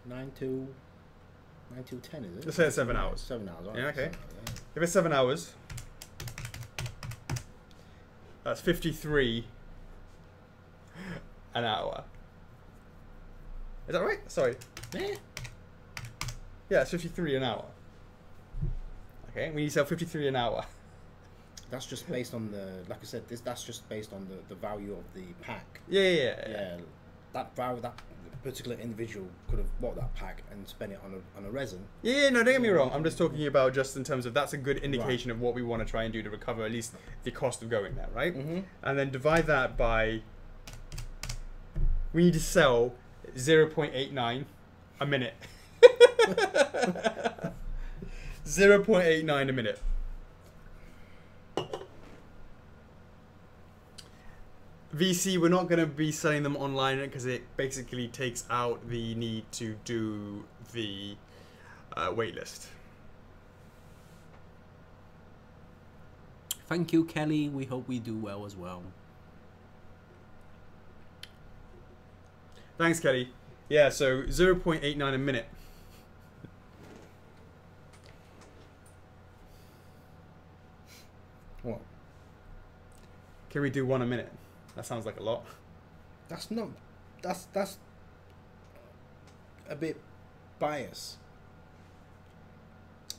9 to 10, is it? Let's say it's 7 hours. 7 hours, right. Yeah, okay. So, If it's 7 hours, that's 53 an hour. Is that right? Sorry. yeah. Yeah, it's 53 an hour. Okay, we need to sell 53 an hour. That's just based on the, like I said, that's just based on the value of the pack. Yeah. That value, that particular individual could have bought that pack and spent it on a resin. Yeah, no, don't get me wrong. I'm just talking about just in terms of that's a good indication of what we want to try and do to recover at least the cost of going there, right? And then divide that by, we need to sell 0.89 a minute. 0.89 a minute. VC, we're not going to be selling them online because it basically takes out the need to do the waitlist. Thank you, Kelly. We hope we do well as well. Thanks, Kelly. Yeah, so 0.89 a minute. What? Can we do 1 a minute? That sounds like a lot. That's not. That's a bit biased.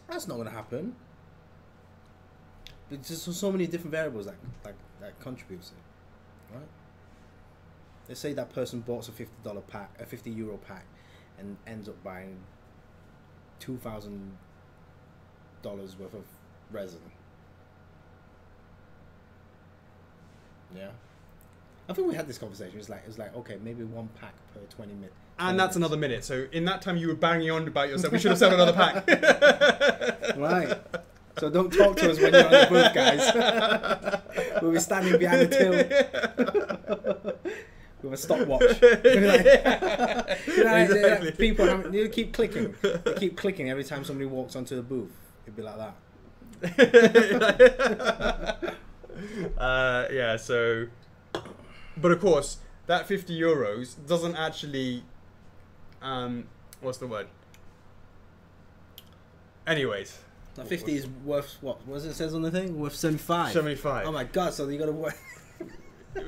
That's not gonna happen. There's just so many different variables that contributes it, right? Let's say that person bought a $50 pack, a €50 pack, and ends up buying $2,000 worth of resin. Yeah. I think we had this conversation. It's like okay, maybe 1 pack per 20 minutes. And that's another minute. So in that time you were banging on about yourself. We should have sold another pack. Right. So don't talk to us when you're on the booth, guys. We'll be standing behind the till with a stopwatch. Exactly. People you keep clicking. They keep clicking every time somebody walks onto the booth. It'd be like that. Yeah, so... But of course, that €50 doesn't actually... what's the word? Anyways. That 50 is worth, what does it says on the thing? Worth 75. 75. Oh my god, so you got to work... So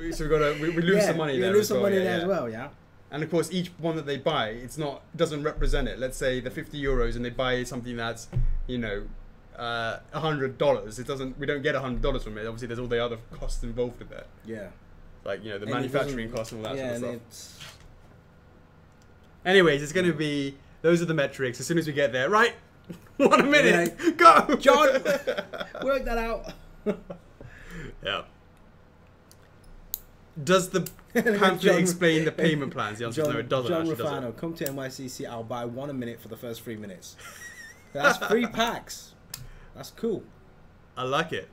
we lose some money there. You lose some money there as well, yeah. And of course, each one that they buy, doesn't represent it. Let's say the €50 and they buy something that's, you know, $100. It doesn't. We don't get $100 from it. Obviously, there's all the other costs involved with it. Yeah. Like, you know, the And manufacturing costs and all that sort of stuff. It's... Anyways, it's going to be, those are the metrics. As soon as we get there, right? 1 a minute. Yeah. Go! John, work that out. Yeah. Does the pamphlet explain the payment plans? The answer is no, it doesn't. John Actually, does Rufano, it? come to NYCC, I'll buy 1 a minute for the first 3 minutes. That's 3 packs. That's cool. I like it.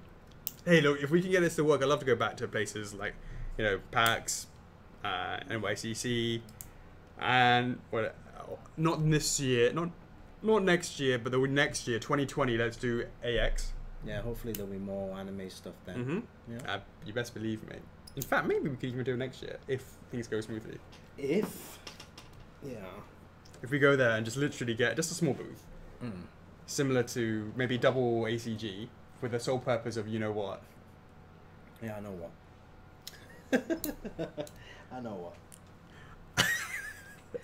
Hey, look, if we can get this to work, I'd love to go back to places like, you know, PAX, NYCC, and what? Not this year, not next year, but the next year, 2020. Let's do AX. Yeah, hopefully there'll be more anime stuff then. Yeah. You best believe me. In fact, maybe we could even do it next year if things go smoothly. Yeah. If we go there and just literally get just a small booth, similar to maybe double ACG, with the sole purpose of you know what. Yeah, I know what. I know what.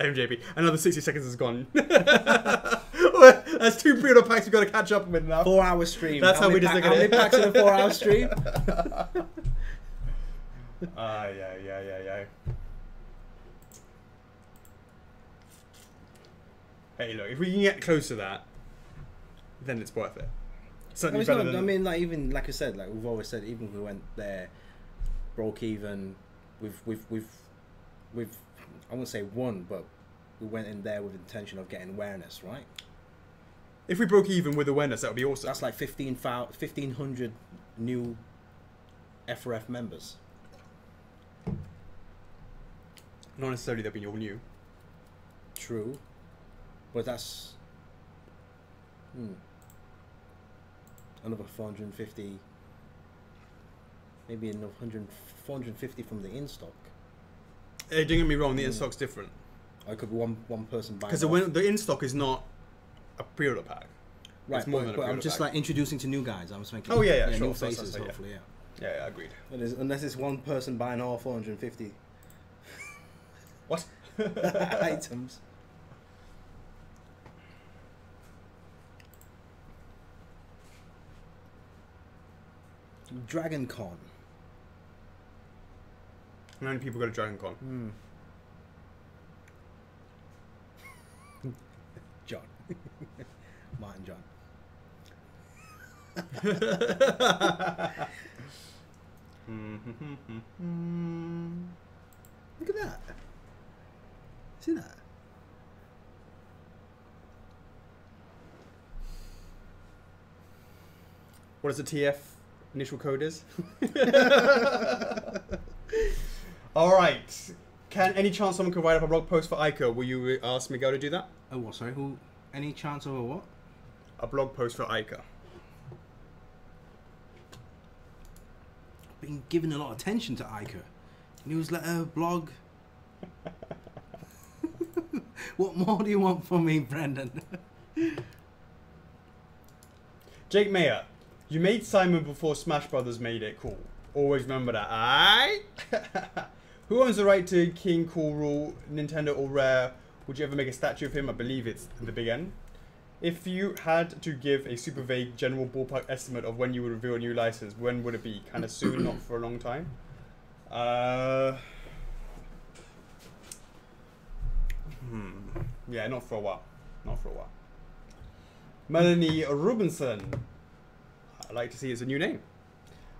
MJP, another 60 seconds is gone. That's 2 pre-order packs we've got to catch up with now. 4-hour stream. That's how we just look at it. How many packs in a 4-hour stream? Yeah. Hey, look, if we can get close to that, then it's worth it. Certainly better than... I mean, like even like I said, like we've always said, even if we went there, broke even, we've I wouldn't say won, but we went in there with the intention of getting awareness, right? If we broke even with awareness, that would be awesome. That's like 1,500 new F4F members. Not necessarily they'll be all new. True, but that's another 450. Maybe another 450 from the in stock. Hey, don't get me wrong, the in stock's different. Or it could be one person buying. Because the in stock is not a pre-order pack. Right, it's more than a but I'm pre-order just pack. like introducing to new guys. I was thinking. Oh yeah, sure. New faces, yeah. hopefully, yeah. Yeah, agreed. Unless it's one person buying all 450 What? items. Dragon Con. How many people go to Dragon Con? John. Martin John. Look at that. See that? What is the TF initial code is? All right. Any chance someone could write up a blog post for Ica? Will you ask Miguel to do that? Oh, what? Sorry, who? Any chance of a what? A blog post for Ica. Been giving a lot of attention to Ica. Newsletter, blog. What more do you want from me, Brendan? Jake Mayer, you made Simon before Smash Brothers made it cool. Always remember that, aight? Who owns the right to King Cool Rule, Nintendo or Rare? Would you ever make a statue of him? I believe it's the Big N. If you had to give a super vague general ballpark estimate of when you would reveal a new license, when would it be? Kind of soon, not for a long time? Yeah, not for a while. Not for a while. Melanie Rubinson. I'd like to see it's a new name.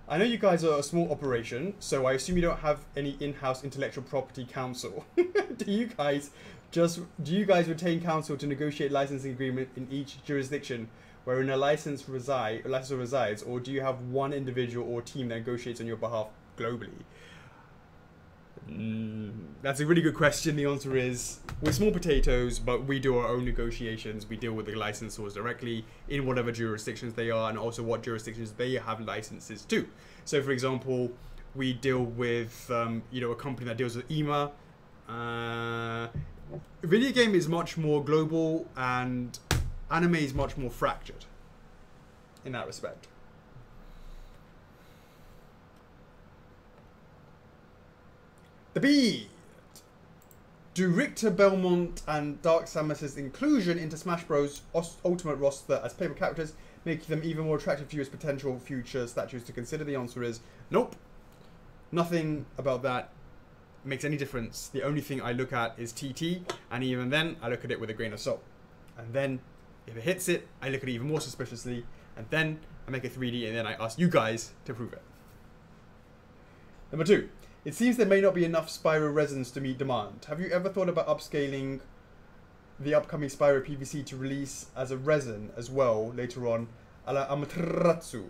I know you guys are a small operation, so I assume you don't have any in-house intellectual property counsel. Do you guys retain counsel to negotiate licensing agreement in each jurisdiction wherein a license resides, or do you have one individual or team that negotiates on your behalf globally? That's a really good question. The answer is we're small potatoes, but we do our own negotiations. We deal with the licensors directly in whatever jurisdictions they are, and also what jurisdictions they have licenses to. So, for example, we deal with a company that deals with EMA. Video game is much more global, and anime is much more fractured in that respect. The Beat. Do Richter Belmont and Dark Samus's inclusion into Smash Bros. Ultimate roster as playable characters make them even more attractive to you as potential future statues to consider? The answer is nope. Nothing about that makes any difference. The only thing I look at is TT, and even then I look at it with a grain of salt. And then if it hits it, I look at it even more suspiciously, and then I make it 3D, and then I ask you guys to prove it. Number 2. It seems there may not be enough Spyro resins to meet demand. Have you ever thought about upscaling the upcoming Spyro PVC to release as a resin as well later on, a la Amaterasu?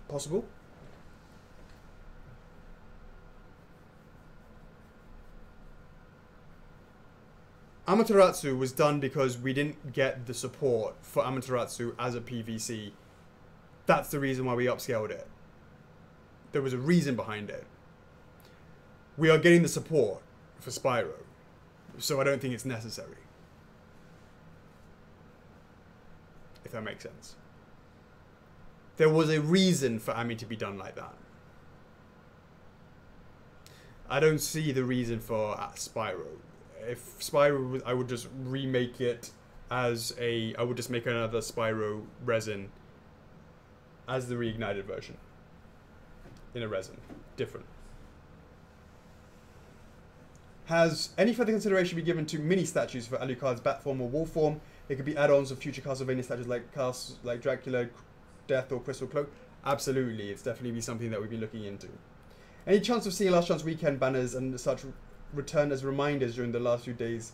Possible? Amaterasu was done because we didn't get the support for Amaterasu as a PVC. That's the reason why we upscaled it. There was a reason behind it. We are getting the support for Spyro, so I don't think it's necessary. If that makes sense. There was a reason for Ami to be done like that. I don't see the reason for Spyro. If Spyro, I would just remake it as I would just make another Spyro resin as the reignited version. In a resin. Different. Has any further consideration been given to mini statues for Alucard's bat form or wolf form? They could be add-ons of future Castlevania statues like Dracula, Death, or Crystal Cloak. Absolutely, it's definitely something that we've been looking into. Any chance of seeing Last Chance Weekend banners and such return as reminders during the last few days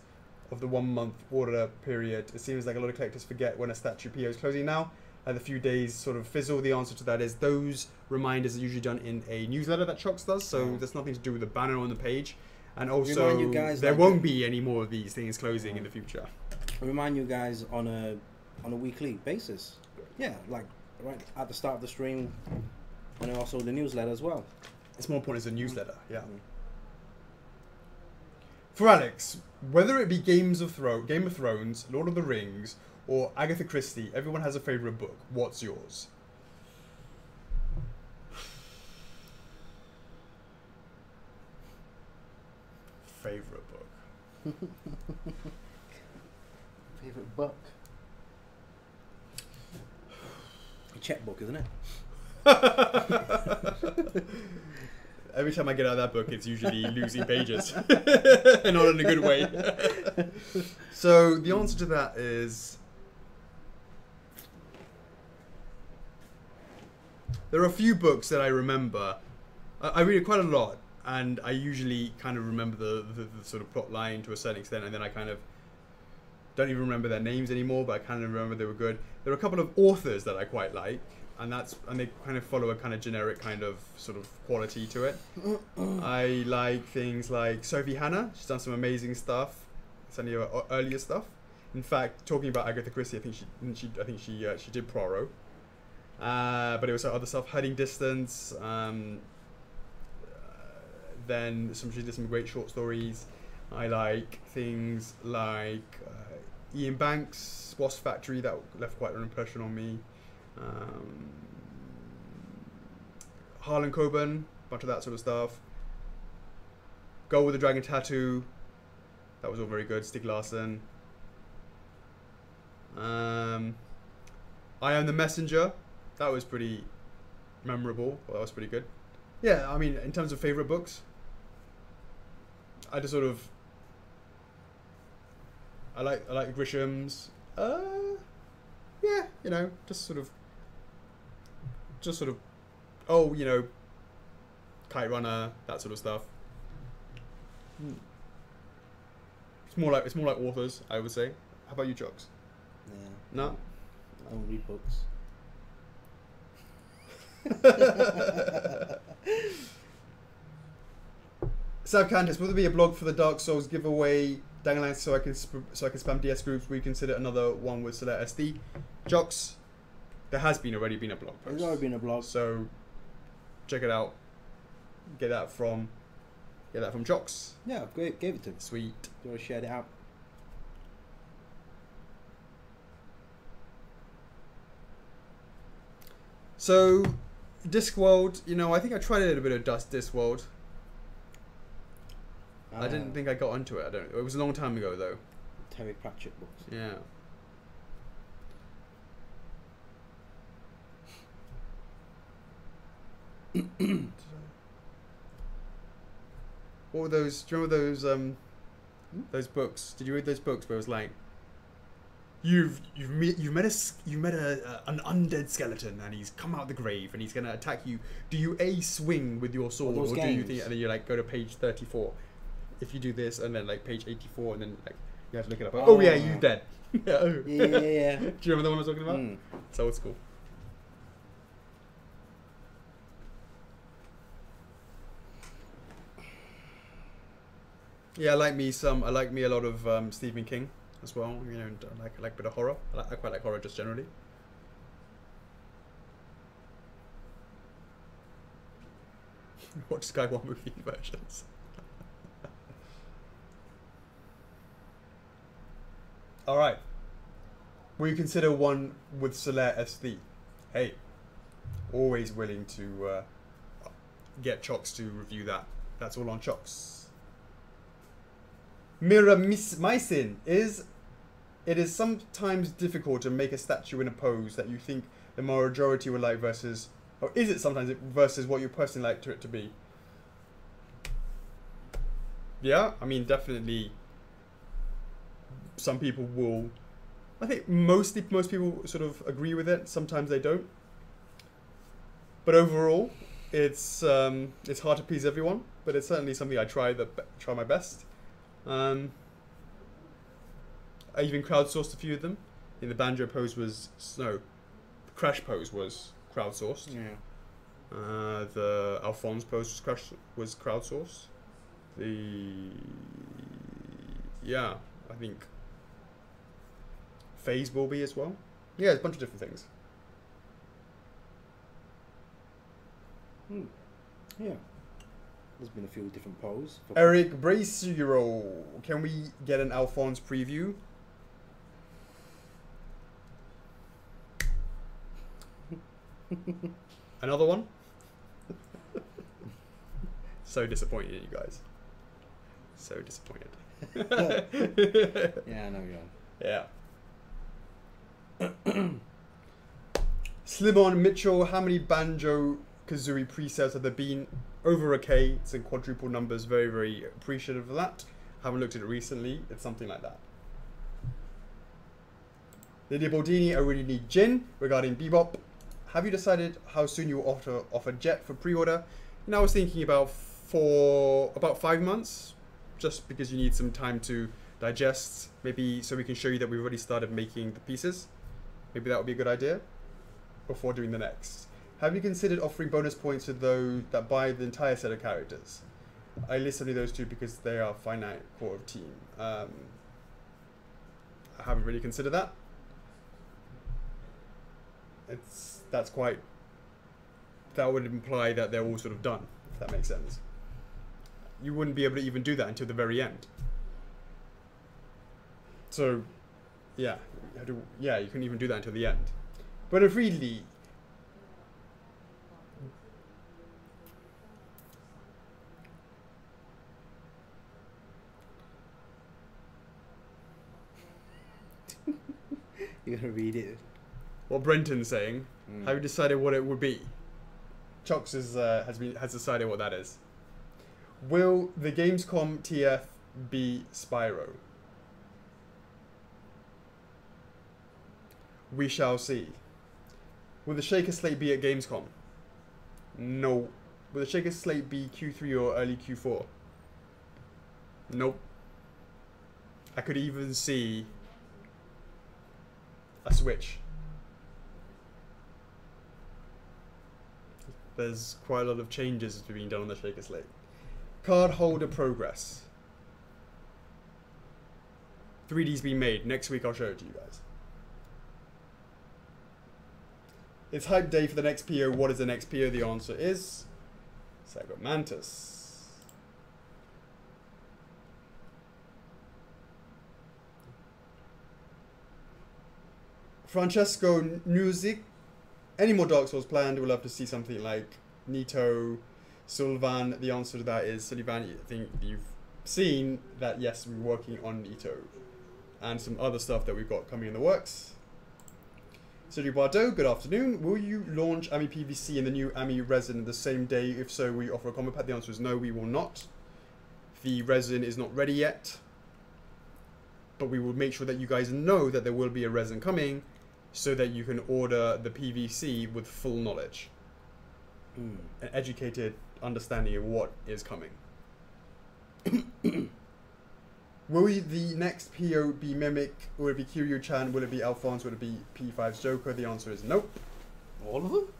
of the 1 month order period. It seems like a lot of collectors forget when a statue PO is closing now. The few days sort of fizzle. The answer to that is those reminders are usually done in a newsletter that Chocks does, so there's nothing to do with the banner on the page. And also, Remind you guys, there like, won't be any more of these things closing in the future. Remind you guys on a weekly basis. Yeah, like right at the start of the stream, and also the newsletter as well. It's more important as a newsletter, yeah. For Alex, whether it be Game of Thrones, Lord of the Rings, or Agatha Christie, everyone has a favourite book. What's yours? Favourite book. Favorite book. A checkbook, isn't it? Every time I get out of that book, it's usually losing pages. And not in a good way. So the answer to that is... there are a few books that I remember. I read it quite a lot, and I usually kind of remember the sort of plot line to a certain extent, and then I kind of don't even remember their names anymore, but I kind of remember they were good. There are a couple of authors that I quite like, and they kind of follow a kind of generic kind of sort of quality to it. I like things like Sophie Hannah. She's done some amazing stuff. Some of her earlier stuff. In fact, talking about Agatha Christie, I think she did Poirot. But it was other stuff, Hiding Distance. Then she did some great short stories. I like things like Ian Banks' Wasp Factory, that left quite an impression on me. Harlan Coben, a bunch of that sort of stuff. Girl with the Dragon Tattoo, that was all very good. Stieg Larsson. I Am the Messenger, that was pretty memorable. Well, that was pretty good. Yeah, I mean, in terms of favourite books, I just sort of... I like Grisham's. Yeah, you know, just sort of... Oh, you know, Kite Runner, that sort of stuff. It's more like authors, I would say. How about you, Chocks? Yeah. No? I don't read books. Sav Candice, will there be a blog for the Dark Souls giveaway? Dangalang, so I can spam DS groups. We consider another one with Select SD. Chocks, there has already been a blog post. There's already been a blog. So check it out. Get that from Chocks. Yeah, great. Gave it to him. Sweet. You want to share it out? So, Discworld, you know, I think I tried a little bit of Discworld. I didn't think I got onto it. It was a long time ago, though. Terry Pratchett books. Yeah. What were those? Do you remember those books? Did you read those books where it was like, you've met an undead skeleton and he's come out of the grave and he's gonna attack you. Do you swing with your sword, or do you think? And then you like go to page 34. If you do this, and then like page 84, and then like you have to look it up. Oh yeah, you dead. Yeah. Do you remember the one I was talking about? It's old school. Yeah, I like me a lot of Stephen King as well. You know, and I like a bit of horror. I quite like horror just generally. Watch Sky One movie versions. All right. Will you consider one with Select SD? Hey, always willing to get Chocks to review that. That's all on Chocks. Mira Mycin, it is sometimes difficult to make a statue in a pose that you think the majority would like versus, or is it sometimes versus what you personally like it to be? Yeah, I mean, definitely. Some people will. I think most people sort of agree with it. Sometimes they don't. But overall, it's hard to please everyone. But it's certainly something I try my best. I even crowdsourced a few of them. I think the banjo pose was no, the crash pose was crowdsourced. Yeah. The Alphonse pose was crowdsourced. I think Phase will be as well. Yeah, there's a bunch of different things. Yeah. There's been a few different poses. Eric Bracero, can we get an Alphonse preview? Another one? So disappointed in you guys. So disappointed. Yeah, I know you are. Yeah. Slimon Mitchell, how many Banjo Kazooie presets have there been? Over a K. It's in quadruple numbers. Very, very appreciative of that. Haven't looked at it recently. It's something like that. Lydia Baldini, I really need Jin. Regarding Bebop, have you decided how soon you will offer Jet for pre-order? I was thinking about 5 months, just because you need some time to digest. Maybe so we can show you that we've already started making the pieces. Maybe that would be a good idea before doing the next. Have you considered offering bonus points to those that buy the entire set of characters? I list only those two because they are finite core of team. I haven't really considered that. That would imply that they're all sort of done, if that makes sense. You wouldn't be able to even do that until the very end. So, yeah, you couldn't even do that until the end. But if really, You're gonna read it. what Brenton's saying, have you decided what it would be? Chocks has decided what that is. Will the Gamescom TF be Spyro? We shall see. Will the Shaker Slate be at Gamescom? No. Will the Shaker Slate be Q3 or early Q4? Nope. I could even see a Switch. There's quite a lot of changes being done on the Shaker Slate. Card holder progress. 3D's been made. Next week I'll show it to you guys. It's hype day for the next PO. What is the next PO? The answer is Sega Mantis. Francesco Music. Any more Dark Souls planned? We'll have to see something like Nito, Sylvan. The answer to that is Sylvan. I think you've seen that, yes, we're working on Nito and some other stuff that we've got coming in the works. Sergio Bardo, good afternoon. Will you launch AMI PVC and the new AMI resin the same day? If so, will you offer a combo pack? The answer is no, we will not. The resin is not ready yet, but we will make sure that you guys know that there will be a resin coming so that you can order the PVC with full knowledge. An educated understanding of what is coming. Will the next PO be Mimic? Will it be Kiryu-chan? Will it be Alphonse? Will it be P5's Joker? The answer is nope. All of them?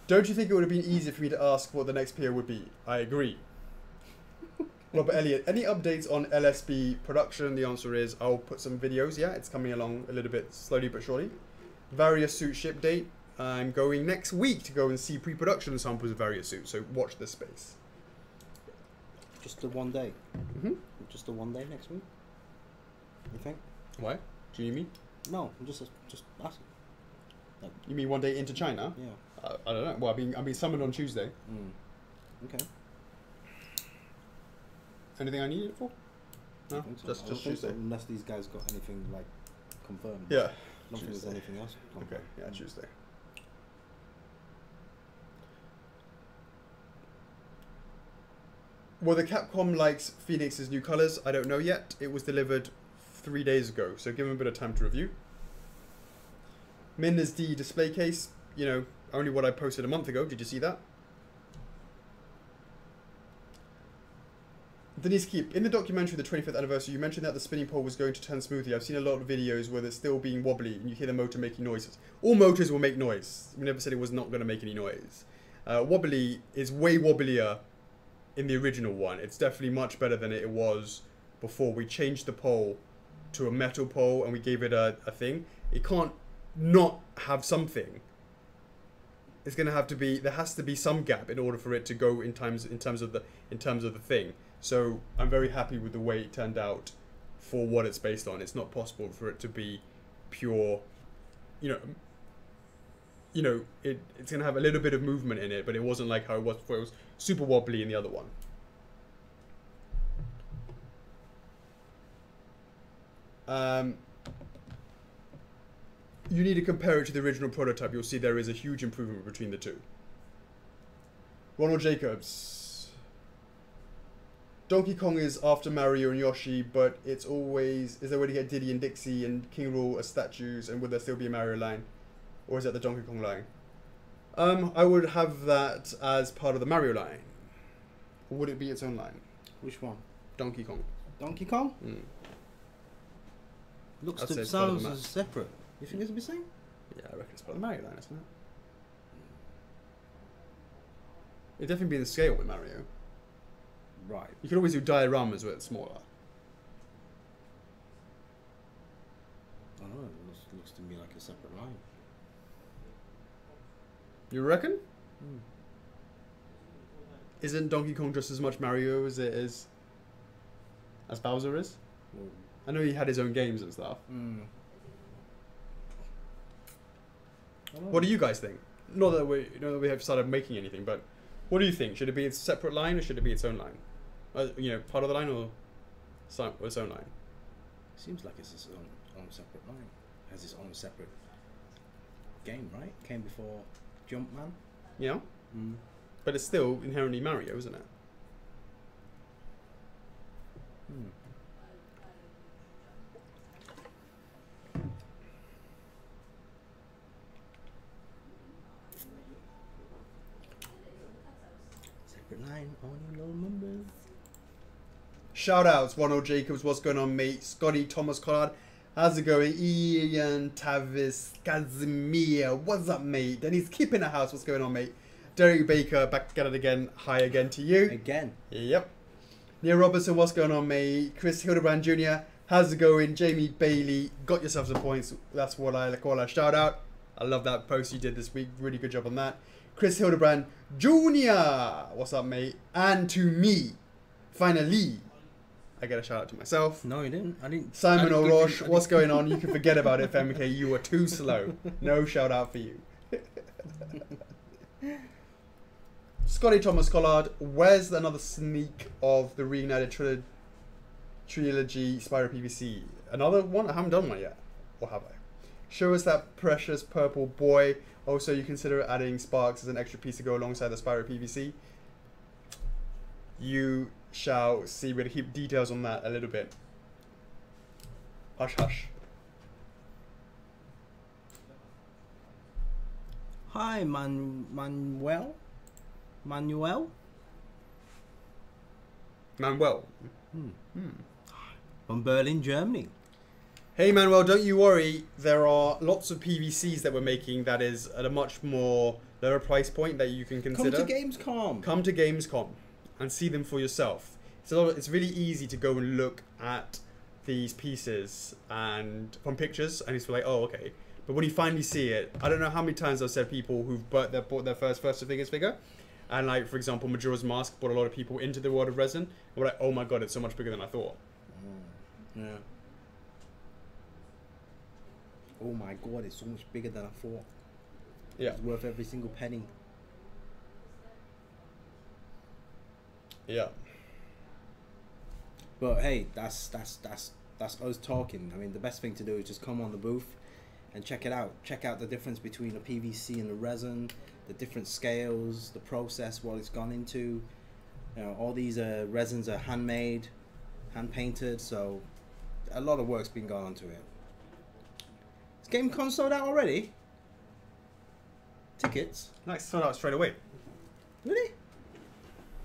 Don't you think it would have been easier for me to ask what the next PO would be? I agree. Robert Elliott, any updates on LSB production? The answer is I'll put some videos. Yeah, it's coming along a little bit slowly but surely. Various suit ship date. I'm going next week to go and see pre-production samples of various suits, so watch this space. Just the one day? Mm-hmm. Just the one day next week? You think? Why? Do you mean? No, I'm just asking. Like, you mean one day into China? Yeah. I don't know. Well, I'm being summoned on Tuesday. Okay. Anything I need it for? No, So. just Tuesday. So, unless these guys got anything like confirmed. Yeah. I don't think there's anything else confirmed. Okay. Yeah, Tuesday. Whether Capcom likes Phoenix's new colors, I don't know yet. It was delivered 3 days ago, so give them a bit of time to review. Minna's D display case, only what I posted a month ago. Did you see that? Denise Keep, in the documentary, the 25th anniversary, you mentioned that the spinning pole was going to turn smoothly. I've seen a lot of videos where it's still being wobbly and you hear the motor making noises. All motors will make noise. We never said it was not going to make any noise. Wobbly is way wobblier in the original one. It's definitely much better than it was before. We changed the pole to a metal pole and we gave it a thing. It can't not have something. It's going to have to be, there has to be some gap in order for it to go in terms of the thing. So I'm very happy with the way it turned out for what it's based on. It's not possible for it to be pure, it's going to have a little bit of movement in it, but it wasn't like how it was before. It was super wobbly in the other one. You need to compare it to the original prototype. You'll see there is a huge improvement between the two. Ronald Jacobs. Donkey Kong is after Mario and Yoshi, but is there a way to get Diddy and Dixie and King Rool as statues, and would there still be a Mario line? Or is that the Donkey Kong line? I would have that as part of the Mario line. Or would it be its own line? Which one? Donkey Kong. Donkey Kong? Mm. Looks I'd to say it's part of the sounds separate. You think it's the same? Yeah, I reckon it's part of the Mario line, isn't it? It'd definitely be in the scale with Mario. Right. You could always do dioramas where it's smaller. I don't know. It looks to me like a separate line. You reckon? Mm. Isn't Donkey Kong just as much Mario as it is as Bowser is? Well, I know he had his own games and stuff. mm. What do you guys think? Not that we have started making anything, but what do you think? Should it be its separate line or should it be its own line? Part of the line or its own line? Seems like it's its own separate line. It has its own separate game, right? Came before Jumpman. Yeah, Mm. but it's still inherently Mario, isn't it? Hmm. Separate line, only low numbers. Shout outs, Ronald Jacobs, what's going on, mate? Scotty, Thomas Collard, how's it going? Ian Tavis, Kazimir, what's up, mate? Denny's keeping the house, what's going on, mate? Derek Baker, back at it again. Hi again to you. Again. Yep. Neil Robertson, what's going on, mate? Chris Hildebrand Jr., how's it going? Jamie Bailey, got yourself some points. That's what I call a shout out. I love that post you did this week. Really good job on that. Chris Hildebrand Jr., what's up, mate? And to me, finally, I get a shout out to myself. No, you didn't. I didn't. Simon I didn't Orosh, give you- what's going on? You can forget about it, FMK. You were too slow. No shout out for you. Scotty Thomas Collard, where's another sneak of the reunited trilogy Spyro PVC? Another one? I haven't done one yet. Or have I? Show us that precious purple boy. Also, you consider adding Sparks as an extra piece to go alongside the Spyro PVC? You shall see. We're going to keep details on that a little bit. Hush, hush. Hi, Manuel. Manuel? From Berlin, Germany. Hey Manuel, don't you worry. There are lots of PVCs that we're making that is at a much more lower price point that you can consider. Come to Gamescom. Come to Gamescom and see them for yourself. So it's really easy to go and look at these pieces and from pictures and it's like, oh, okay. But when you finally see it, I don't know how many times I've said people who've bought their first figures figure. And like, for example, Majora's Mask brought a lot of people into the world of resin. And we're like, oh my god, it's so much bigger than I thought. Yeah. Oh my god, it's so much bigger than I thought. Yeah. It's worth every single penny. Yeah. But hey, that's us talking. I mean, the best thing to do is just come on the booth and check it out. Check out the difference between the PVC and the resin, the different scales, the process, what it's gone into. You know, all these resins are handmade, hand painted, so a lot of work's been gone onto it. Is GameCon sold out already? Tickets? Nice, sold out straight away. Really?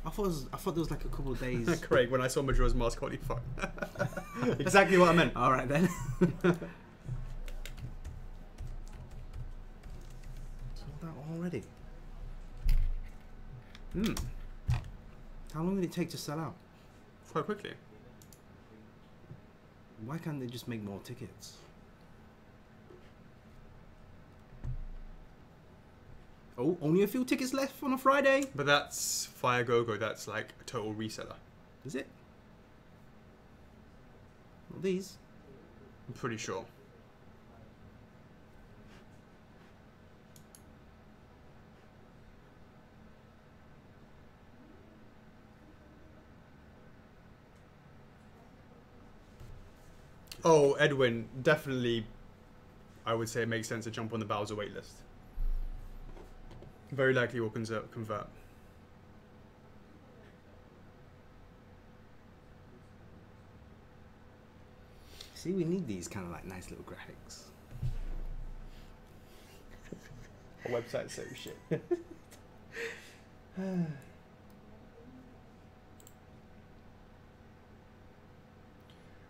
I thought there was like a couple of days. Craig, when I saw Majora's Mask, holy fuck. Exactly what I meant. All right then. Sold out already. How long did it take to sell out? Quite quickly. Why can't they just make more tickets? Oh, only a few tickets left on a Friday. But that's Fire Go-Go. That's like a total reseller. Is it? Not these. I'm pretty sure. Oh, Edwin, definitely, I would say it makes sense to jump on the Bowser waitlist. Very likely will convert. See, we need these kind of like nice little graphics. Our website's so shit.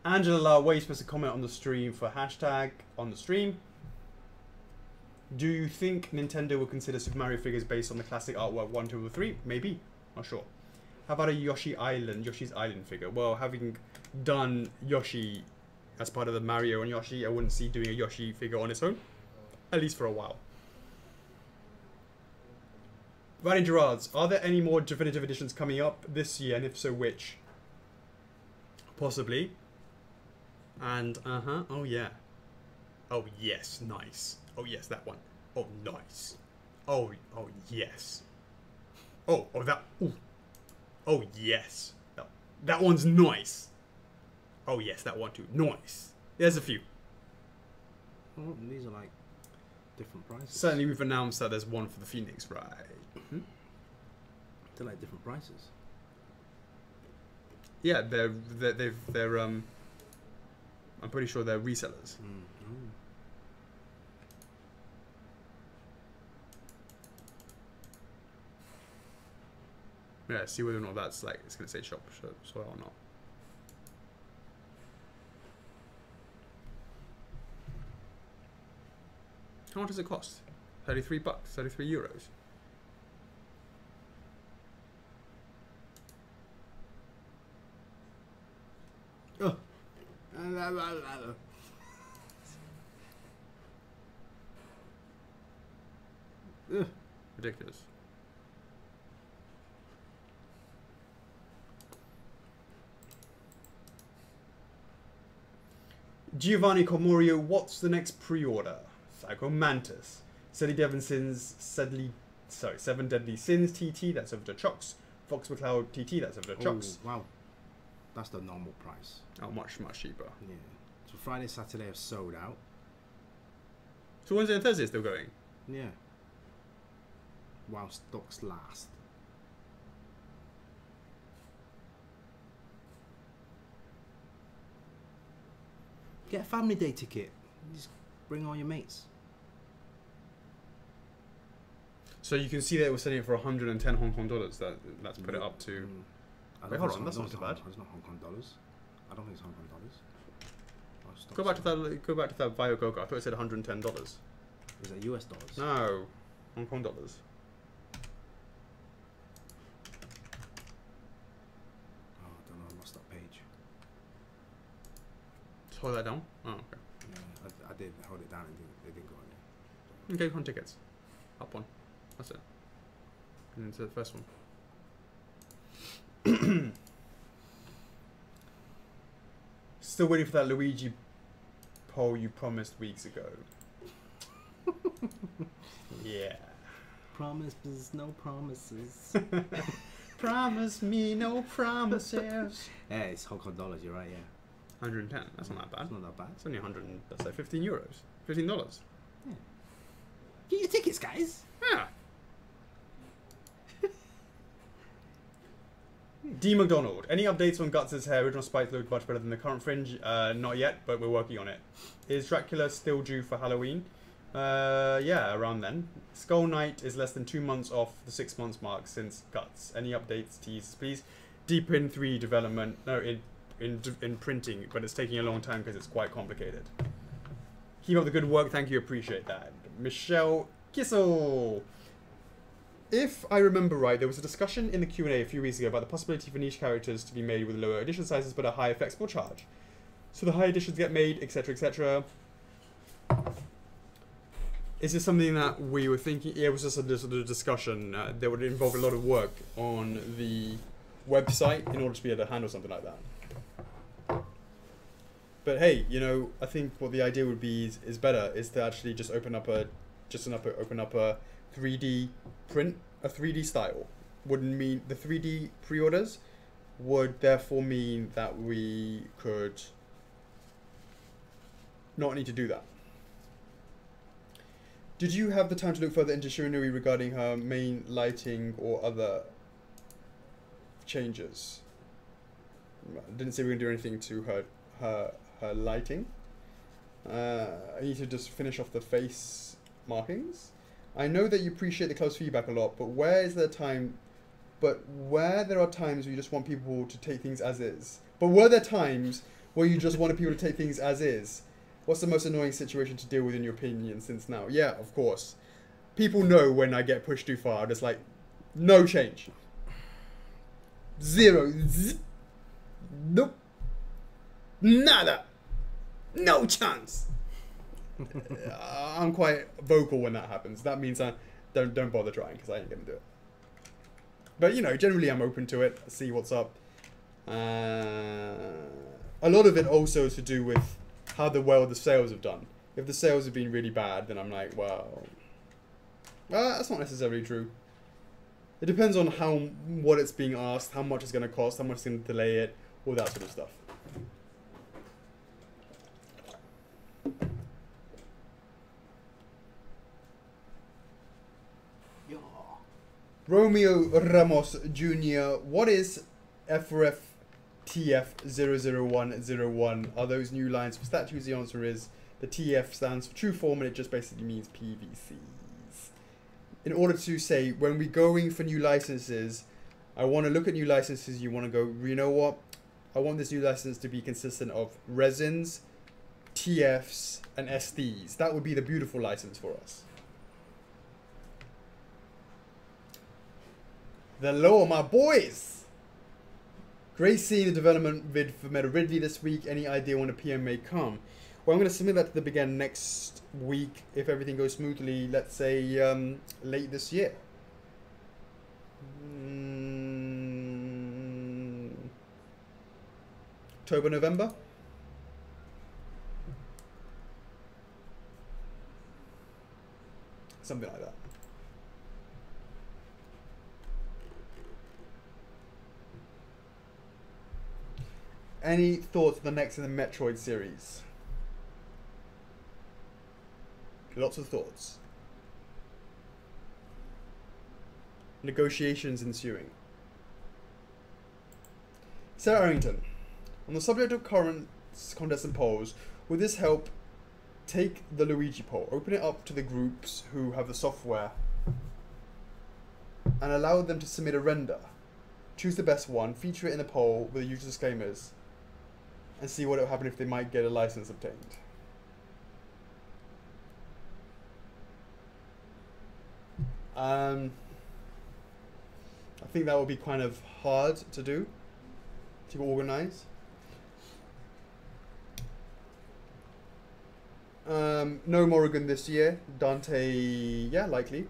Angela, where are you supposed to comment on the stream for hashtag on the stream? Do you think Nintendo will consider Super Mario figures based on the classic artwork 1, 2, or 3? Maybe. Not sure. How about a Yoshi's Island figure? Well, having done Yoshi as part of the Mario and Yoshi, I wouldn't see doing a Yoshi figure on its own. At least for a while. Ryan Gerards, are there any more definitive editions coming up this year? And if so, which? Possibly. And, oh yeah. Oh yes, nice. Oh yes, that one. Oh, nice. Oh yes. Oh, that, ooh. Oh yes. That one's nice. Oh yes, that one too. Nice. There's a few. Oh, these are like different prices. Certainly we've announced that there's one for the Phoenix, right? They're like different prices. Yeah, they're I'm pretty sure they're resellers. Yeah, see whether or not that's like, it's going to say shop soil or not. How much does it cost? 33 bucks, 33 euros. Oh. Ridiculous. Giovanni Comorio, what's the next pre-order? Psycho Mantis. Seven Deadly Sins TT, that's over to Chocks. Fox McCloud TT, that's over to Chocks. Oh, wow. That's the normal price. Oh, much cheaper. Yeah. So Friday, Saturday are sold out. So Wednesday and Thursday are still going? Yeah. While stocks last. Get a family day ticket. Just bring all your mates. So you can see that we're selling it for 110 Hong Kong dollars. Let's put it up to. Wait, hold on, that's not too bad. It's not Hong Kong dollars. I don't think it's Hong Kong dollars. Go back to that. Go back to that Vio Gogo. I thought it said $110. Is that US dollars? No, Hong Kong dollars. Oh, I don't know. I lost that page. Just hold that down. Oh, okay. Yeah, I did hold it down and it didn't go in Okay, on tickets. Up one. That's it. And into the first one. Still waiting for that Luigi poll you promised weeks ago. Yeah. Promises, no promises. Promise me no promises. Yeah, it's Hong Kong dollars. You're right. Yeah. 110. That's not that bad. It's not that bad. It's only 100. That's like 15 euros. $15. Yeah. Get your tickets, guys. Yeah. D. McDonald, any updates on Guts' hair? Original Spike looked much better than the current fringe. Not yet, but we're working on it. Is Dracula still due for Halloween? Yeah, around then. Skull Knight is less than 2 months off the 6 months mark since Guts. Any updates, tease, please? Deep in 3 development, no, in printing, but it's taking a long time because it's quite complicated. Keep up the good work, thank you, appreciate that. Michelle Kissel. If I remember right, there was a discussion in the Q&A a few weeks ago about the possibility for niche characters to be made with lower edition sizes but a higher flexible charge. So the high editions get made, etc., etc. Is this something that we were thinking? Yeah, it was just a discussion that would involve a lot of work on the website in order to be able to handle something like that. But hey, you know, I think what the idea would be is better, is to actually just open up a 3D print, a 3D style. Wouldn't mean the 3D pre-orders would therefore mean that we could not need to do that. Did you have the time to look further into Shiranui regarding her main lighting or other changes? I didn't say we were going to do anything to her lighting. I need to just finish off the face markings. I know that you appreciate the close feedback a lot, but where there are times where you just want people to take things as is. But were there times where you just wanted people to take things as is? What's the most annoying situation to deal with in your opinion since now? Yeah, of course. People know when I get pushed too far. I'm just like, no change. Zero. Nope. Nada. No chance. I'm quite vocal when that happens. That means I don't bother trying because I ain't gonna do it. But you know, generally I'm open to it. See what's up. A lot of it also is to do with how the sales have done. If the sales have been really bad, then I'm like, well, that's not necessarily true. It depends on what it's being asked, how much it's going to cost, how much it's going to delay it, all that sort of stuff. Yeah. Romeo Ramos Jr., what is F4F TF00101? Are those new lines for statues? The answer is the TF stands for true form and it just basically means PVCs. In order to say, when we're going for new licenses, I want to look at new licenses, you want to go, you know what? I want this new license to be consistent of resins, TFs, and SDs. That would be the beautiful license for us. Hello, my boys! Great seeing the development vid for Meta Ridley this week. Any idea when a PM may come? Well, I'm going to submit that to the beginning next week if everything goes smoothly. Let's say late this year. October, November. Something like that. Any thoughts on the next in the Metroid series? Lots of thoughts. Negotiations ensuing. Sarah Arrington. On the subject of current contests and polls, would this help take the Luigi poll, open it up to the groups who have the software, and allow them to submit a render? Choose the best one, feature it in the poll with the user disclaimers, and see what will happen if they might get a license obtained. I think that would be kind of hard to do, to organize. No Morrigan this year. Dante, yeah, likely.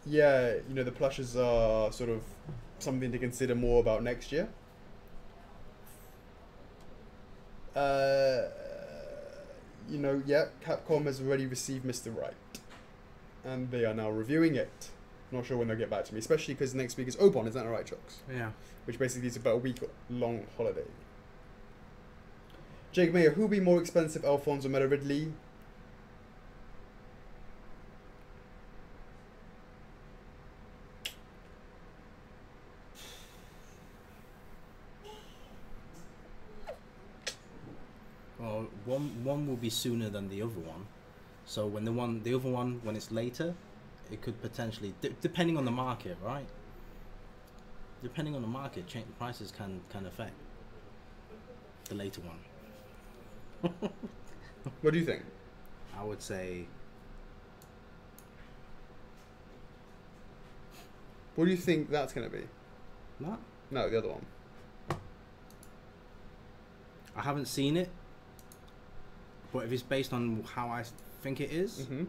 Yeah, you know, the plushes are sort of something to consider more about next year. You know, yeah, Capcom has already received Mr. Right, and they are now reviewing it. Not sure when they'll get back to me, especially because next week is Obon, isn't that right, Chocks? Yeah. Which basically is about a week-long holiday. Jake Mayer, who will be more expensive, Alphonse or Meta Ridley? Or one will be sooner than the other one. So when the other one, when it's later, it could potentially, depending on the market, right? Depending on the market, prices can affect the later one. What do you think? I would say, What do you think that's going to be? no, No, the other one. I haven't seen it, but if it's based on how I think it is, Mm-hmm.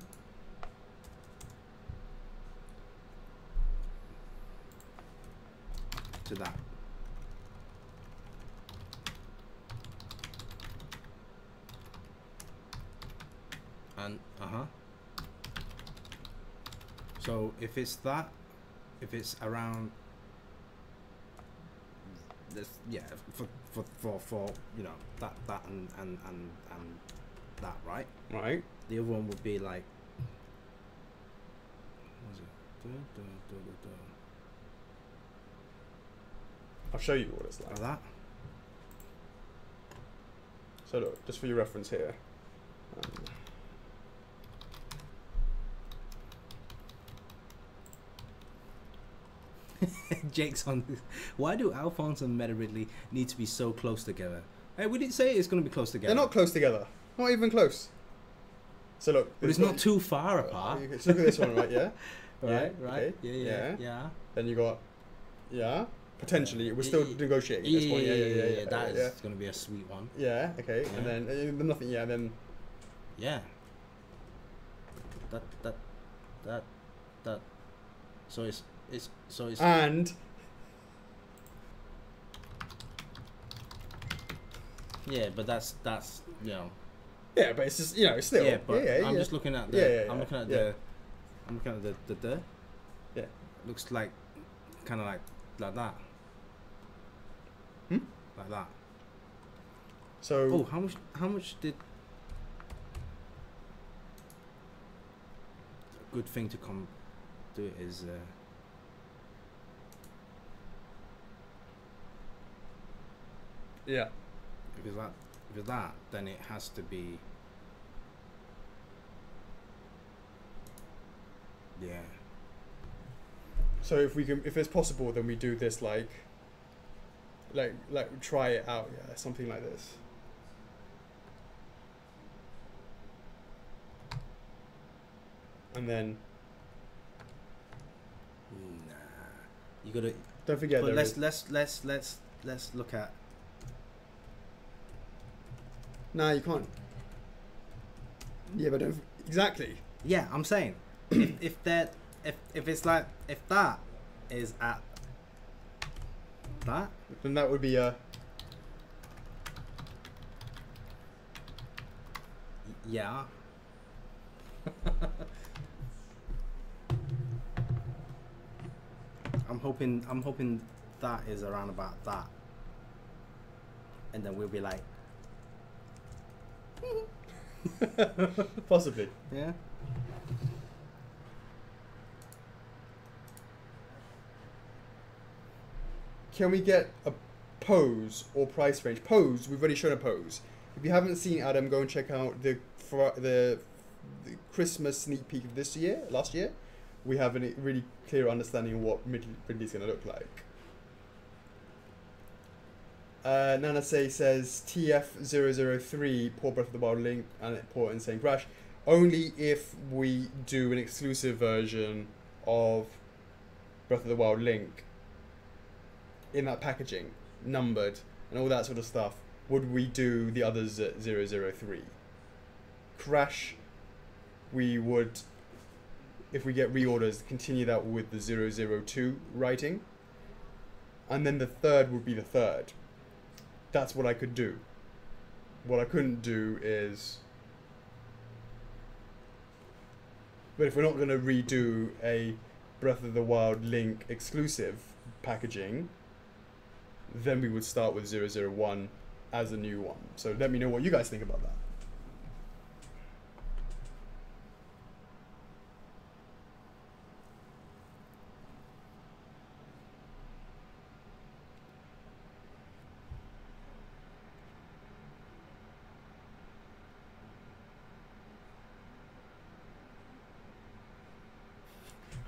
to that. And so if it's that, if it's around this, yeah, for you know that and that, right? Right. The other one would be like, what was it? I'll show you what it's like. Like that. So look, just for your reference here. Jake's on this. Why do Alphonse and Meta Ridley need to be so close together? Hey, we didn't say it's going to be close together. They're not close together. Not even close. So look. But it's not too far apart. So look at this one, right? Yeah. Right, Yeah, right. okay, Yeah. Then you got, yeah. Potentially, we're still negotiating at this point. Yeah. That is going to be a sweet one. Yeah. Okay. Yeah. And then nothing. Yeah. Then. Yeah. That. So it's. And. Yeah, but that's you know. Yeah, but it's just still. Yeah, but I'm yeah. just looking at the. Yeah. I'm looking at yeah. the. Yeah. Looks like, kind of like that. Hmm? Like that. So. Oh, how much did? A good thing to come do it is. Yeah. If it's that, then it has to be. Yeah. So if it's possible, then we do this like try it out, yeah, something like this. And then Nah, you gotta. don't forget. But there let's look at. No, you can't. Yeah, but don't exactly. Yeah, I'm saying, if it's like if that is at that, Then that would be a. yeah. I'm hoping that is around about that, and then we'll be like, Possibly. yeah. Can we get a pose or price range? Pose, we've already shown a pose. If you haven't seen Adam, go and check out the Christmas sneak peek of last year. We have a really clear understanding of what Ridley's going to look like. Nana says TF003 poor Breath of the Wild link and poor Insane Crash only if we do an exclusive version of Breath of the Wild link in that packaging, numbered and all that sort of stuff. Would we do the others at 003? Crash, we would, if we get reorders, continue that with the 002 writing, and then the third would be the third. That's what I could do. What I couldn't do is, but if we're not going to redo a Breath of the Wild link exclusive packaging, then we would start with 001 as a new one. So let me know what you guys think about that.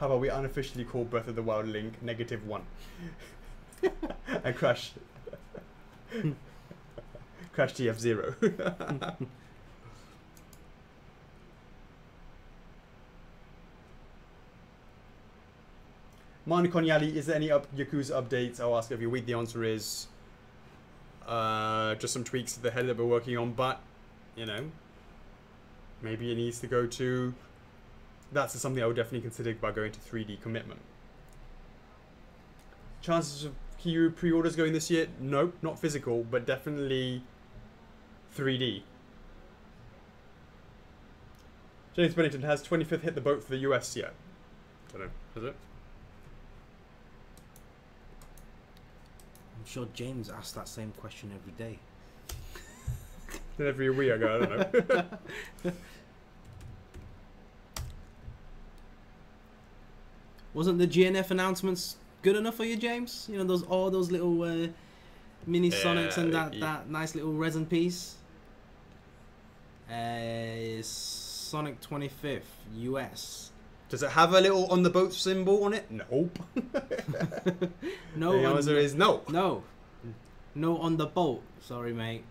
How about we unofficially call Breath of the Wild Link -1 and Crash TF0. Manu Konyali, is there any Yakuza updates? I'll ask every week. The answer is just some tweaks to the header that we're working on, but you know, maybe it needs to go to. That's something I would definitely consider by going to 3D commitment. Chances of Kiryu pre-orders going this year? Nope, not physical, but definitely 3D. James Bennington, has 25th hit the boat for the US yet? Don't know, has it? I'm sure James asks that same question every day. Every week I go, I don't know. Wasn't the GNF announcements good enough for you, James? You know, all those little mini Sonics and that nice little resin piece. Sonic 25th US. Does it have a little on the boat symbol on it? Nope. No. The answer is no. No. No on the boat. Sorry, mate.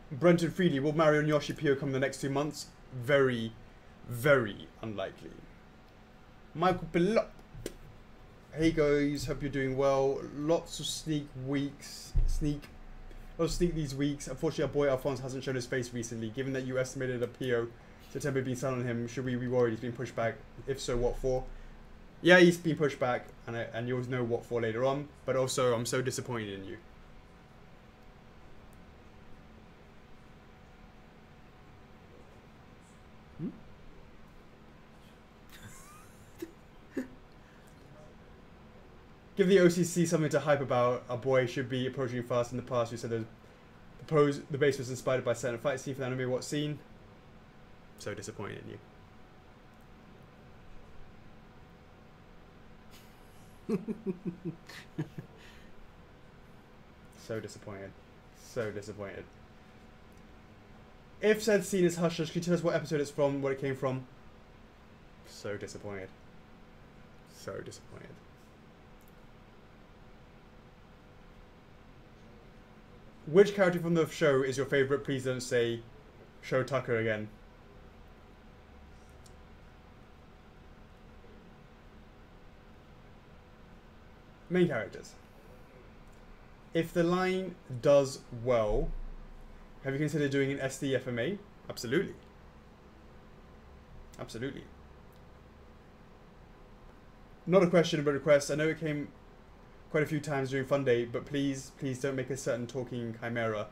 Brenton Freely, will Mario and Yoshi Pio come in the next 2 months? Very, very unlikely. Michael Pilop. Hey guys, hope you're doing well. Lots of sneak these weeks. Unfortunately, our boy Alphonse hasn't shown his face recently. Given that you estimated a PO September being sent on him, should we be worried he's been pushed back? If so, what for? Yeah, he's been pushed back, and you'll know what for later on. But also, I'm so disappointed in you. Give the OCC something to hype about. Our boy should be approaching fast. In the past, you said the base was inspired by certain fight scene for the anime. What scene? So disappointed in you. So disappointed. So disappointed. If said scene is hush hush, can you tell us what episode it's from, where it came from? So disappointed. So disappointed. Which character from the show is your favourite? Please don't say Show Tucker again. Main characters. If the line does well, have you considered doing an SDFMA? Absolutely. Absolutely. Not a question, but a request. I know it came quite a few times during Fun Day, but please don't make a certain talking chimera.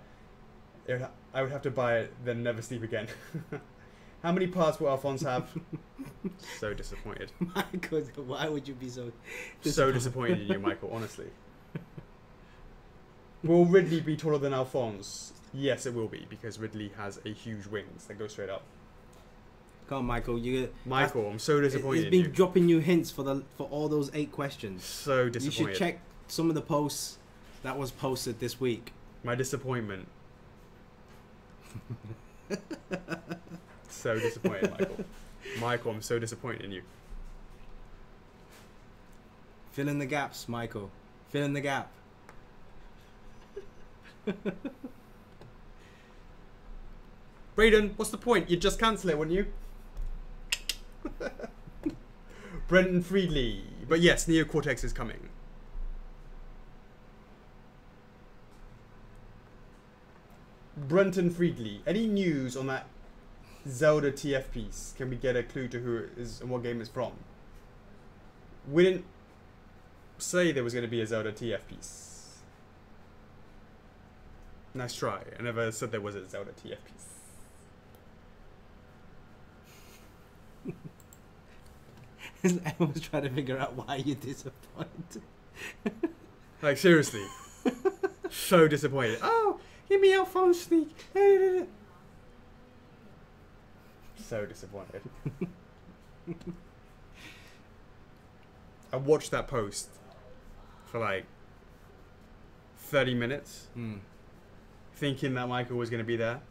I would have to buy it, then never sleep again. How many parts will Alphonse have? So disappointed. Michael, why would you be so disappointed? So disappointed in you, Michael, honestly. Will Ridley be taller than Alphonse? Yes, it will be, because Ridley has a huge wings that go straight up. Come on, Michael. Michael, I'm so disappointed. He's been dropping you hints for all those 8 questions. So disappointed. You should check some of the posts that was posted this week. My disappointment. So disappointed, Michael. Michael, I'm so disappointed in you. Fill in the gaps, Michael. Fill in the gap. Brayden, what's the point? You'd just cancel it, wouldn't you? Brenton Freedley. But yes, Neo Cortex is coming. Brenton Freedley. Any news on that Zelda TF piece? Can we get a clue to who it is and what game it's from? We didn't say there was going to be a Zelda TF piece. Nice try. I never said there was a Zelda TF piece. Everyone's trying to figure out why you're disappointed. Like, seriously. So disappointed. Oh, give me Alphonse sneak. So disappointed. I watched that post for like 30 minutes, thinking that Michael was going to be there,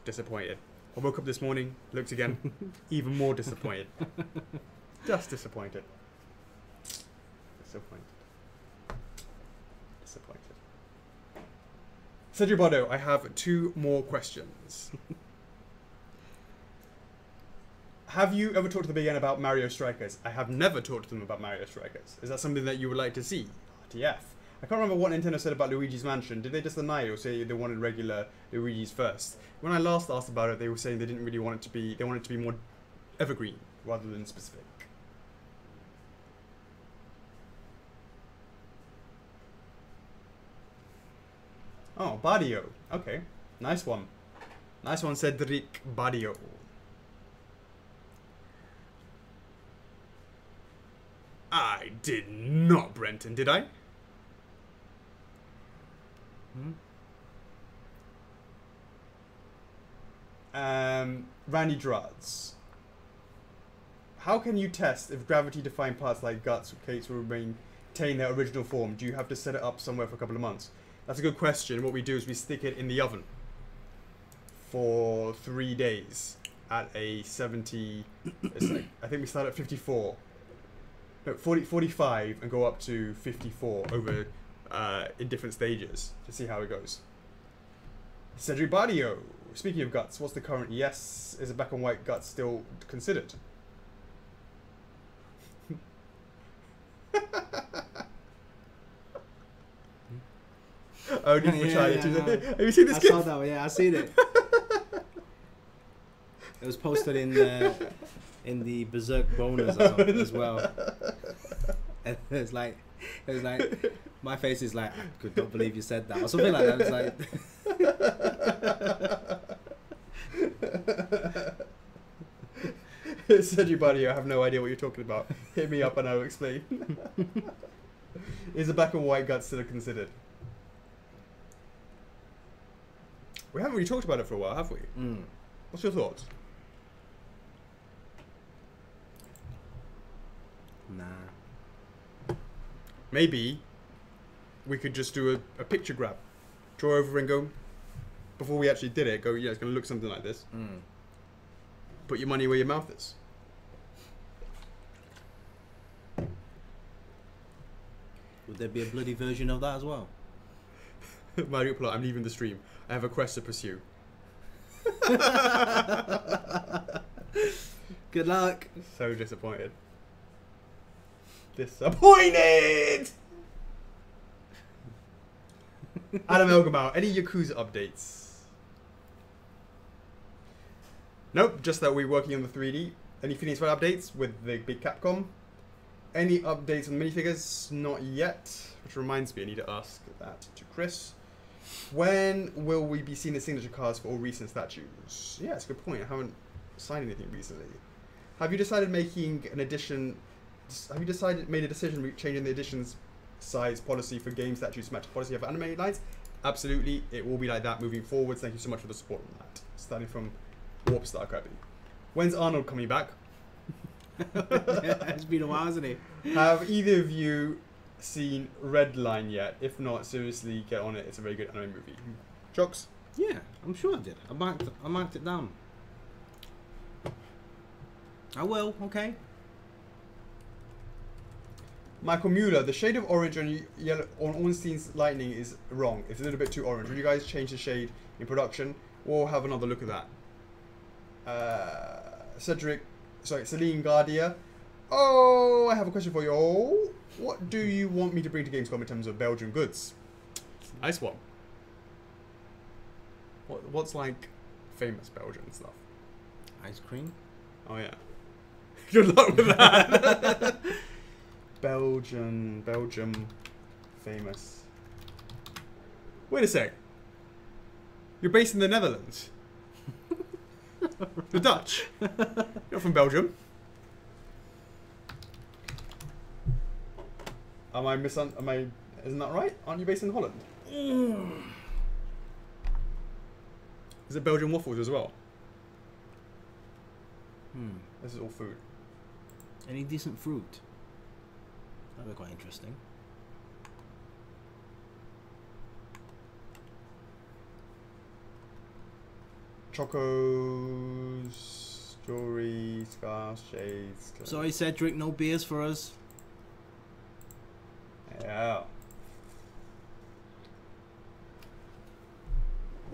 disappointed. I woke up this morning, looked again, even more disappointed. Just disappointed. Disappointed. Disappointed. Cedric Bardo, I have 2 more questions. Have you ever talked to the Big N about Mario Strikers? I have never talked to them about Mario Strikers. Is that something that you would like to see? RTF. I can't remember what Nintendo said about Luigi's Mansion. Did they just deny it or say they wanted regular Luigi's first? When I last asked about it, they were saying they didn't really want it to be, they wanted it to be more evergreen rather than specific. Oh, Badio. Okay. Nice one. Nice one, Cedric Badio. I did not, Brenton, did I? Randy Druds. How can you test if gravity-defined parts like guts or cakes will maintain their original form? Do you have to set it up somewhere for a couple of months? That's a good question. What we do is we stick it in the oven for 3 days at a 70. It's like, I think we start at 54. No, 45 and go up to 54 over in different stages to see how it goes. Cedric Badio. Speaking of guts, what's the current? Yes, is a black and white gut still considered? Oh, need for China. Have you seen this? I saw that one. Yeah, I seen it. It was posted in the Berserk bonus as well. And it was like, my face is like, I could not believe you said that, or something like that. It's like. Said you, buddy, I have no idea what you're talking about. Hit me up and I'll explain. Is a black and white gut still considered? We haven't really talked about it for a while, have we? What's your thoughts? Nah. Maybe we could just do a picture grab. Draw over and go, before we actually did it, go, yeah, it's going to look something like this. Put your money where your mouth is. Would there be a bloody version of that as well? Mario Plot, I'm leaving the stream. I have a quest to pursue. Good luck. So disappointed. Disappointed! Adam Elgamau, any Yakuza updates? Nope, just that we're working on the 3D. Any Phoenix Wright updates with the big Capcom? Any updates on minifigures? Not yet. Which reminds me, I need to ask that to Chris. When will we be seeing the signature cards for all recent statues? Yeah, it's a good point. I haven't signed anything recently. Have you decided making an edition? Have you made a decision changing the editions size policy for game statues to match the policy of anime lines? Absolutely, it will be like that moving forwards. Thank you so much for the support on that. Starting from Warp Star Kirby. When's Arnold coming back? It's been a while, hasn't it? Have either of you seen Red Line yet? If not, seriously get on it. It's a very good anime movie. Chocks? Yeah, I'm sure I did. I marked it down. I will. Okay. Michael Mueller, the shade of orange on yellow on Ornstein's Lightning is wrong. It's a little bit too orange. Will you guys change the shade in production or have another look at that? Celine Gardia. Oh, I have a question for you. Oh, what do you want me to bring to Gamescom in terms of Belgian goods? Nice one. What's like famous Belgian stuff? Ice cream. Oh yeah. Good luck with that. Belgium, famous. Wait a sec. You're based in the Netherlands. The Dutch. You're from Belgium. Isn't that right? Aren't you based in Holland? Is it Belgian waffles as well? This is all food. Any decent fruit? That'd be quite interesting. Chocos, jewelry, scarves, shades. Sorry, Cedric, no beers for us. Yeah.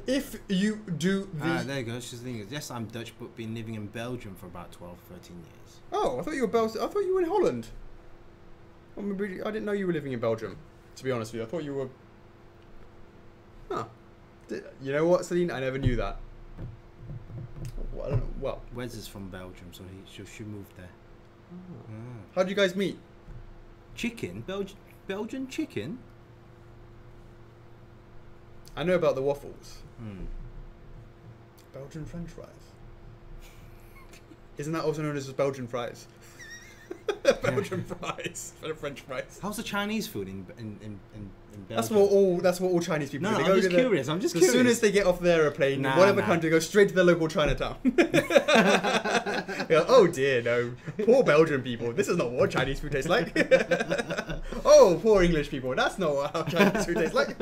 If you do the... there you go. She's thinking, yes, I'm Dutch, but been living in Belgium for about 12, 13 years. Oh, I thought you were I thought you were in Holland. I didn't know you were living in Belgium, to be honest with you. I thought you were... Huh. You know what, Celine? I never knew that. Well, I don't know. Well, Wes is from Belgium, so she moved there. how did you guys meet? Chicken? Belgian chicken? I know about the waffles. Hmm. Belgian French fries. Isn't that also known as Belgian fries? Belgian fries, French fries. How's the Chinese food in That's Belgium? what all Chinese people do. No, They I'm go just to the- curious. I'm just As curious. soon as they get off their airplane, Nah, whatever nah. country, go straight to the local Chinatown. Go, oh dear, no. Poor Belgian people. This is not what Chinese food tastes like. Oh, poor English people. That's not how Chinese food tastes like.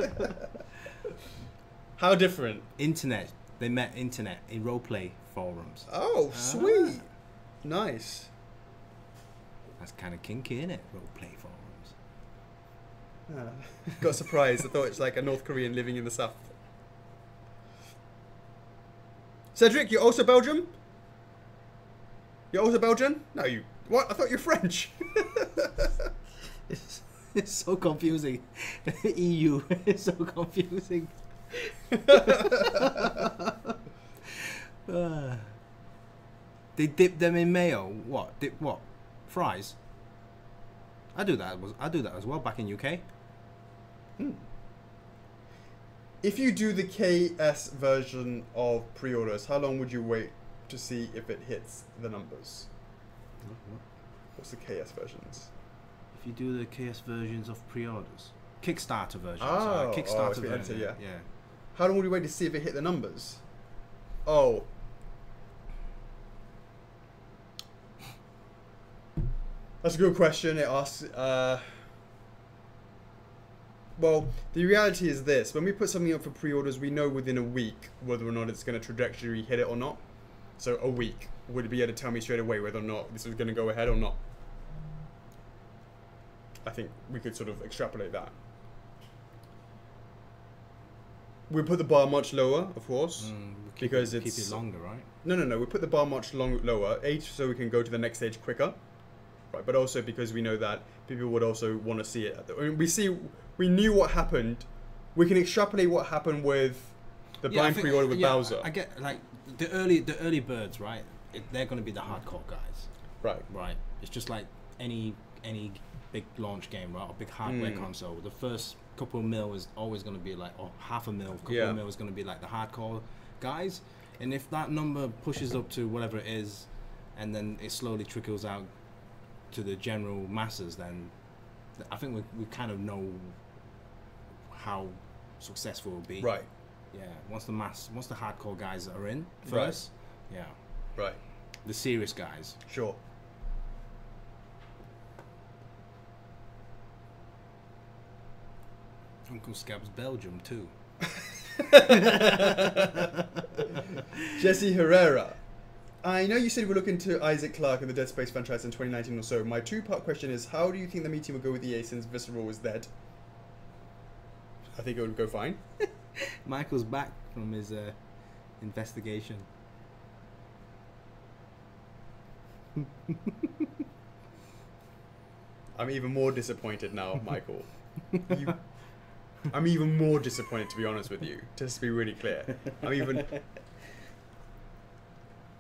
How different? Internet. They met internet in roleplay forums. Oh, sweet. Nice. That's kind of kinky, isn't it? Roleplay forums. Got surprised. I thought it's like a North Korean living in the south. Cedric, you're also Belgium? You're also Belgian? No, you... What? I thought you're French. It's so confusing. EU is so confusing. They dip them in mayo. What? Dip what? Fries. I do that as well back in UK. If you do the KS version of pre-orders, how long would you wait to see if it hits the numbers? What's the KS versions? If you do the KS versions of pre-orders, Kickstarter versions. Oh, Kickstarter it's been version. edited, Yeah. How long would you wait to see if it hit the numbers? Oh. That's a good question. It asks... Well, the reality is this. When we put something up for pre-orders, we know within a week whether or not it's going to trajectory hit it or not. So a week. Would be able to tell me straight away whether or not this is going to go ahead or not. I think we could sort of extrapolate that. We put the bar much lower, of course, because keep it's... it longer, right? No. We put the bar much lower. So we can go to the next stage quicker. Right, but also because we know that people would also want to see it. We knew what happened. We can extrapolate what happened with the blind pre-order with Bowser. I get like the early birds, right? They're going to be the hardcore guys, Right. It's just like any big launch game, right? Or big hardware console. The first couple of mil is always going to be like, or half a mil, couple of mil is going to be like the hardcore guys. And if that number pushes up to whatever it is, and then it slowly trickles out to the general masses, then I think we kind of know how successful it will be. Right. Yeah. Once the hardcore guys are in first. Right. Yeah. Right. The serious guys. Sure. Uncle Scab's Belgium too. Jesse Herrera. I know you said we're looking to Isaac Clarke in the Dead Space franchise in 2019 or so. My two-part question is, how do you think the meeting will go with EA since Visceral is dead? I think it would go fine. Michael's back from his investigation. I'm even more disappointed now, Michael. I'm even more disappointed, to be honest with you. Just to be really clear.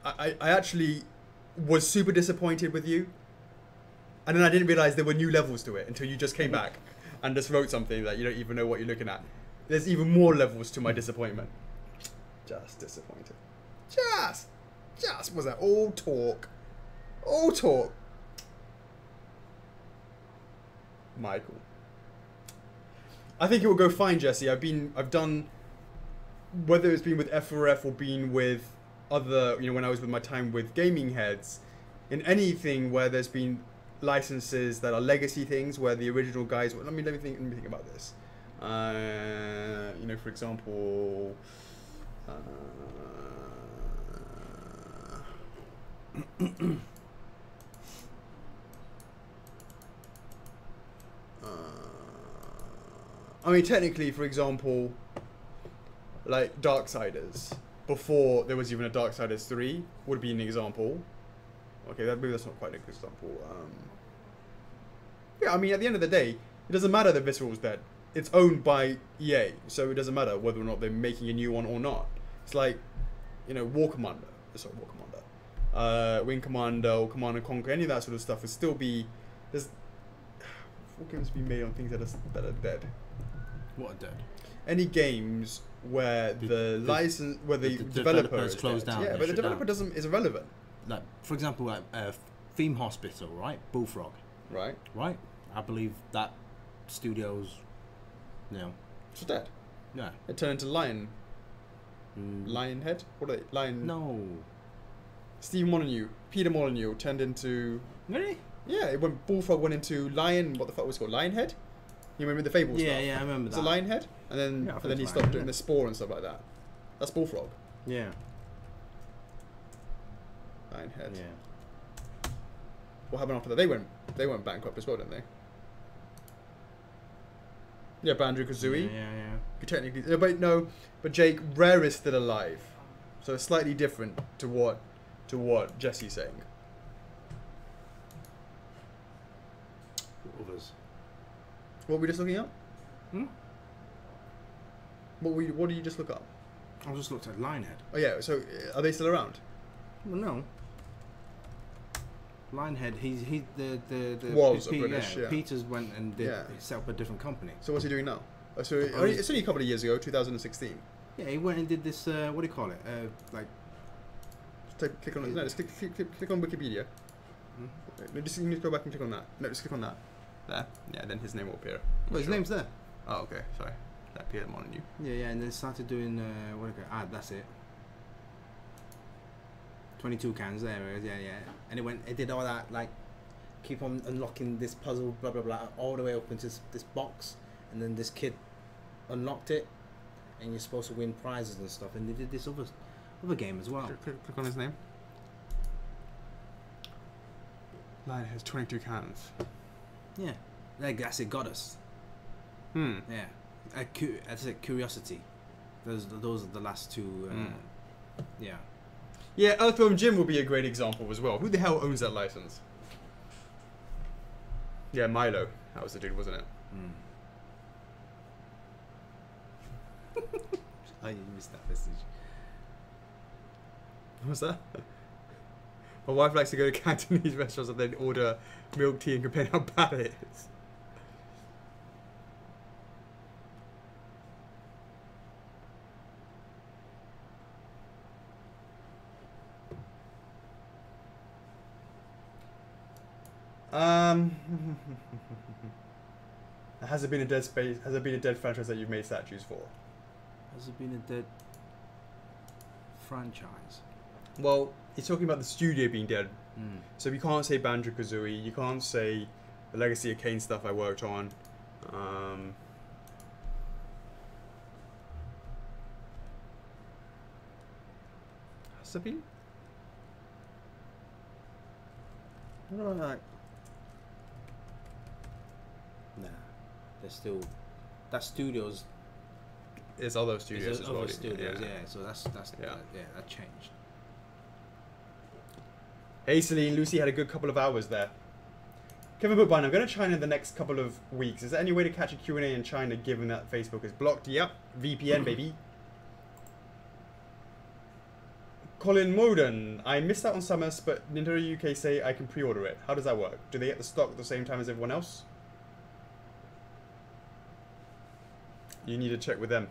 I actually was super disappointed with you. And then I didn't realise there were new levels to it until you just came back and just wrote something that you don't even know what you're looking at. There's even more levels to my disappointment. Just disappointed. Just was that all talk. All talk. Michael. I think it will go fine, Jesse. I've done, whether it's been with F4F or been with other, when I was with my time with gaming heads, in anything where there's been licenses that are legacy things where the original guys, let me think about this. For example, I mean, technically, for example, like Darksiders, before there was even a Darksiders 3, would be an example. Okay, maybe that's not quite a good example. Yeah, I mean, at the end of the day, it doesn't matter that Visceral's dead. It's owned by EA, so it doesn't matter whether or not they're making a new one or not. It's like, you know, War Commander, Wing Commander, or Command and Conquer, any of that sort of stuff would still be. There's 4 games being made on things that are dead. What are dead? Any games where the license, where the developer is closed dead. down. Yeah, but the developer is irrelevant. Like, for example, like Theme Hospital, right? Bullfrog, Right. right? I believe that studio's, you know, It's dead. yeah. It turned into Lionhead. What are they? Lion. No. Steve Molyneux, Peter Molyneux turned into. Really? Yeah, it went. Bullfrog went into Lion. What the fuck was it called? Lionhead. You remember the Fable stuff? Yeah, I remember It's that. a Lionhead, and then Yeah, I think he it's stopped Lionhead, doing yeah. the Spore and stuff like that. That's Bullfrog. Yeah. Lionhead. Yeah. What happened after that? They went bankrupt as well, didn't they? Yeah, Banjo-Kazooie. Yeah. You technically, but Jake, Rare is still alive, so it's slightly different to what Jesse's saying. What others? What were we just looking up? Hmm? What did you just look up? I just looked at Lionhead. Oh yeah, so are they still around? Well, no. Lionhead, he's the Was a British, yeah. Peters went and Yeah. set up a different company. So what's he doing now? So he's- it's only a couple of years ago, 2016. Yeah, he went and did this. What do you call it? Like, Click on it. No, just click on Wikipedia. No, just you need to go back and click on that. No, just click on that. There. Yeah, then his name will appear. well, his name's there. Oh, okay. Sorry. That appeared on you. Yeah, and then started doing what do you call it? That's it. 22 cans there, yeah, and it did all that, like, keep on unlocking this puzzle, blah blah blah, all the way up into this box, and then this kid unlocked it, and you're supposed to win prizes and stuff, and they did this other game as well. Click on his name. Lion has 22 cans. Yeah, like that's it, Goddess. Yeah, that's it, Curiosity. Those are the last two. Yeah. Yeah, Earthworm Jim will be a great example as well. Who the hell owns that license? Yeah, Milo. That was the dude, wasn't it? I missed that message. What's that? My wife likes to go to Cantonese restaurants and then order milk tea and complain how bad it is. Has there been a dead space? Has there been a dead franchise that you've made statues for? Has it been a dead franchise? Well, you're talking about the studio being dead, so you can't say Banjo-Kazooie. You can't say the Legacy of Kain stuff I worked on. Has there been? What about that? Nah, there's still that studios. There's other studios There's as well. other studios, yeah. yeah. So that's Yeah. that changed. Hey Celine, Lucy had a good couple of hours there. Kevin Bookbind, I'm going to China in the next couple of weeks. Is there any way to catch a Q&A in China given that Facebook is blocked? Yep. VPN, baby. Colin Moden, I missed out on Summers, but Nintendo UK say I can pre-order it. How does that work? Do they get the stock at the same time as everyone else? You need to check with them.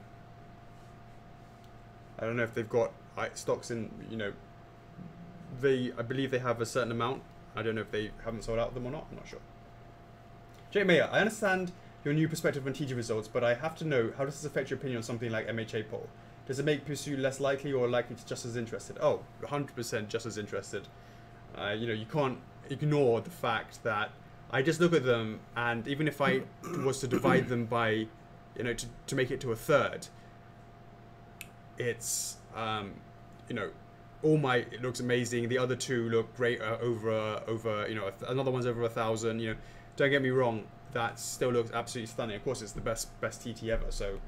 I don't know if they've got stocks in, you know, I believe they have a certain amount. I don't know if they haven't sold out of them or not. I'm not sure. Jay Mayer, I understand your new perspective on TG results, but I have to know, how does this affect your opinion on something like MHA poll? Does it make Pursuit less likely or likely to just as interested? Oh, 100% just as interested. You know, you can't ignore the fact that I just look at them, and even if I was to divide them by, you know, to make it to a third, it's you know, it looks amazing. The other two look great over you know, another one's over 1,000. You know, don't get me wrong, that still looks absolutely stunning. Of course, it's the best TT ever, so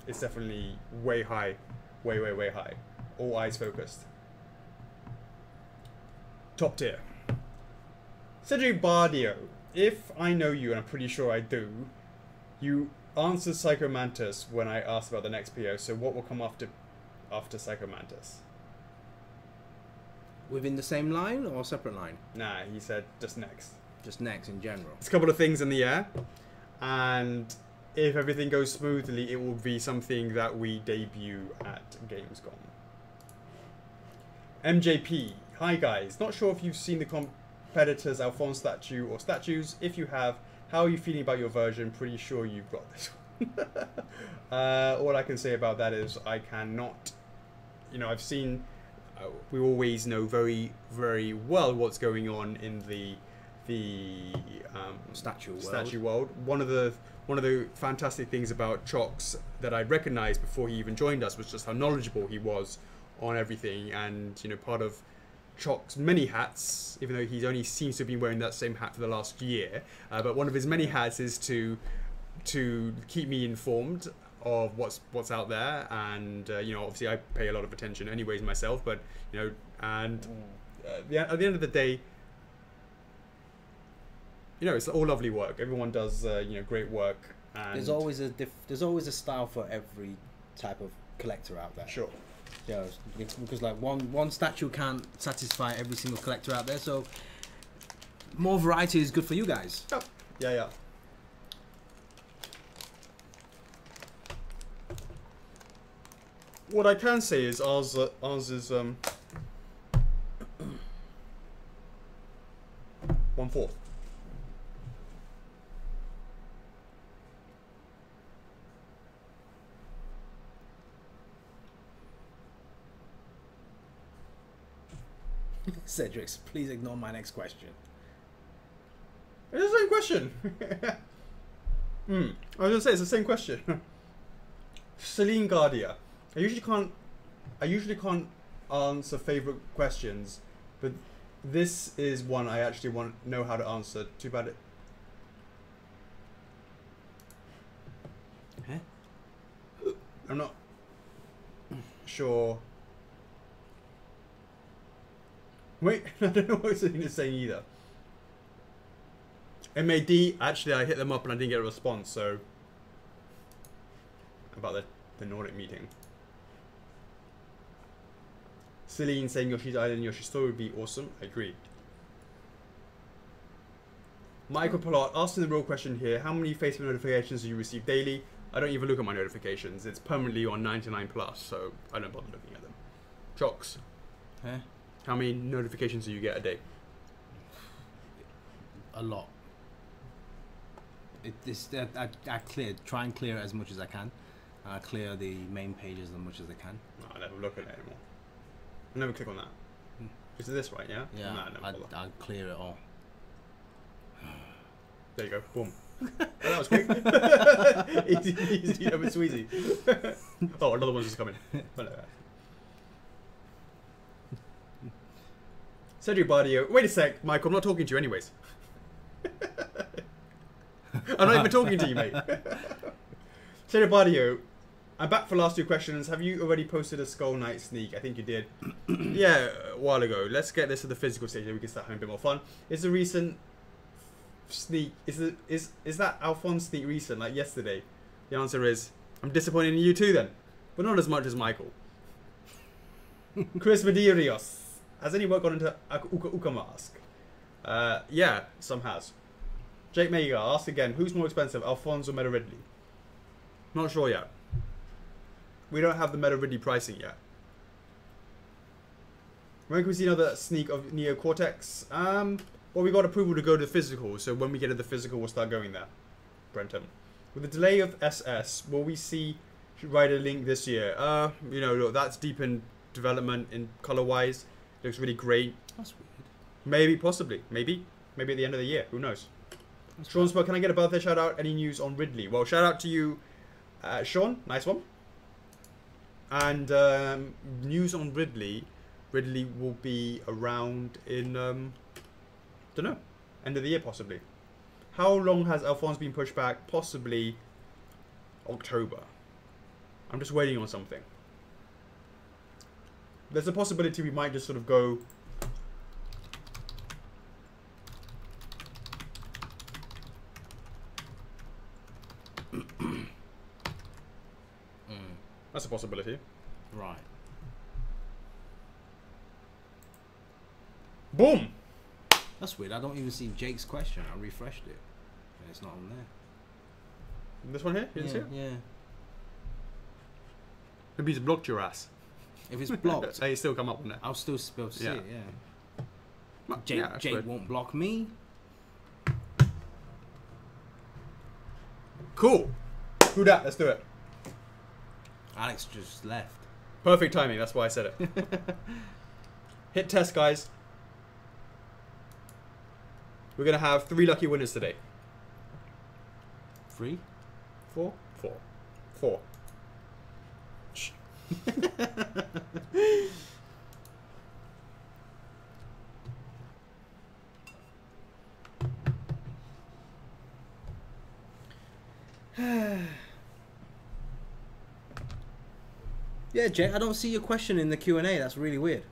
it's definitely way high, way high. All eyes focused. Top tier. Cedric Bardio, if I know you, and I'm pretty sure I do, you answered Psycho Mantis when I asked about the next PO. So what will come after Psycho Mantis? Within the same line or separate line? Nah, he said just next. Just next in general. There's a couple of things in the air, and if everything goes smoothly, it will be something that we debut at Gamescom. MJP, hi guys. Not sure if you've seen the competitor's Alphonse statue or statues. If you have, how are you feeling about your version? Pretty sure you've got this one. All I can say about that is I cannot, you know, I've seen, we always know very well what's going on in the statue world. One of the fantastic things about Chocks that I recognized before he even joined us was just how knowledgeable he was on everything. And you know, part of Chocks' many hats, even though he only seems to have been wearing that same hat for the last year, but one of his many hats is to keep me informed of what's out there. And you know, obviously I pay a lot of attention anyways myself, but you know, and at the end of the day, you know, it's all lovely work. Everyone does, you know, great work. And There's always a style for every type of collector out there. Sure. Yeah, because like one statue can't satisfy every single collector out there. So more variety is good for you guys. Yep. Yeah. What I can say is ours is 1/4. Cedric, please ignore my next question. It's the same question. I was gonna say it's the same question. Celine Guardia. I usually can't answer favorite questions, but this is one I actually know how to answer. Too bad it. Huh? I'm not sure. Wait, I don't know what Celine is saying either. MAD, actually I hit them up and I didn't get a response, so about the Nordic meeting. Celine saying Yoshi's Island, Yoshi's Story would be awesome. I agree. Michael Pollard asking the real question here. How many Facebook notifications do you receive daily? I don't even look at my notifications. It's permanently on 99 plus, so I don't bother looking at them. Chocks. Huh? How many notifications do you get a day? A lot. I try and clear it as much as I can. I clear the main pages as much as I can. No, I never look at it anymore. I never click on that. Is it this right? Yeah. Yeah. Nah, I clear it all. There you go. Boom. Oh, that was quick. easy, no, it's easy. Oh, another one's just coming. Cedric Bardio. Wait a sec, Michael. I'm not talking to you, anyways. I'm not even talking to you, mate. Cedric Bardio. I'm back for last two questions. Have you already posted a Skull Knight sneak? I think you did. Yeah, a while ago. Let's get this to the physical stage so we can start having a bit more fun. Is the recent sneak is that Alphonse sneak recent, like yesterday? The answer is I'm disappointed in you too then, but not as much as Michael. Chris Medeiros. Has any work gone into Uka Mask? Yeah, some has. Jake Mega asked again, who's more expensive, Alphonse or Meta Ridley? Not sure yet. We don't have the Meta Ridley pricing yet. When can we see another sneak of Neo Cortex? Well, we got approval to go to the physical, so when we get to the physical, we'll start going there. Brenton. With the delay of SS, will we see Rider Link this year? You know, look, that's deep in development in color-wise. Looks really great. That's weird. Maybe, possibly. Maybe at the end of the year. Who knows? Sean Spur, can I get a birthday shout out? Any news on Ridley? Well, shout out to you, Sean. Nice one. And news on Ridley. Ridley will be around in, don't know, end of the year possibly. How long has Alphonse been pushed back? Possibly October. I'm just waiting on something. There's a possibility we might just sort of go... That's a possibility. Right. Boom! That's weird. I don't even see Jake's question. I refreshed it. And it's not on there. This one here? You didn't see it? Yeah. Maybe he's blocked your ass. If it's blocked, Hey, still come up on that. I'll still be able to see Yeah. it, yeah. Well, Jake, yeah, Jake good. won't block me. Cool. Who dat? Let's do it. Alex just left. Perfect timing. That's why I said it. Hit test, guys. We're going to have 3 lucky winners today. 3? 4? 4. 4. Shh. Yeah, Jake, I don't see your question in the Q&A. That's really weird.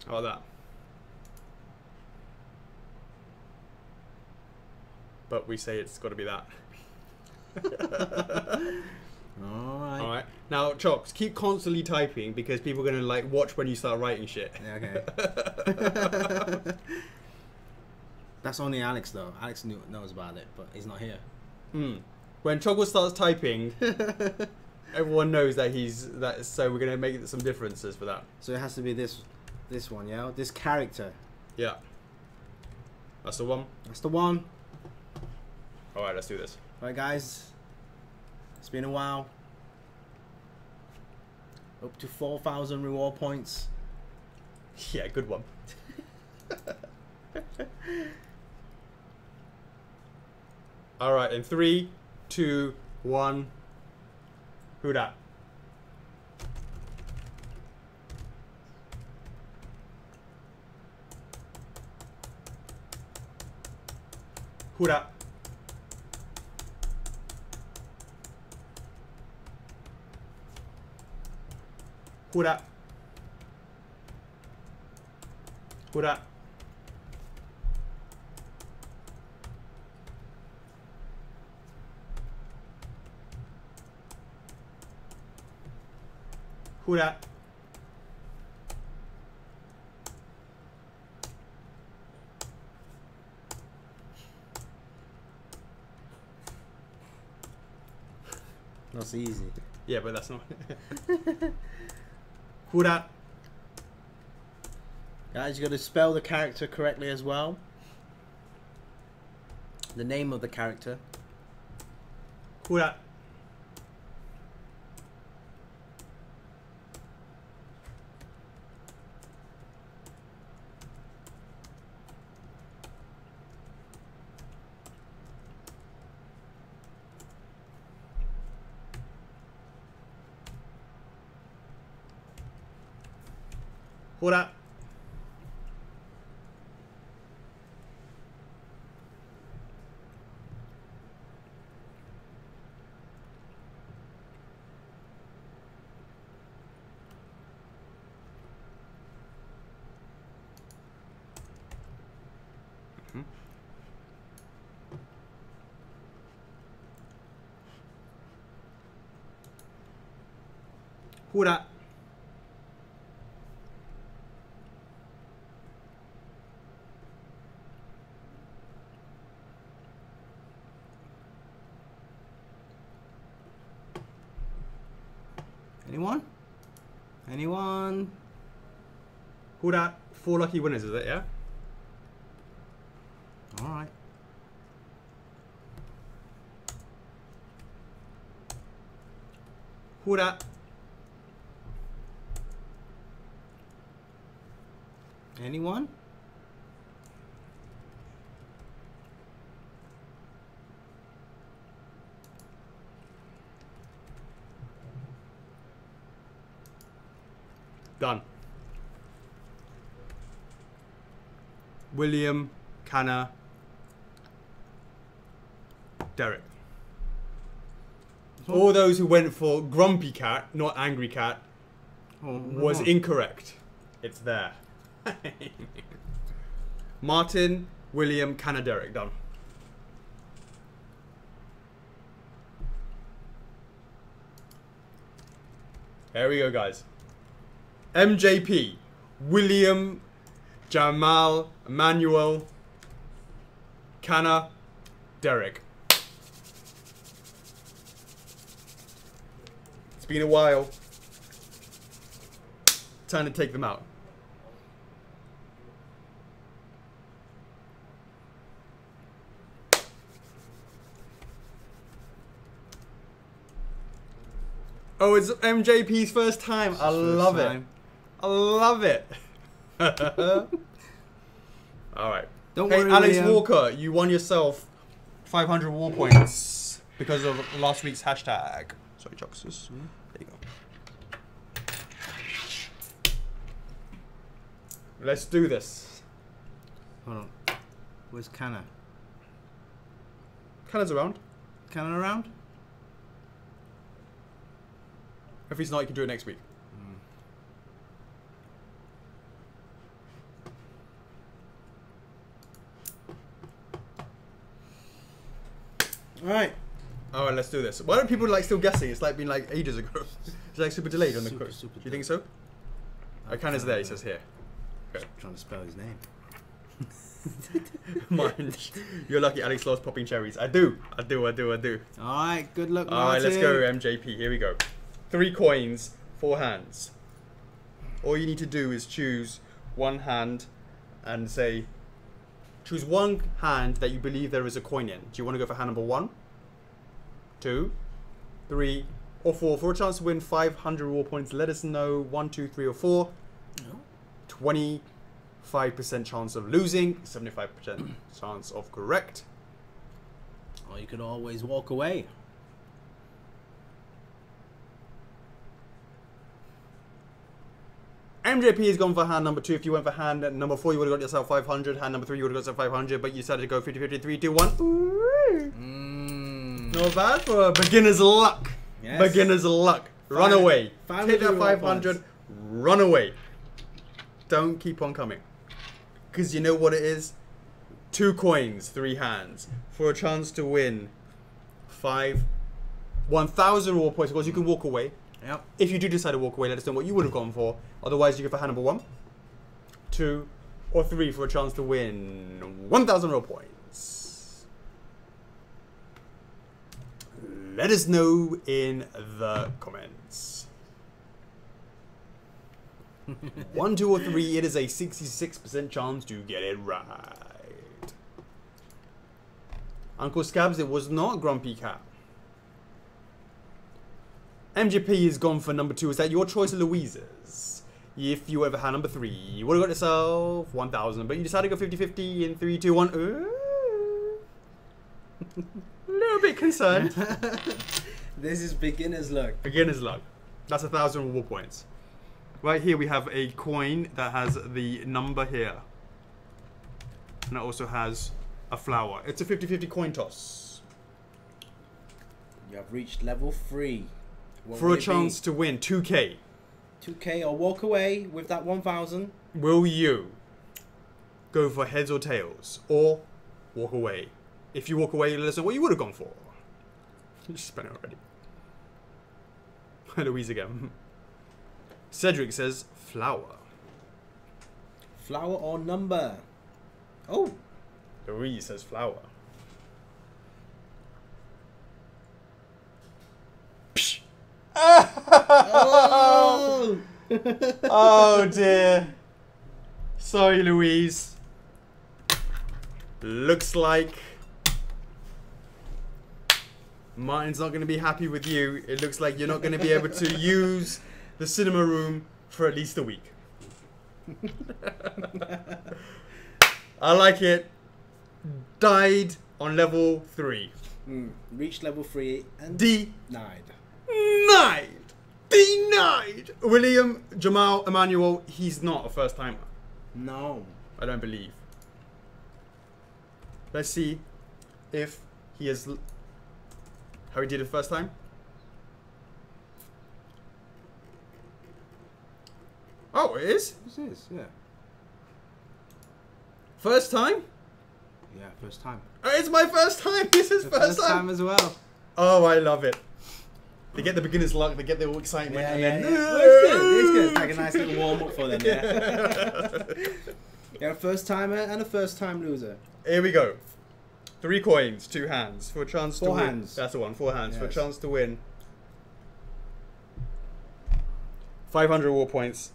How about that? But we say it's got to be that. Alright. Alright. Now, Chocks, keep constantly typing because people are going to like watch when you start writing shit. Yeah, okay. That's only Alex, though. Alex knows about it, but he's not here. When Chocks starts typing, everyone knows that so we're going to make some differences for that. So it has to be this one, yeah? This character. Yeah. That's the one. That's the one. Alright, let's do this. Alright, guys. It's been a while. Up to 4,000 reward points. Yeah, good one. Alright, in 3, 2, 1. Who dat? Who dat? Who dat? Who dat? Who dat? That's easy. Yeah, but that's not. Who dat? Guys, you got to spell the character correctly as well. The name of the character. Who dat? Who dat? Who dat? Anyone? Anyone? Who that? 4 lucky winners, is it? Yeah. All right. Who that? Anyone? Done. William, Canna, Derek. All those who went for Grumpy Cat, not Angry Cat, was incorrect. It's there. Martin, William, Canna, Derek. Done. There we go, guys. MJP, William, Jamal, Emmanuel, Canna, Derek. It's been a while. Time to take them out. Oh, it's MJP's first time. I love it. I love it. All right. Don't hey, worry, Alex William. Walker, you won yourself 500 war points because of last week's hashtag. Sorry, Chocks. There you go. Let's do this. Hold on. Where's Canna? Canna's around. Canna around? If he's not, you can do it next week. Alright. Alright, let's do this. Why don't people like still guessing? It's like been like ages ago. It's like super delayed on the Super, quiz. Do super you think so? Canna's there, he says here. Trying to spell his name. Mind. You're lucky Alex loves popping cherries. I do. Alright, good luck, Martin. Alright, let's go, MJP. Here we go. 3 coins, 4 hands. All you need to do is choose one hand and say, choose one hand that you believe there is a coin in. Do you want to go for hand number 1, 2, 3, or 4? For a chance to win 500 war points, let us know 1, 2, 3, or 4. No. 25% chance of losing, 75% chance of correct. Or you could always walk away. MJP has gone for hand number 2. If you went for hand number 4, you would have got yourself 500. Hand number 3, you would have got yourself 500. But you decided to go 50-50, 3, 2, 1. Ooh. Not bad for beginner's luck. Yes. Beginner's luck. Run away. Take that 500. points. Run away. Don't keep on coming. Because you know what it is? 2 coins, 3 hands. For a chance to win 1,000 war points. Of course, you can walk away. Yep. If you do decide to walk away, let us know what you would have gone for. Otherwise, you go for hand number 1, 2, or 3 for a chance to win 1,000 raw points. Let us know in the comments. 1, 2, or 3, it is a 66% chance to get it right. Uncle Scabs, it was not Grumpy Cat. MGP has gone for number 2. Is that your choice of Louise's? If you ever had number 3, you would have got yourself 1,000. But you decided to go 50-50 in 3, 2, 1. Ooh. A little bit concerned. This is beginner's luck. Beginner's luck. That's 1,000 war points. Right here we have a coin that has the number here. And it also has a flower. It's a 50-50 coin toss. You have reached level 3. What For will a it chance be? to win 2K. 2K or walk away with that 1,000. Will you go for heads or tails? Or walk away? If you walk away, let us know what you would have gone for. You just spent it already. Louise again. Cedric says flower. Flower or number? Oh, Louise says flower. Oh! Oh dear. Sorry, Louise. Looks like Martin's not going to be happy with you. It looks like you're not going to be able to use the cinema room for at least a week. I like it. Died on level 3. Reached level 3 and Denied. denied. Denied. William Jamal Emmanuel, he's not a first timer. No. I don't believe. Let's see if he is how he did it first time. Oh, it is? This is, yeah. First time? Yeah, first time. It's my first time. This is first time as well. Oh, I love it. They get the beginner's luck, they get their excitement, Yeah, and yeah, then... yeah. Well, it's good. It's good. It's like a nice little warm up for them. Yeah. You're a first timer and a first time loser. Here we go. 3 coins, 2 hands for a chance to 4 win. hands. That's the one, 4 hands for a Yes. chance to win. 500 war points.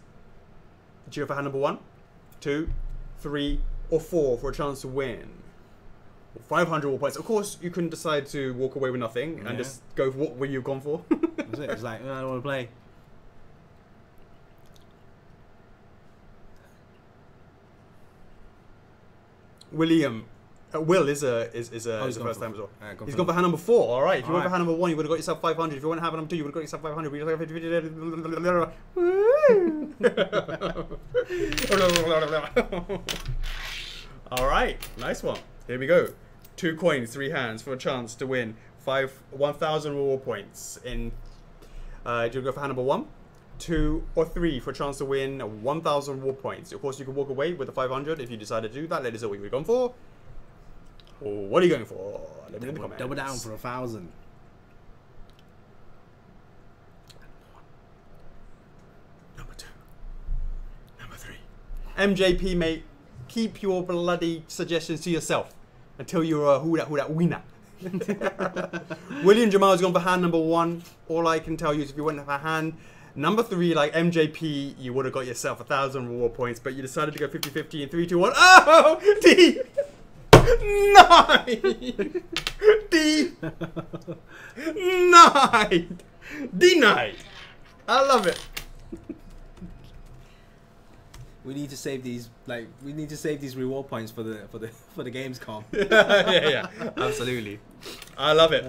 Did you go for hand number 1, 2, 3, or 4 for a chance to win? 500 war points. Of course, you can decide to walk away with nothing and Yeah. just go for what were you gone for. That's it. It's like, I don't want to play. William, Will is a he's first gone time as well. Alright, He's gone for hand number 4. All right. If you went for Alright. hand number 1, you would have got yourself 500. If you went for hand number 2, you would have got yourself 500. All right. Nice one. Here we go. 2 coins, 3 hands for a chance to win 1,000 reward points. In do you go for hand number 1, 2, or 3 for a chance to win 1,000 reward points? Of course, you can walk away with the 500 if you decide to do that. Let us know what you've gone for. Or what are you going for? Let me know in the comments. Double down for 1,000. Number 2. Number 3. MJP, mate, keep your bloody suggestions to yourself until you're a who that winner. William Jamal's gone for hand number 1. All I can tell you is if you went for hand number 3, like MJP, you would have got yourself 1,000 reward points, but you decided to go 50-50 in 3, 2, 1. Oh! D! 9! D! 9! Denied! I love it. We need to save these. We need to save these reward points for the Gamescom. Yeah, absolutely. I love it.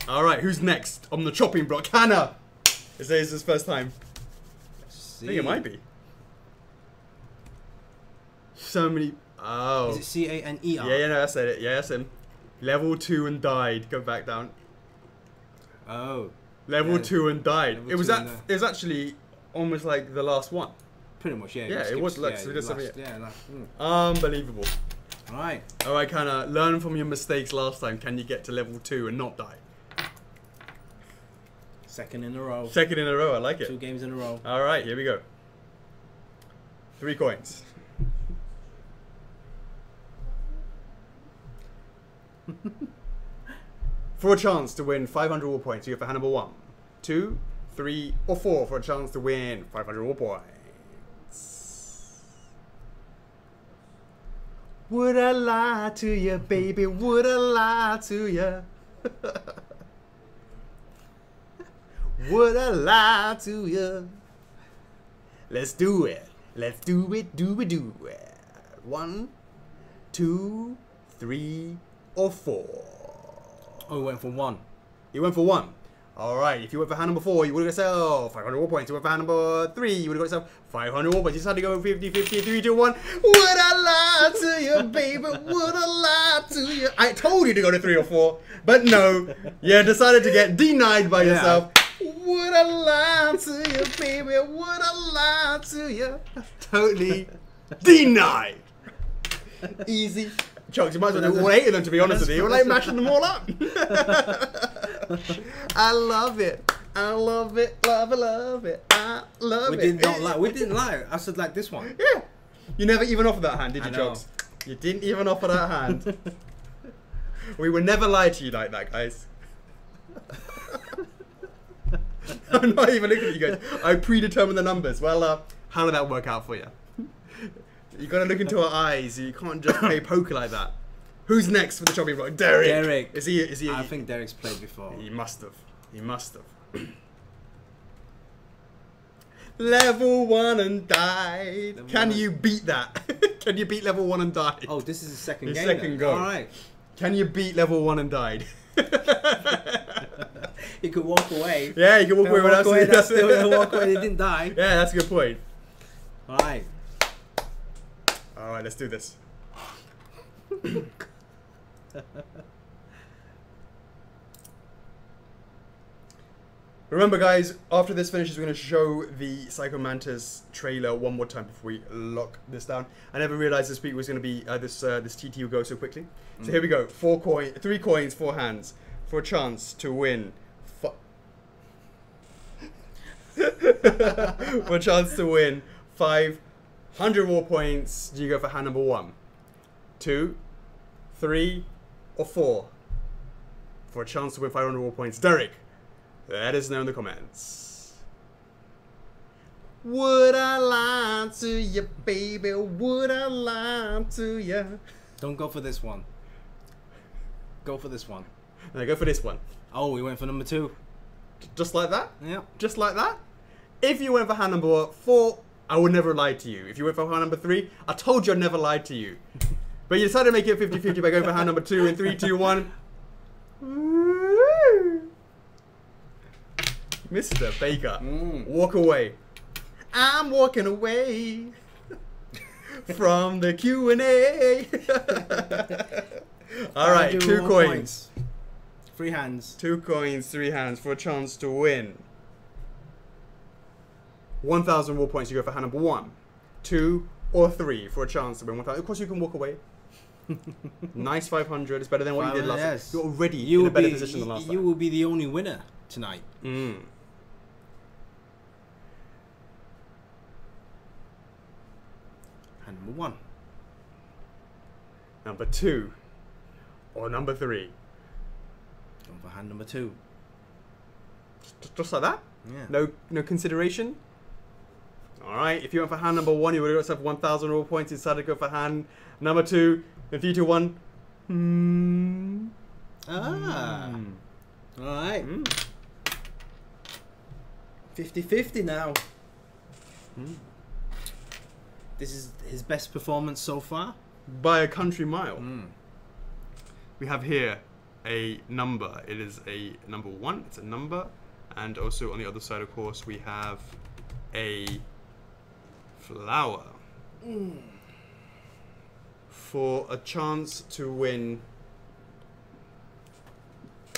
All right, who's next on the chopping block? Hannah. Is this his first time? I think it might be. So many. Oh. Is it C-A-N-E-R? Yeah, no, that's it. Yeah, that's him. Level 2 and died. Go back down. Oh. Level Yeah. 2 and died. Level It was 2 and it was actually almost like the last one. Pretty much, yeah. Yeah, it was like- so just something- yeah. Unbelievable. Alright. All right, Hannah. Learn from your mistakes last time. Can you get to level 2 and not die? Second in a row. Second in a row. I like it. 2 games in a row. All right, here we go. 3 coins. For a chance to win 500 war points, you go for hand number 1, 2, 3, or 4 for a chance to win 500 war points. Would I lie to you, baby? Would I lie to you? Would I lie to you? Let's do it. Let's do it, do it, do it. 1, 2, 3, or 4. Oh, we went for 1. You went for 1. Alright, if you went for hand number 4, you would have got yourself 500 war points. You went for hand number 3, you would have got yourself 500 war points. You decided to go 50-50, 3, 2, 1. Would I lie to you, baby? Would I lie to you? I told you to go to 3 or 4, but no. You decided to get denied by yourself. Would I lie to you, baby? Would I lie to you? Totally denied. Easy. Chocks, you might as well do all 8 of them, to be honest with you. You're like mashing them all up. I love it. I love it. Love it. Love it. I love We it. did not lie. We didn't lie. I said like this one. Yeah. You never even offered that hand, did you, I know. Chocks? You didn't even offer that hand. We would never lie to you like that, guys. I'm not even looking at you guys. I predetermined the numbers. Well, how did that work out for you? You gotta look into our eyes. You can't just play poker like that. Who's next for the chopping block? Derek. Derek. Is he? I think Derek's played before. He must have. He must have. Level 1 and died. Can you beat that? Can you beat level 1 and died? Oh, this is the second His game. second go. All right. Can you beat level 1 and died? You could walk away. Yeah, you can walk away without seeing That's still a walk away. They didn't die. Yeah, that's a good point. All right. Alright, let's do this. Remember, guys, after this finishes, we're going to show the Psycho Mantis trailer one more time before we lock this down. I never realized this week was going to be this TT would go so quickly. So here we go. 3 coins, 4 hands for a chance to win. For a chance to win 500 war points. Do you go for hand number 1, 2, 3, or 4? For a chance to win 500 war points. Derek, let us know in the comments. Would I lie to you, baby? Would I lie to you? Don't go for this one. Go for this one. No, go for this one. Oh, we went for number 2. Just like that? Yeah. Just like that? If you went for hand number 4, I would never lie to you. If you went for hand number 3, I told you I'd never lie to you. But you decided to make it 50-50 by going for hand number 2 in 3, 2, 1. Mr. Baker, walk away. I'm walking away from the Q&A. All right, 2 coins. 3 hands. 2 coins, 3 hands for a chance to win 1,000 war points. You go for hand number 1, 2, or 3 for a chance to win 1,000. Of course, you can walk away. Nice 500. It's better than what you did last time. You're already in a better position than last time. You will be the only winner tonight. Hand Number 1. Number 2 or number 3. Going for hand number 2. Just like that? Yeah. No consideration? Alright, if you went for hand number 1, you would have got yourself 1,000 raw points. You decided to go for hand number 2. In 3, 2, 1. Alright. 50-50 now. This is his best performance so far. By a country mile. We have here a number. It is a number 1. It's a number. And also on the other side, of course, we have a flower. For a chance to win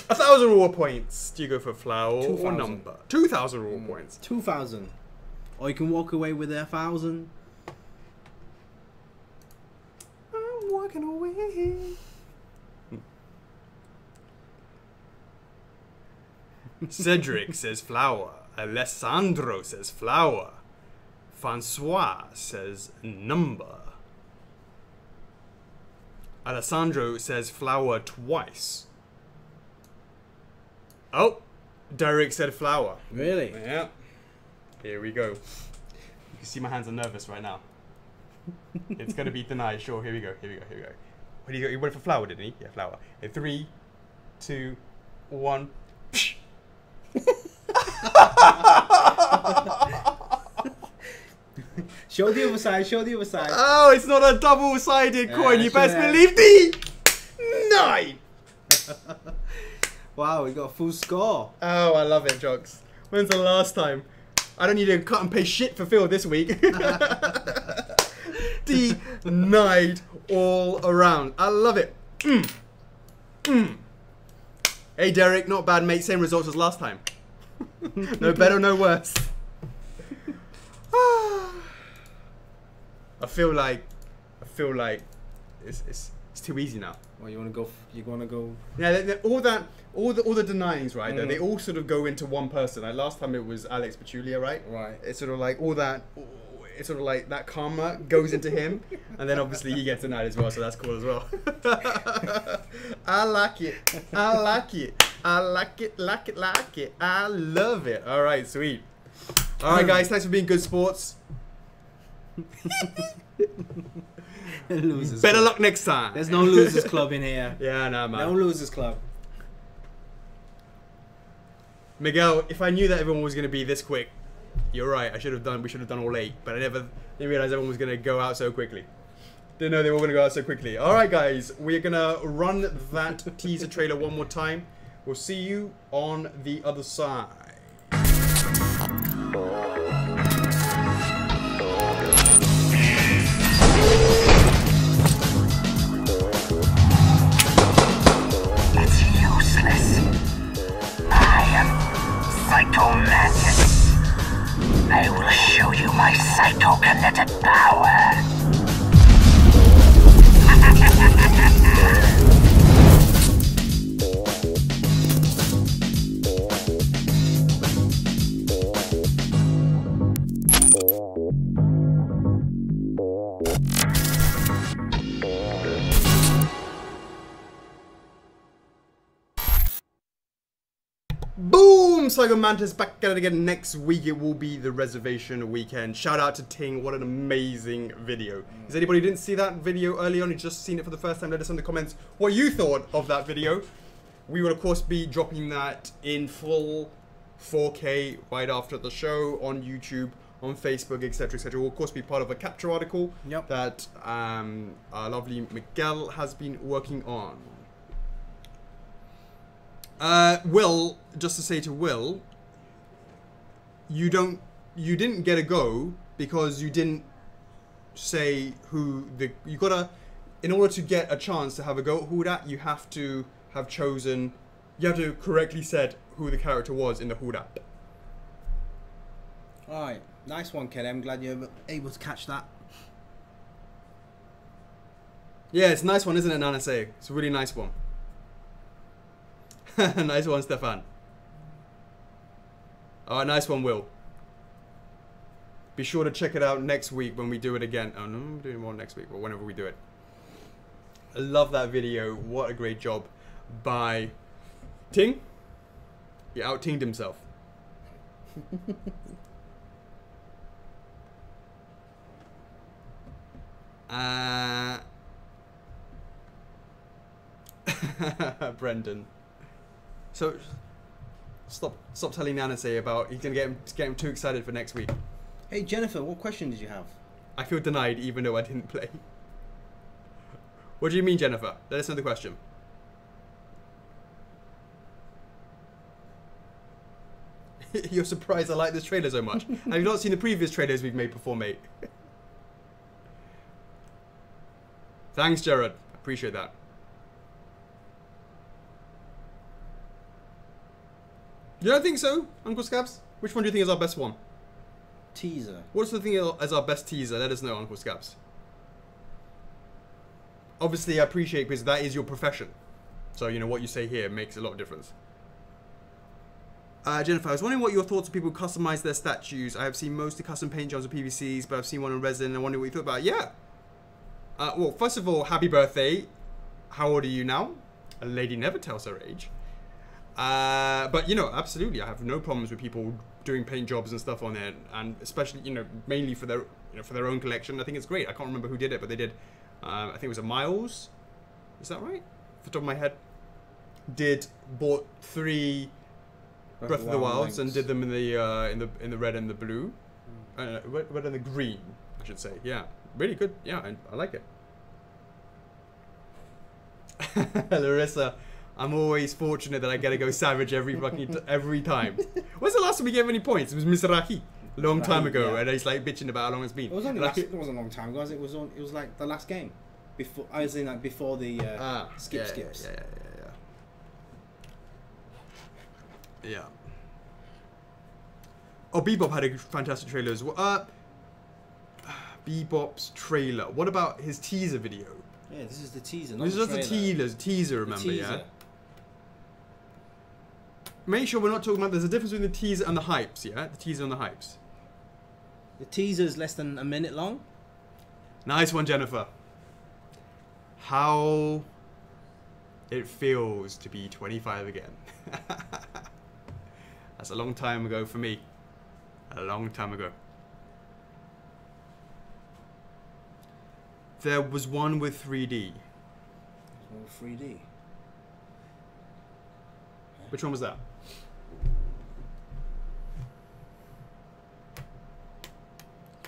1,000 raw points. Do you go for flower or number? 2,000 raw points. 2,000. Or you can walk away with 1,000. I'm walking away. Cedric says flower. Alessandro says flower. Francois says number. Alessandro says flower twice. Oh, Derek said flower. Really? Yeah. Here we go. You can see my hands are nervous right now. It's gonna be denied. Sure. Here we go. Here we go. Here we go. What do you go? You went for flower, didn't he? Yeah, flower. In 3, 2, 1. Show the other side. Show the other side. Oh, it's not a double-sided coin. You best sure. believe the 9. Wow, we got a full score. Oh, I love it, Chocks. When's the last time? I don't need to cut and paste shit for Phil this week. Denied all around. I love it. Hey, Derek, not bad, mate. Same results as last time. No better, no worse. I feel like it's too easy now. Well, you want to go? You want to go? Yeah, all the denyings, right? They all sort of go into one person. Like last time it was Alex Pachulia, right? Right. It's sort of like all that. It's sort of like that karma goes into him, and then obviously he gets denied as well. So that's cool as well. I like it. I like it. I like it, like it, like it. I love it. All right, sweet. All right, guys. Thanks for being good sports. Losers Better club. luck next time. There's no losers club in here. Yeah, no, man. No losers club. Miguel, if I knew that everyone was going to be this quick, you're right. We should have done all 8, but I didn't realize everyone was going to go out so quickly. Didn't know they were going to go out so quickly. All right, guys, we're going to run that teaser trailer one more time. We'll see you on the other side. It's useless. I am Cytomantis. I will show you my cytokinetic power. Boom! Psycho Mantis back at it again. Next week it will be the reservation weekend. Shout out to Ting, what an amazing video. Is anybody who didn't see that video early on, who just seen it for the first time, let us know in the comments what you thought of that video. We will of course be dropping that in full 4K right after the show on YouTube, on Facebook, etc, etc. Will of course be part of a capture article that our lovely Miguel has been working on. Will, just to say to Will, you didn't get a go because you didn't say who you gotta, in order to get a chance to have a go at Huda, you have to have correctly said who the character was in the Huda. Alright, nice one, Kelly. I'm glad you're able to catch that. Yeah, it's a nice one, isn't it, Nana Say? It's a really nice one. Nice one, Stefan. Alright, nice one, Will. Be sure to check it out next week when we do it again. Oh no, we're doing more next week, but whenever we do it. I love that video. What a great job by Ting. He out-tinged himself. Brendan. So, stop telling Nanase about he's gonna get him too excited for next week. Hey Jennifer, what question did you have? I feel denied even though I didn't play. What do you mean, Jennifer? Let us know the question. You're surprised I like this trailer so much. Have you not seen the previous trailers we've made before, mate? Thanks, Jared. Appreciate that. You don't think so, Uncle Scabs? Which one do you think is our best one? Teaser. What's the thing as our best teaser? Let us know, Uncle Scabs. Obviously, I appreciate because that is your profession. So, you know, what you say here makes a lot of difference. Jennifer, I was wondering what your thoughts on people who customize their statues. I have seen mostly custom paint jobs with PVCs, but I've seen one in resin and I wonder what you thought about it. Yeah. Well, first of all, happy birthday. How old are you now? A lady never tells her age. But you know, absolutely, I have no problems with people doing paint jobs and stuff on it, and especially, you know, mainly for their own collection. I think it's great. I can't remember who did it, but they did. I think it was a Miles. Is that right? Off the top of my head, bought 3 Breath of the Wilds and did them in the red and the blue, red and the green, I should say. Yeah, really good. Yeah, I like it. Larissa. I'm always fortunate that I get to go savage every time. When's the last time we gave any points? It was Mr. Rahi a long time ago, yeah. And he's like bitching about how long it's been. It was only it wasn't a long time ago. It was like the last game, before I was in like before the skips. Yeah. Oh, Bebop had a fantastic trailer as well. Bebop's trailer. What about his teaser video? Yeah, this is the teaser. This is just the teaser. Remember, yeah. Make sure we're not talking about. There's a difference between the teaser and the hypes. Yeah, the teaser and the hypes. The teaser is less than a minute long. Nice one, Jennifer. How? It feels to be 25 again. That's a long time ago for me. A long time ago. There was one with 3D. All 3D. Which one was that?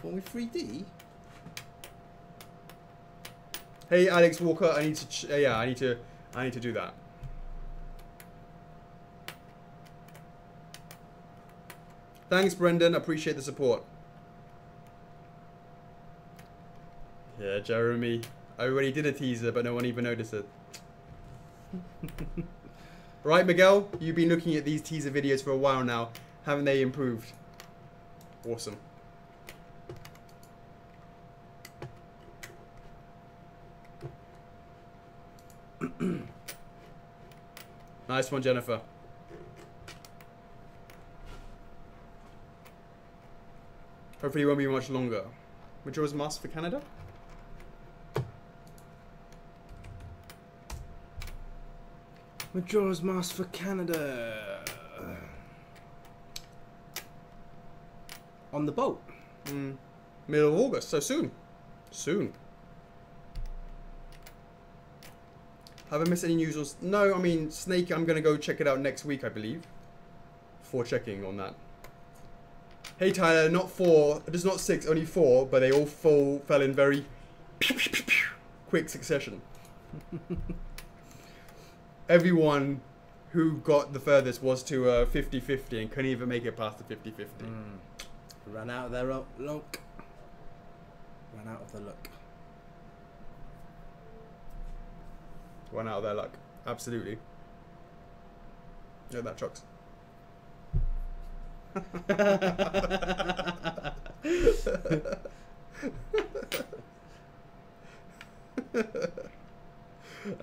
One with 3D? Hey, Alex Walker, I need to. Yeah, I need to do that. Thanks, Brendan. Appreciate the support. Yeah, Jeremy. I already did a teaser, but no one even noticed it. Right, Miguel? You've been looking at these teaser videos for a while now. Haven't they improved? Awesome. Nice one, Jennifer. Hopefully it won't be much longer. Majora's Mask for Canada? Majora's Mask for Canada. On the boat. Middle of August, so soon. Soon. Have I missed any news? Or no, I mean, Snake, I'm going to go check it out next week, I believe. Before checking on that. Hey, Tyler, not 4, just not 6, only 4, but they all fell in very quick succession. Everyone who got the furthest was to 50-50 and couldn't even make it past the 50-50. Ran out of their luck. Ran out of the luck. Run out of their luck. Absolutely. Yeah, that Chocks.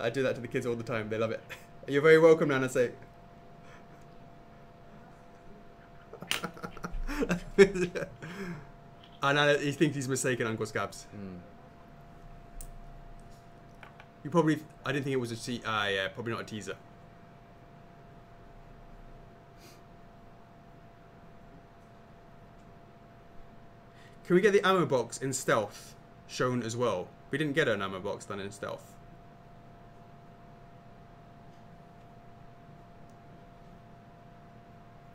I do that to the kids all the time. They love it. You're very welcome, Nana. Say. And he thinks he's mistaken, Uncle Scabs. You probably... I didn't think it was a yeah, probably not a teaser. Can we get the ammo box in stealth shown as well? We didn't get an ammo box done in stealth.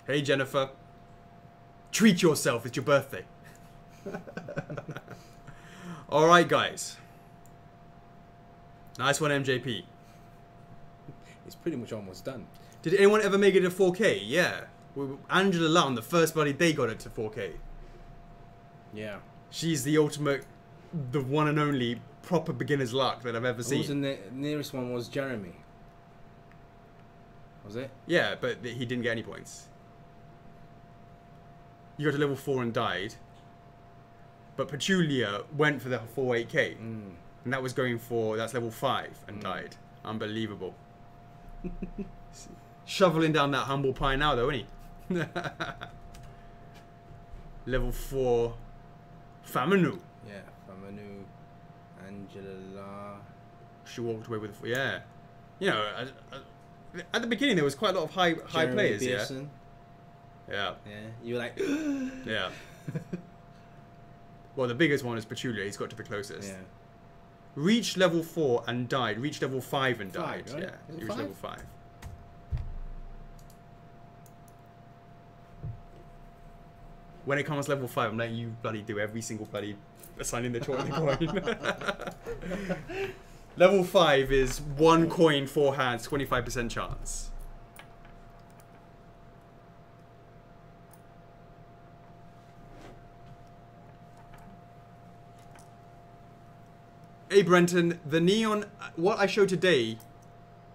Hey, Jennifer. Treat yourself. It's your birthday. Alright, guys. Nice one, MJP. It's pretty much almost done. Did anyone ever make it to 4K? Yeah. Angela Lam, the first bloody day got it to 4K. Yeah. She's the ultimate, the one and only proper beginner's luck that I've ever seen. The nearest one was Jeremy. Was it? Yeah, but he didn't get any points. You got to level 4 and died. But Petulia went for the 4.8K. And that was going for, that's level 5 and died. Unbelievable. Shoveling down that humble pie now though, isn't he? Level 4 Famanu. Yeah, Famanu, Angela. She walked away with, yeah. You know, at the beginning there was quite a lot of high players, Pearson. Yeah. Yeah, you were like, Yeah. Well, the biggest one is Petulia. He's got to the closest. yeah. Reached level 4 and died. Reached level 5 and died. 5, right? Yeah, Is it he was 5? level 5. When it comes to level 5, I'm letting you bloody do every single bloody assigning the coin. Level 5 is 1 coin, 4 hands, 25% chance. Hey Brenton, the neon, what I showed today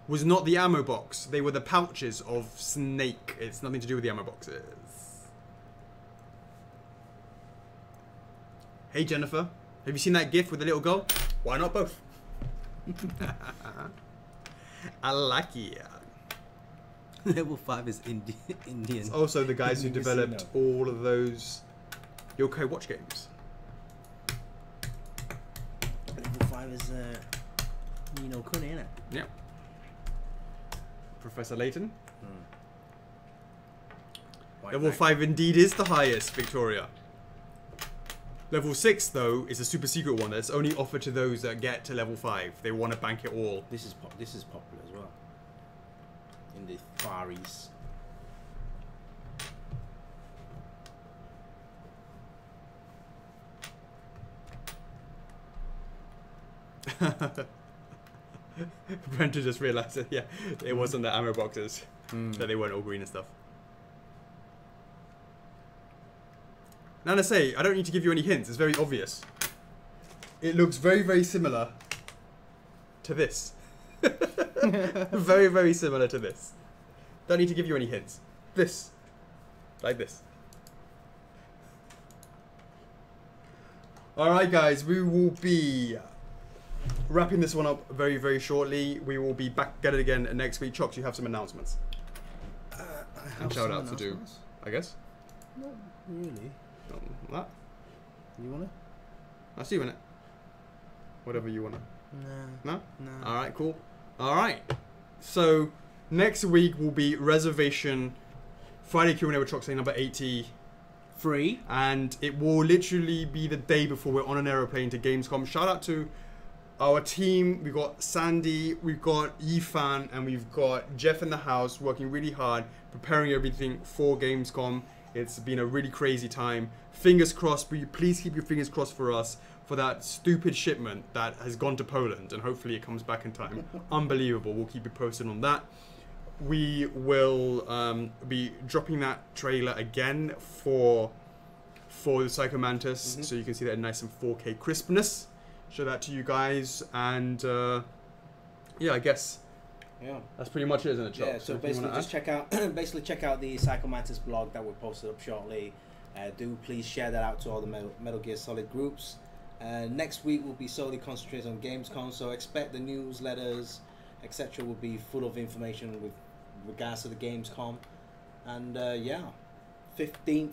was not the ammo box. They were the pouches of Snake. It's nothing to do with the ammo boxes. Hey Jennifer, have you seen that GIF with the little girl? Why not both? I like it. Level 5 is Indian. It's also the guys who developed all of those Yokai Watch games. Level 5 is Nino Kuni, innit? Yeah. Professor Layton. White Level Knight. 5 indeed is the highest, Victoria. Level 6, though, is a super secret one that's only offered to those that get to level 5. They want to bank it all. This is popular as well. In the Far East. Brent just realised that, yeah, it wasn't the ammo boxes. Mm. That they weren't all green and stuff. Nana say, I don't need to give you any hints, it's very obvious. It looks very, very similar to this. Very, very similar to this. Don't need to give you any hints. This. Like this. Alright guys, we will be wrapping this one up very, very shortly. We will be back at it again next week. Chocks, you have some announcements. And shout out to do, I guess. Not really. What? You wanna? I'll see you in it. Whatever you wanna. Nah. No? No. Alright, cool. Alright. So, next week will be Reservation Friday Q&A with Chocks A number 80. Free. And it will literally be the day before we're on an aeroplane to Gamescom. Shout out to our team. We've got Sandy, we've got Yifan, and we've got Jeff in the house working really hard, preparing everything for Gamescom. It's been a really crazy time. Fingers crossed, but please keep your fingers crossed for us for that stupid shipment that has gone to Poland, and hopefully it comes back in time. Unbelievable. We'll keep you posted on that. We will be dropping that trailer again for the Psycho Mantis, so you can see that in nice and 4K crispness. Show that to you guys, and yeah, I guess Yeah. that's pretty much it, isn't it, Chocks? Yeah, so Anything you basically wanna just check out check out the Psycho Mantis blog that will posted up shortly. Do please share that out to all the Metal Gear Solid groups. Next week will be solely concentrated on Gamescom, so expect the newsletters, etc. will be full of information with regards to the Gamescom. And yeah, 17th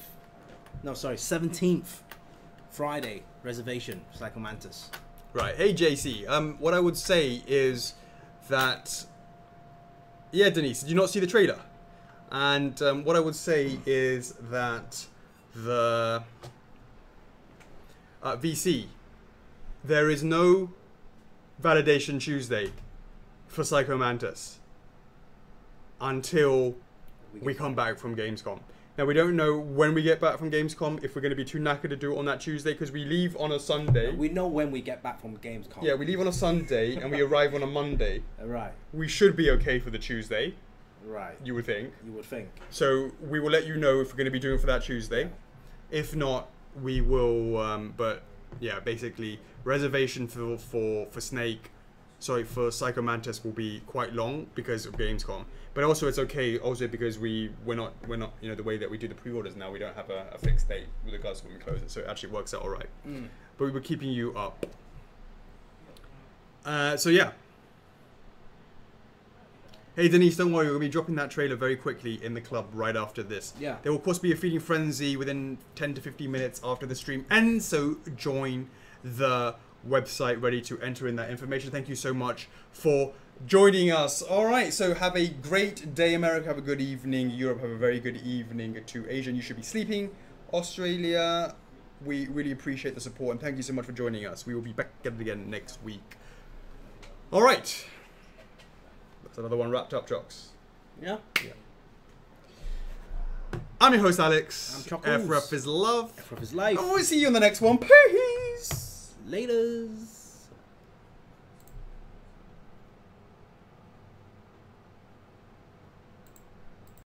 Friday reservation Psycho Mantis. Right. Hey, JC. What I would say is that, yeah, Denise, did you not see the trailer? And what I would say is that the VC, there is no validation Tuesday for Psycho Mantis until we come back from Gamescom. Now, we don't know when we get back from Gamescom, if we're going to be too knackered to do it on that Tuesday, because we leave on a Sunday. We know when we get back from Gamescom. Yeah, we leave on a Sunday and we arrive on a Monday. Right. We should be okay for the Tuesday, Right. you would think. You would think. So we will let you know if we're going to be doing it for that Tuesday. If not, we will, but yeah, basically, reservation for Snake, sorry, for Psycho Mantis will be quite long because of Gamescom. But also it's okay also because we're not, you know, the way that we do the pre-orders now, we don't have a fixed date with regards to when we close it, so it actually works out alright. But we were keeping you up. So yeah. Hey Denise, don't worry, we're going to be dropping that trailer very quickly in the club right after this. Yeah. There will of course be a feeding frenzy within 10 to 15 minutes after the stream ends, so join the website ready to enter in that information. Thank you so much for joining us. Alright, so have a great day, America. Have a good evening. Europe, have a very good evening. To Asia, you should be sleeping. Australia, we really appreciate the support and thank you so much for joining us. We will be back at it again next week. Alright. That's another one wrapped up, Chocks. Yeah. I'm your host, Alex. I'm Chocks. F4F is love. F4F is life. And we'll see you on the next one. Peace. Laters.